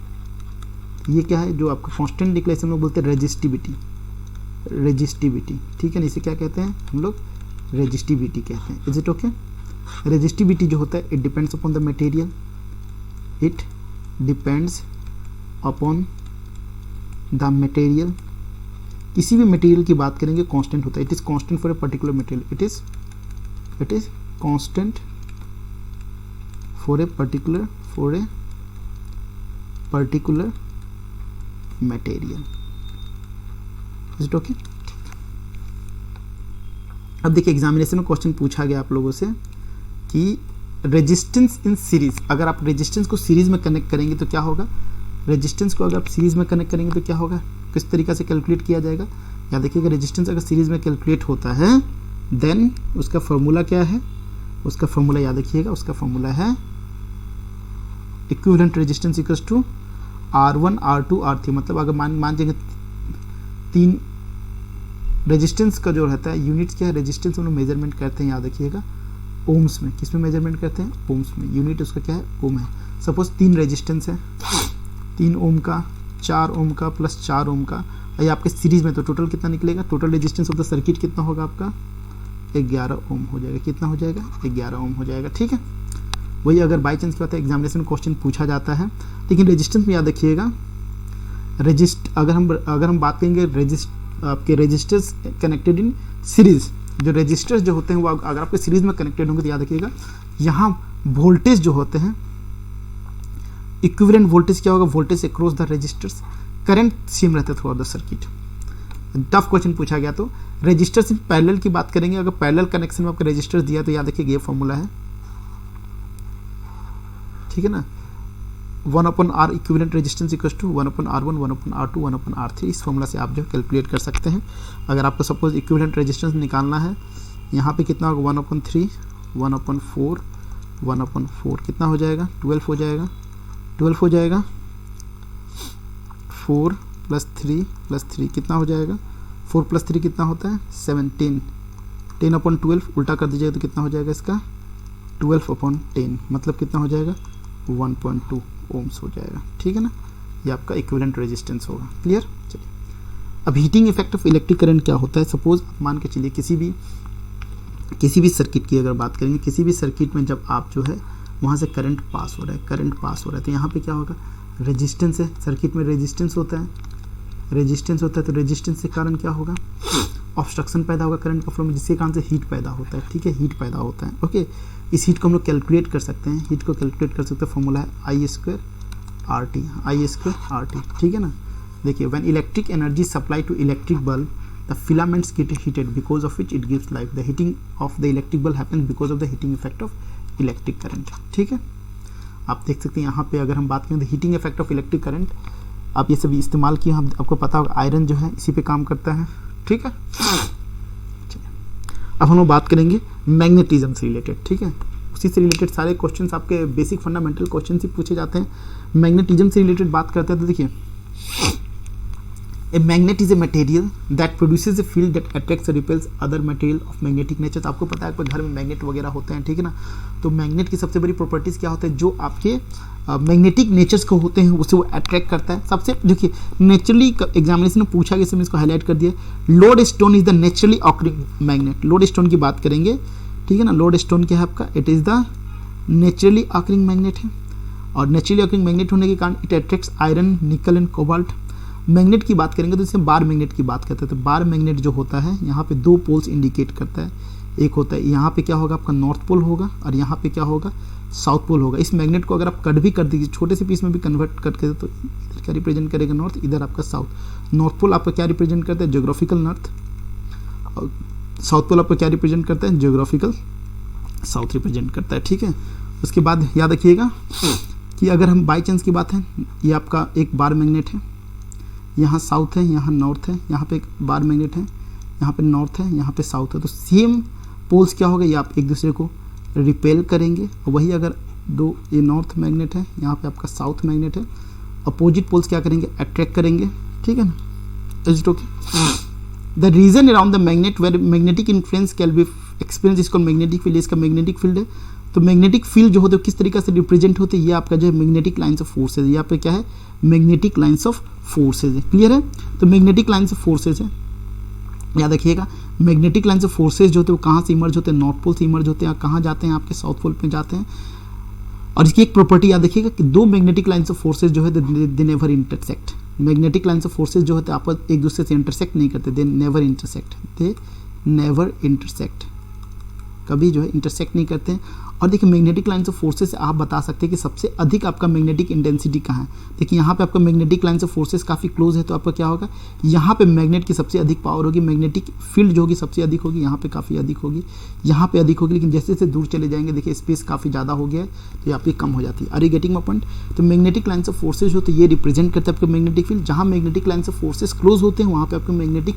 [SPEAKER 1] ये क्या है, जो आपका कांस्टेंट निकला इसे हम लोग बोलते हैं रेजिस्टिविटी, ठीक है ना। इसे क्या कहते हैं हम लोग, रेजिस्टिविटी कहते हैं। Is it okay. रेजिस्टिविटी जो होता है it depends upon the material, it depends upon the material. किसी भी मटेरियल की बात करेंगे कांस्टेंट होता है, it is constant for a particular material, it is constant for a particular material. Is it okay. अब देखिए एग्जामिनेशन में क्वेश्चन पूछा गया आप लोगों से कि रेजिस्टेंस इन सीरीज, अगर आप रेजिस्टेंस को सीरीज में कनेक्ट करेंगे तो क्या होगा, रेजिस्टेंस को अगर आप सीरीज में कनेक्ट करेंगे तो क्या होगा, किस तरीके से कैलकुलेट किया जाएगा। याद देखिएगा, रेजिस्टेंस अगर सीरीज में कैलकुलेट होता है देन उसका फॉर्मूला क्या है, उसका फॉर्मूला याद रखिएगा, उसका फॉर्मूला है equivalent resistance equals to R1 R2 R3। मतलब अगर मान जाएंगे तीन रेजिस्टेंस का जो रहता है यूनिट्स क्या है, रेजिस्टेंस हम लोग मेजरमेंट करते हैं, याद रखिएगा ओम्स में। किस में मेजरमेंट करते हैं, ओम्स में। यूनिट उसका क्या है, ओम है। सपोज 3 रेजिस्टेंस है, 3 ओम का, 4 ओम का प्लस 4 ओम का, ये आपके सीरीज में, तो टोटल कितना निकलेगा, total resistance of the circuit कितना होगा आपका, 11 ओम हो जाएगा। कितना हो जाएगा, 11 ओम हो जाएगा, ठीक है। वही अगर बाई चांस की बात है एग्जामिनेशन में क्वेश्चन पूछा जाता है, लेकिन रेजिस्टेंस में याद रखिएगा, अगर हम बात करेंगे आपके रेजिस्टर्स कनेक्टेड इन सीरीज, जो रेजिस्टर्स जो होते हैं वो अगर आपके सीरीज में कनेक्टेड होंगे तो याद रखिएगा यहाँ वोल्टेज जो होते हैं, इक्विवेलेंट वोल्टेज क्या होगा, voltage across the resistors, current same रहता है throughout the circuit. Tough question पूछा गया तो रेजिस्टर्स इन पैरेलल की बात करेंगे, अगर पैरेलल कनेक्शन में आपका रेजिस्टर्स दिया तो याद रखिएगा ये फॉर्मूला है, ठीक है ना। 1/R equivalent resistance equals to 1/R1 1/R2 1/R3। इस फॉर्मूला से आप जो कैलकुलेट कर सकते हैं। अगर आपको सपोज इक्विवेलेंट रेजिस्टेंस निकालना है, यहाँ पे कितना होगा, 1/3 1/4 1/4 कितना हो जाएगा, 12 हो जाएगा, 12 हो जाएगा। 4 + 3 + 3 कितना हो जाएगा, 4 + 3 कितना होता है, 17। 10/12 उल्टा कर दीजिएगा तो कितना हो जाएगा इसका, 12/10, मतलब कितना हो जाएगा, 1.2 ओम्स हो जाएगा, ठीक है ना। ये आपका इक्विवेलेंट रेजिस्टेंस होगा। क्लियर। चलिए अब heating effect of electric current क्या होता है। सपोज मान के चलिए किसी भी सर्किट की अगर बात करेंगे, किसी भी सर्किट में जब आप जो है वहाँ से करंट पास हो रहा है, करंट पास हो रहा है, तो यहाँ पे क्या होगा, रेजिस्टेंस है, सर्किट में रेजिस्टेंस होता है, रेजिस्टेंस होता है, तो रेजिस्टेंस के कारण क्या होगा, ऑब्स्ट्रक्शन पैदा होगा करंट का फ्लो में, जिसके कारण से हीट पैदा होता है, ठीक है, हीट पैदा होता है। ओके, इस हीट को हम लोग कैलकुलेट कर सकते हैं, हीट को कैलकुलेट कर सकते हैं, फॉर्मूला है I square R T, I square R T, ठीक है ना। देखिए, when electric energy supply to electric bulb the filaments get heated because of which it gives life, the heating of the electric bulb happens because of the heating effect of electric current, ठीक है। आप देख सकते हैं यहाँ पे अगर हम बात करें तो heating effect of electric current, आप ये सभी इस्तेमाल किए, हम आपको पता होगा आयरन जो है इसी पे काम करता है, ठीक है। अब हम लोग बात करेंगे मैग्नेटिज्म से रिलेटेड, ठीक है, उसी से रिलेटेड सारे क्वेश्चंस आपके बेसिक फंडामेंटल क्वेश्चन ही पूछे जाते हैं। मैग्नेटिज्म से रिलेटेड बात करते हैं तो देखिए, a magnet is a material that produces a field that attracts और repels other material of magnetic nature. तो आपको पता है आपके घर में मैग्नेट वगैरह होते हैं, ठीक है ना। तो मैग्नेट की सबसे बड़ी प्रॉपर्टीज क्या होते हैं, जो आपके मैग्नेटिक नेचर्स को होते हैं उसे वो अट्रैक्ट करता है। सबसे देखिए, नेचुरली एग्जामिनेशन में पूछा गया, इसको हाईलाइट कर दिया, load stone is the naturally occurring magnet. Load stone की बात करेंगे, ठीक है ना, लोड स्टोन क्या है आपका, it is the naturally occurring magnet है, और नेचुरली ऑकरिंग मैग्नेट होने के कारण इट अट्रैक्ट्स आयरन, निकल एंड कोबाल्ट। मैग्नेट की बात करेंगे तो इसमें बार मैग्नेट की बात करते हैं, तो बार मैग्नेट जो होता है यहाँ पे दो पोल्स इंडिकेट करता है, एक होता है यहाँ पे क्या होगा आपका नॉर्थ पोल होगा, और यहाँ पे क्या होगा साउथ पोल होगा। इस मैग्नेट को अगर आप कट भी कर दीजिए, छोटे से पीस में भी कन्वर्ट कट करें, तो इधर क्या रिप्रेजेंट करेगा नॉर्थ, इधर आपका साउथ। नॉर्थ पोल आपका क्या रिप्रेजेंट करता है, ज्योग्राफिकल नॉर्थ, और साउथ पोल आपका क्या रिप्रेजेंट करता है, ज्योग्राफिकल साउथ रिप्रेजेंट करता है, ठीक है। उसके बाद याद रखिएगा कि अगर हम बाई चांस की बात है, ये आपका एक बार मैग्नेट है, यहाँ साउथ है, यहाँ नॉर्थ है, यहाँ पे एक बार मैग्नेट है, यहाँ पे नॉर्थ है, यहाँ पे साउथ है, तो सेम पोल्स क्या होगा, ये आप एक दूसरे को रिपेल करेंगे। और वही अगर दो, ये नॉर्थ मैग्नेट है, यहाँ पे आपका साउथ मैग्नेट है, अपोजिट पोल्स क्या करेंगे, अट्रैक्ट करेंगे, ठीक है ना। Is it okay. The region around the magnet where magnetic influence can be experience, इसको मैग्नेटिक फील्ड, इसका मैग्नेटिक फील्ड है। तो मैग्नेटिक फील्ड जो होते हैं किस तरीके से रिप्रेजेंट होते हैं, ये आपका जो है मैग्नेटिक लाइन्स ऑफ फोर्सेज, यहाँ पे क्या है, मैग्नेटिक लाइन्स ऑफ फोर्सेज है, क्लियर है। तो मैग्नेटिक लाइन्स ऑफ फोर्सेज है, याद रखिएगा, मैग्नेटिक लाइन्स ऑफ फोर्सेज जो होते हैं वो कहाँ से इमर्ज होते हैं, नॉर्थ पोल से इमर्ज होते हैं, कहाँ जाते हैं आपके साउथ पोल पे जाते हैं। और इसकी एक प्रॉपर्टी याद रखिएगा कि दो मैग्नेटिक लाइन्स ऑफ फोर्सेज जो है they never intersect. Magnetic lines of forces जो होते हैं आपस एक दूसरे से इंटरसेक्ट नहीं करते, they never intersect, they never intersect, कभी जो है इंटरसेक्ट नहीं करते हैं। और देखिए, मैग्नेटिक लाइन्स ऑफ फोर्सेस से आप बता सकते हैं कि सबसे अधिक आपका मैग्नेटिक इंटेंसिटी कहाँ है। देखिए, यहाँ पे आपका मैग्नेटिक लाइन्स ऑफ फोर्सेस काफ़ी क्लोज है, तो आपका क्या होगा, यहाँ पे मैग्नेट की सबसे अधिक पावर होगी, मैग्नेटिक फील्ड जो होगी सबसे अधिक होगी, यहाँ पे काफ़ी अधिक होगी, यहाँ पे अधिक होगी। लेकिन जैसे जैसे दूर चले जाएंगे, देखिए स्पेस काफ़ी ज़्यादा हो गया है, तो यहाँ पे कम हो जाती है। Are you getting my point. तो मैग्नेटिक लाइन्स ऑफ फोर्सेज जो, तो ये रिप्रेजेंट करते हैं आपके मैग्नेटिक फील्ड। जहाँ magnetic lines of forces close होते हैं, वहाँ पे आपके मैग्नेटिक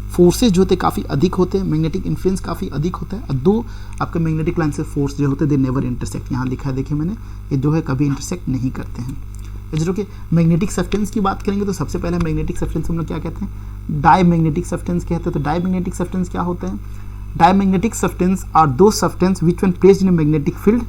[SPEAKER 1] फोर्सेज जो होते हैं काफ़ी अधिक होते हैं, मैग्नेटिक इन्फ्लुएंस काफ़ी अधिक होता है। और दो आपके मैग्नेटिक लाइन से फोर्स जो होते हैं दे नेवर इंटरसेक्ट, यहाँ लिखा है देखिए मैंने, ये जो है कभी इंटरसेक्ट नहीं करते हैं। जो कि मैग्नेटिक सब्सटेंस की बात करेंगे तो सबसे पहले मैग्नेटिक सब्सटेंस हम लोग क्या कहते हैं, डाई मैग्नेटिक सब्सटेंस कहते हैं। तो डाई मैग्नेटिक सब्सटेंस क्या होते हैं, die magnetic substance are those substance which one placed in magnetic field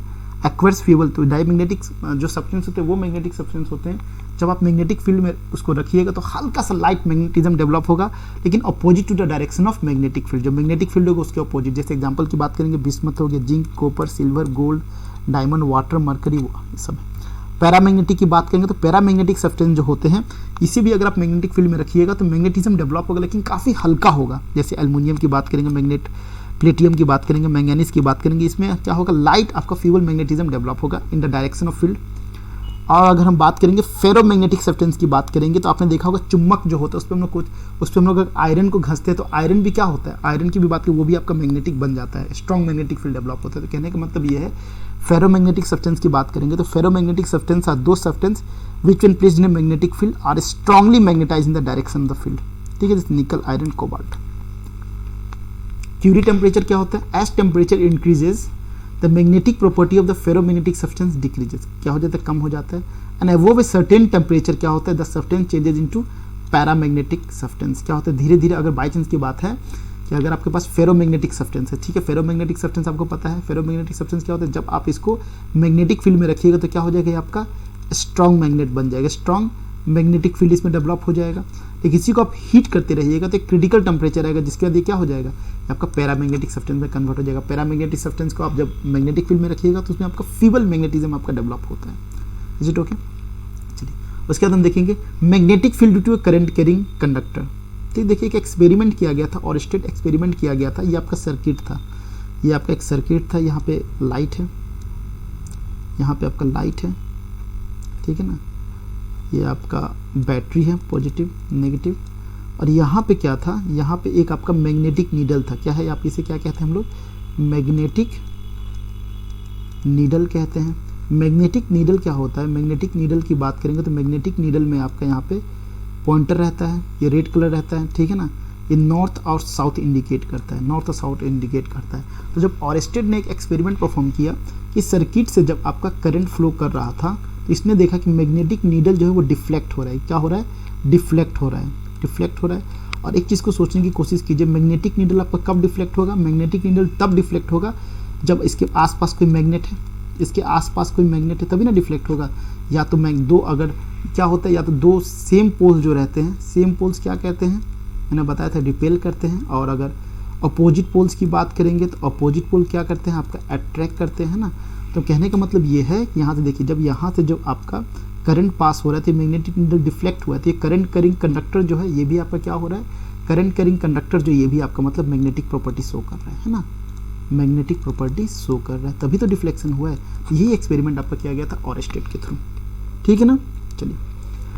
[SPEAKER 1] acquires fuel. तो डाई मैग्नेटिक जो सब्सटेंस होते हैं वो मैग्नेटिक सब्सटेंस होते हैं, जब आप मैग्नेटिक फील्ड में उसको रखिएगा तो हल्का सा लाइट मैग्नेटिज्म डेवलप होगा, लेकिन opposite to the direction of magnetic field. जो मैग्नेटिक फील्ड होगा उसके अपोजिट। जैसे एग्जांपल की बात करेंगे, बिस्मथ हो गया, zinc, copper, silver, gold, diamond, water, mercury, ये सब। पैरामैग्नेटिक की बात करेंगे तो पैरामैग्नेटिक सब्सटेंस जो होते हैं, इसी भी अगर आप मैग्नेटिक फील्ड में रखिएगा तो मैग्नेटिज्म डेवलप होगा, लेकिन काफ़ी हल्का होगा। जैसे एल्युमिनियम की बात करेंगे, मैग्नेट, प्लेटियम की बात करेंगे, मैंगनीज की बात करेंगे, इसमें क्या होगा, लाइट आपका फ्यूल मैग्नेटिज्म डेवलप होगा इन द डायरेक्शन ऑफ फील्ड। और अगर हम बात करेंगे फेरोमैग्नेटिक सब्सटेंस की बात करेंगे तो आपने देखा होगा चुम्बक जो होता है उस पर हम लोग आयरन को घसते हैं तो आयरन भी क्या होता है, आयरन की भी बात करें वो भी आपका मैग्नेटिक बन जाता है, स्ट्रॉन्ग मैग्नेटिक फील्ड डेवलप होता है। तो कहने का मतलब ये है, फेरोमैग्नेटिक सब्सटेंस की बात करेंगे तो ferromagnetic substance are those substance which when placed in a magnetic field are strongly magnetized in the direction of the field. ठीक है, जैसे निकल, आयरन, कोबाल्ट। क्यूरी टेम्परेचर क्या होता है, as temperature increases the magnetic property of the ferromagnetic substance decreases, क्या हो जाता है, कम हो जाता है। And above a certain temperature क्या होता है, the substance changes into paramagnetic substance. क्या होता है, धीरे धीरे, अगर बाई चांस की बात है कि अगर आपके पास फेरोमैग्नेटिक सब्सटेंस है, ठीक है, फेरोमैग्नेटिक सब्सटेंस आपको पता है, फेरोमैग्नेटिक सब्सटेंस क्या होता है, जब आप इसको मैग्नेटिक फील्ड में रखिएगा तो क्या हो जाएगा, ये आपका स्ट्रॉन्ग मैग्नेट बन जाएगा, स्ट्रॉन्ग मैग्नेटिक फील्ड इसमें डेवलप हो जाएगा। लेकिन इसी को आप हीट करते रहिएगा तो एक क्रिटिकल टेम्परेचर आएगा, जिसके बाद ये क्या हो जाएगा, आपका पैरामैग्नेटिक सब्सटेंस में कन्वर्ट हो जाएगा। पैरामैग्नेटिक सब्सटेंस को आप जब मैग्नेटिक फील्ड में रखिएगा तो उसमें आपका फीबल मैग्नेटिज्म आपका डेवलप होता है। Is it okay? चलिए उसके बाद हम देखेंगे magnetic field due to a current carrying conductor. तो देखिए एक एक्सपेरिमेंट किया गया था, ऑरेस्टेड एक्सपेरिमेंट किया गया था। ये आपका सर्किट था, ये आपका एक सर्किट था। यहाँ पे लाइट है, यहाँ पे आपका लाइट है, ठीक है ना। ये आपका बैटरी है, पॉजिटिव नेगेटिव। और यहाँ पे क्या था, यहाँ पे एक आपका मैग्नेटिक नीडल था। क्या है, आप इसे क्या कहते हैं हम लोग, मैग्नेटिक नीडल कहते हैं। मैग्नेटिक नीडल क्या होता है, मैग्नेटिक नीडल की बात करेंगे तो मैग्नेटिक नीडल में आपका यहाँ पे पॉइंटर रहता है, ये रेड कलर रहता है, ठीक है ना। ये नॉर्थ और साउथ इंडिकेट करता है, नॉर्थ और साउथ इंडिकेट करता है। तो जब ऑरेस्टेड ने एक एक्सपेरिमेंट परफॉर्म किया कि सर्किट से जब आपका करंट फ्लो कर रहा था तो इसने देखा कि मैग्नेटिक नीडल जो है वो डिफ्लेक्ट हो रहा है। क्या हो रहा है, डिफ्लेक्ट हो रहा है, डिफ्लेक्ट हो रहा है। और एक चीज़ को सोचने की कोशिश कीजिए, मैग्नेटिक नीडल आपका कब डिफ्लेक्ट होगा, मैग्नेटिक नीडल तब डिफ्लेक्ट होगा जब इसके आसपास कोई मैग्नेट है, इसके आसपास कोई मैग्नेट है, तभी ना डिफ्लेक्ट होगा। या तो दो अगर क्या होता है, या तो दो सेम पोल्स जो रहते हैं, सेम पोल्स क्या कहते हैं, मैंने बताया था रिपेल करते हैं। और अगर अपोजिट पोल्स की बात करेंगे तो अपोजिट पोल क्या करते हैं, आपका अट्रैक्ट करते हैं ना। तो कहने का मतलब ये है, यहाँ से देखिए जब यहाँ से जो आपका करंट पास हो रहा है तो मैग्नेटिक नीडल डिफ्लेक्ट हुआ है, तो ये करंट कैरिंग कंडक्टर जो है ये भी आपका क्या हो रहा है, करंट कैरिंग कंडक्टर जो ये भी आपका मतलब मैग्नेटिक प्रॉपर्टी शो कर रहा है ना, मैग्नेटिक प्रॉपर्टी शो कर रहा है, तभी तो डिफ्लेक्शन हुआ है। तो यही एक्सपेरिमेंट आपका किया गया था ऑरेस्टेड के थ्रू, ठीक है ना। चलिए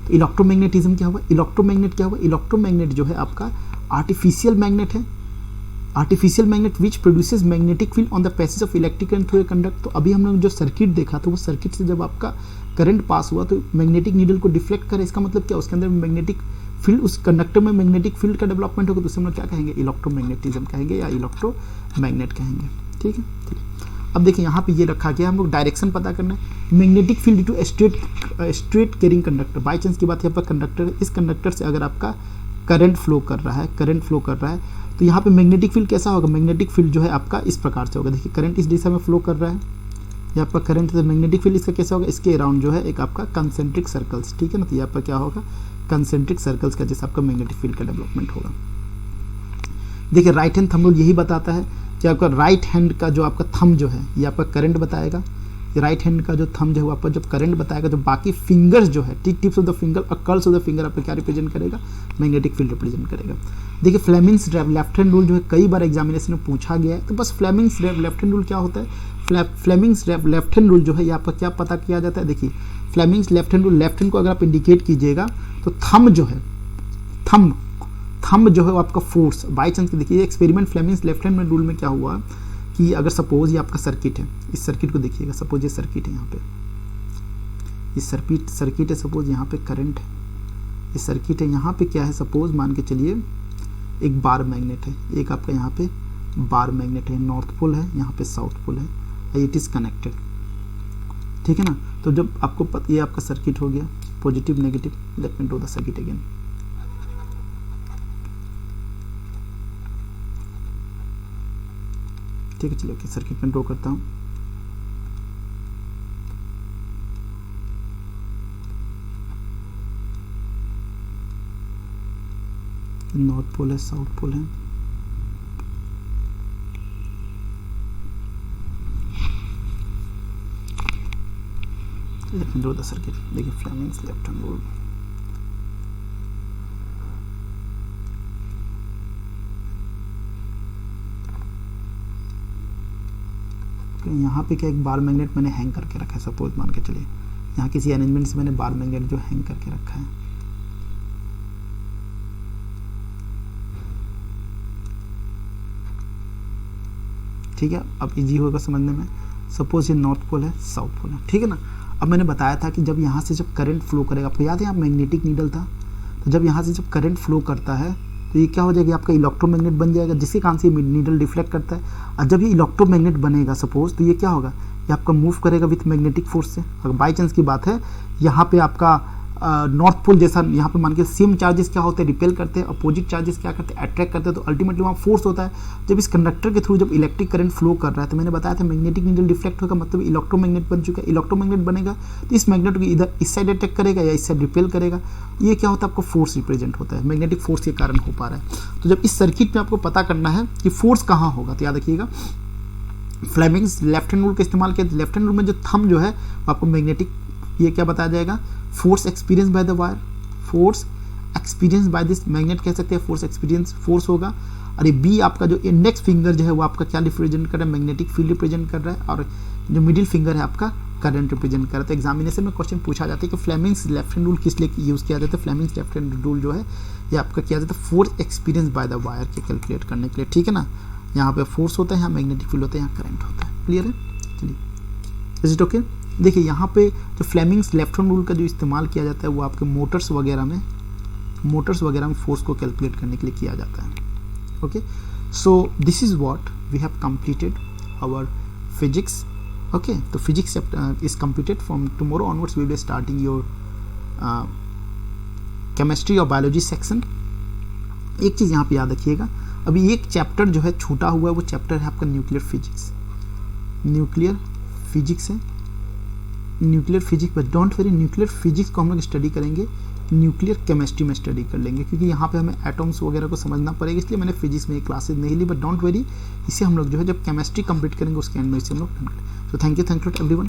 [SPEAKER 1] तो इलेक्ट्रोमैग्नेटिज्म क्या हुआ, इलेक्ट्रोमैग्नेट क्या हुआ, इलेक्ट्रोमैग्नेट जो है आपका आर्टिफिशियल मैग्नेट है, artificial magnet which produces magnetic field on the passage of electric current through a conductor. तो अभी हमने जो सर्किट देखा तो वो सर्किट से जब आपका करंट पास हुआ तो मैग्नेटिक नीडल को डिफ्लेक्ट करे। इसका मतलब क्या, उसके अंदर मैग्नेटिक फील्ड, उस कंडक्टर में मैग्नेटिक फील्ड का डेवलपमेंट होगा, तो उसे हम लोग क्या कहेंगे, इलेक्ट्रोमैग्नेटिज्म कहेंगे या इलेक्ट्रोमैग्नेट कहेंगे, ठीक है। अब देखिए यहाँ पे ये रखा गया, हम लोग डायरेक्शन पता करना है। Magnetic field to straight carrying conductor, by chance की बात है, आपका कंडक्टर, इस कंडक्टर से अगर आपका करंट फ्लो कर रहा है, करंट फ्लो कर रहा है तो यहाँ पे मैग्नेटिक फील्ड कैसा होगा, मैग्नेटिक फील्ड जो है आपका इस प्रकार से होगा। देखिए करंट इस दिशा में फ्लो कर रहा है, ये आपका करंट है, मैग्नेटिक फील्ड इसका कैसा होगा, इसके अराउंड जो है एक आपका कंसेंट्रिक सर्कल्स, ठीक है ना। तो ये आपका क्या होगा, कंसेंट्रिक सर्कल्स का जैसे आपका मैग्नेटिक फील्ड का डेवलपमेंट होगा। देखिए राइट हैंड थंब रूल यही बताता है कि आपका राइट हैंड का जो आपका थंब जो है ये आपका करंट बताएगा, राइट हैंड का जो थंब जो है वो आपका जब करंट बताएगा, तो बाकी फिंगर्स जो है, टिप्स ऑफ द फिंगर और कर्ल्स ऑफ द फिंगर आपका क्या रिप्रेजेंट करेगा, मैग्नेटिक फील्ड रिप्रेजेंट करेगा। देखिए फ्लेमिंग्स लेफ्ट हैंड रूल जो है कई बार एग्जामिनेशन में पूछा गया है, तो बस फ्लेमिंग्स लेफ्ट हैंड रूल क्या होता है, फ्लेमिंग्स लेफ्ट हैंड रूल जो है ये आपका क्या पता किया जाता है। देखिए Fleming's left hand rule, left hand को अगर आप इंडिकेट कीजिएगा तो थंब जो है, थंब जो है वो आपका फोर्स, बाई चांस देखिए experiment Fleming's left hand rule में क्या हुआ कि अगर सपोज ये आपका सर्किट है, इस सर्किट को देखिएगा, सपोज ये सर्किट है, यहाँ पे ये सर्किट है, सपोज यहाँ पे करंट है, ये सर्किट है, यहाँ पे क्या है, सपोज मान के चलिए एक बार मैग्नेट है, एक आपका यहाँ पे बार मैग्नेट है, नॉर्थ पोल है, यहाँ पे साउथ पोल है, इट इज़ कनेक्टेड, ठीक है ना। तो जब आपको ये आपका सर्किट हो गया positive negative, let me draw the circuit again. ठीक है, चलिए ओके, सर्किट में ड्रॉ करता हूँ। नॉर्थ पोल है, साउथ पोल है, ड्रॉ द सर्किट। देखिए फ्लेमिंग्स लेफ्ट हैंड रूल, यहाँ पे क्या एक बार मैग्नेट मैंने हैंग करके रखा है, सपोज मान के चलिए यहाँ किसी अरेंजमेंट से मैंने बार मैग्नेट जो हैंग करके रखा है, ठीक है। अब इजी होगा समझने में। सपोज ये नॉर्थ पोल है, साउथ पोल है, ठीक है ना। अब मैंने बताया था कि जब यहाँ से जब करंट फ्लो करेगा, आपको याद है यहाँ मैग्नेटिक नीडल था, तो जब यहाँ से जब करंट फ्लो करता है तो ये क्या हो जाएगा, आपका इलेक्ट्रोमैग्नेट बन जाएगा, जिसके कारण से ये नीडल डिफ्लेक्ट करता है। और जब ये इलेक्ट्रोमैग्नेट बनेगा सपोज, तो ये क्या होगा, ये आपका मूव करेगा विथ मैग्नेटिक फोर्स से। अगर बाई चांस की बात है यहाँ पे आपका नॉर्थ पोल जैसा यहाँ पे मान के सेम चार्जेस क्या होते हैं, रिपेल करते हैं, अपोजिट चार्जेस क्या करते हैं, अट्रैक्ट करते हैं, तो अल्टीमेटली वहाँ फोर्स होता है। जब इस कंडक्टर के थ्रू जब इलेक्ट्रिक करंट फ्लो कर रहा है, तो मैंने बताया था मैग्नेटिक नीडल डिफ्लेक्ट होगा, मतलब इलेक्ट्रोमैग्नेट बन चुका है। इलेक्ट्रोमैग्नेट बनेगा तो इस मैग्नेट को इधर इस साइड अटैक करेगा या इस साइड रिपेल करेगा। ये क्या होता है, आपको फोर्स रिप्रेजेंट होता है, मैग्नेटिक फोर्स के कारण हो पा रहा है। तो जब इस सर्किट में आपको पता करना है कि फोर्स कहाँ होगा, तो याद रखिएगा फ्लेमिंग्स लेफ्ट हैंड रूल का इस्तेमाल किया। लेफ्ट हैंड रूल में जो थंब जो है आपको मैग्नेटिक, ये क्या बताया जाएगा, force experience by the wire, force experience by this magnet कह सकते हैं, फोर्स एक्सपीरियंस फोर्स होगा। और ये बी आपका जो इंडेक्स फिंगर जो है वो आपका क्या रिप्रेजेंट कर रहा है, मैग्नेटिक फील्ड रिप्रेजेंट कर रहा है। और जो मिडिल फिंगर है आपका करंट रिप्रेजेंट कर रहा है। तो एग्जामिनेशन में क्वेश्चन पूछा जाता है कि फ्लेमिंग्स लेफ्ट हैंड रूल किस लिए यूज़ किया जाता है। फ्लेमिंग्स लेफ्ट हैंड रूल जो है ये आपका किया जाता है force experience by the wire के कैलकुलेट करने के लिए, ठीक है ना। यहाँ पे फोर्स होता है, यहाँ मैग्नेटिक फील्ड होता है, यहाँ करंट होता है। क्लियर है, चलिए इज इट ओके। देखिए यहाँ पे जो फ्लेमिंग्स लेफ्ट हैंड रूल का जो इस्तेमाल किया जाता है वो आपके मोटर्स वगैरह में फोर्स को कैलकुलेट करने के लिए किया जाता है। Okay, so this is what we have completed our physics. Okay, तो physics is completed. From tomorrow onwards we will be starting your chemistry और बायोलॉजी सेक्शन। एक चीज़ यहाँ पे याद रखिएगा, अभी एक चैप्टर जो है छूटा हुआ है, वो चैप्टर है आपका न्यूक्लियर फिजिक्स। न्यूक्लियर फिजिक्स है, nuclear physics, but don't worry, nuclear physics को हम लोग स्टडी करेंगे, न्यूक्लियर केमिस्ट्री में स्टडी कर लेंगे, क्योंकि यहाँ पे हमें एटम्स वगैरह को समझना पड़ेगा, इसलिए मैंने फिजिक्स में ये क्लासेज नहीं ली। बट डोंट वरी, इसे हम लोग जो है जब केमिस्ट्री कंप्लीट करेंगे उसके एंड में इसे हम लोग। So thank you everyone.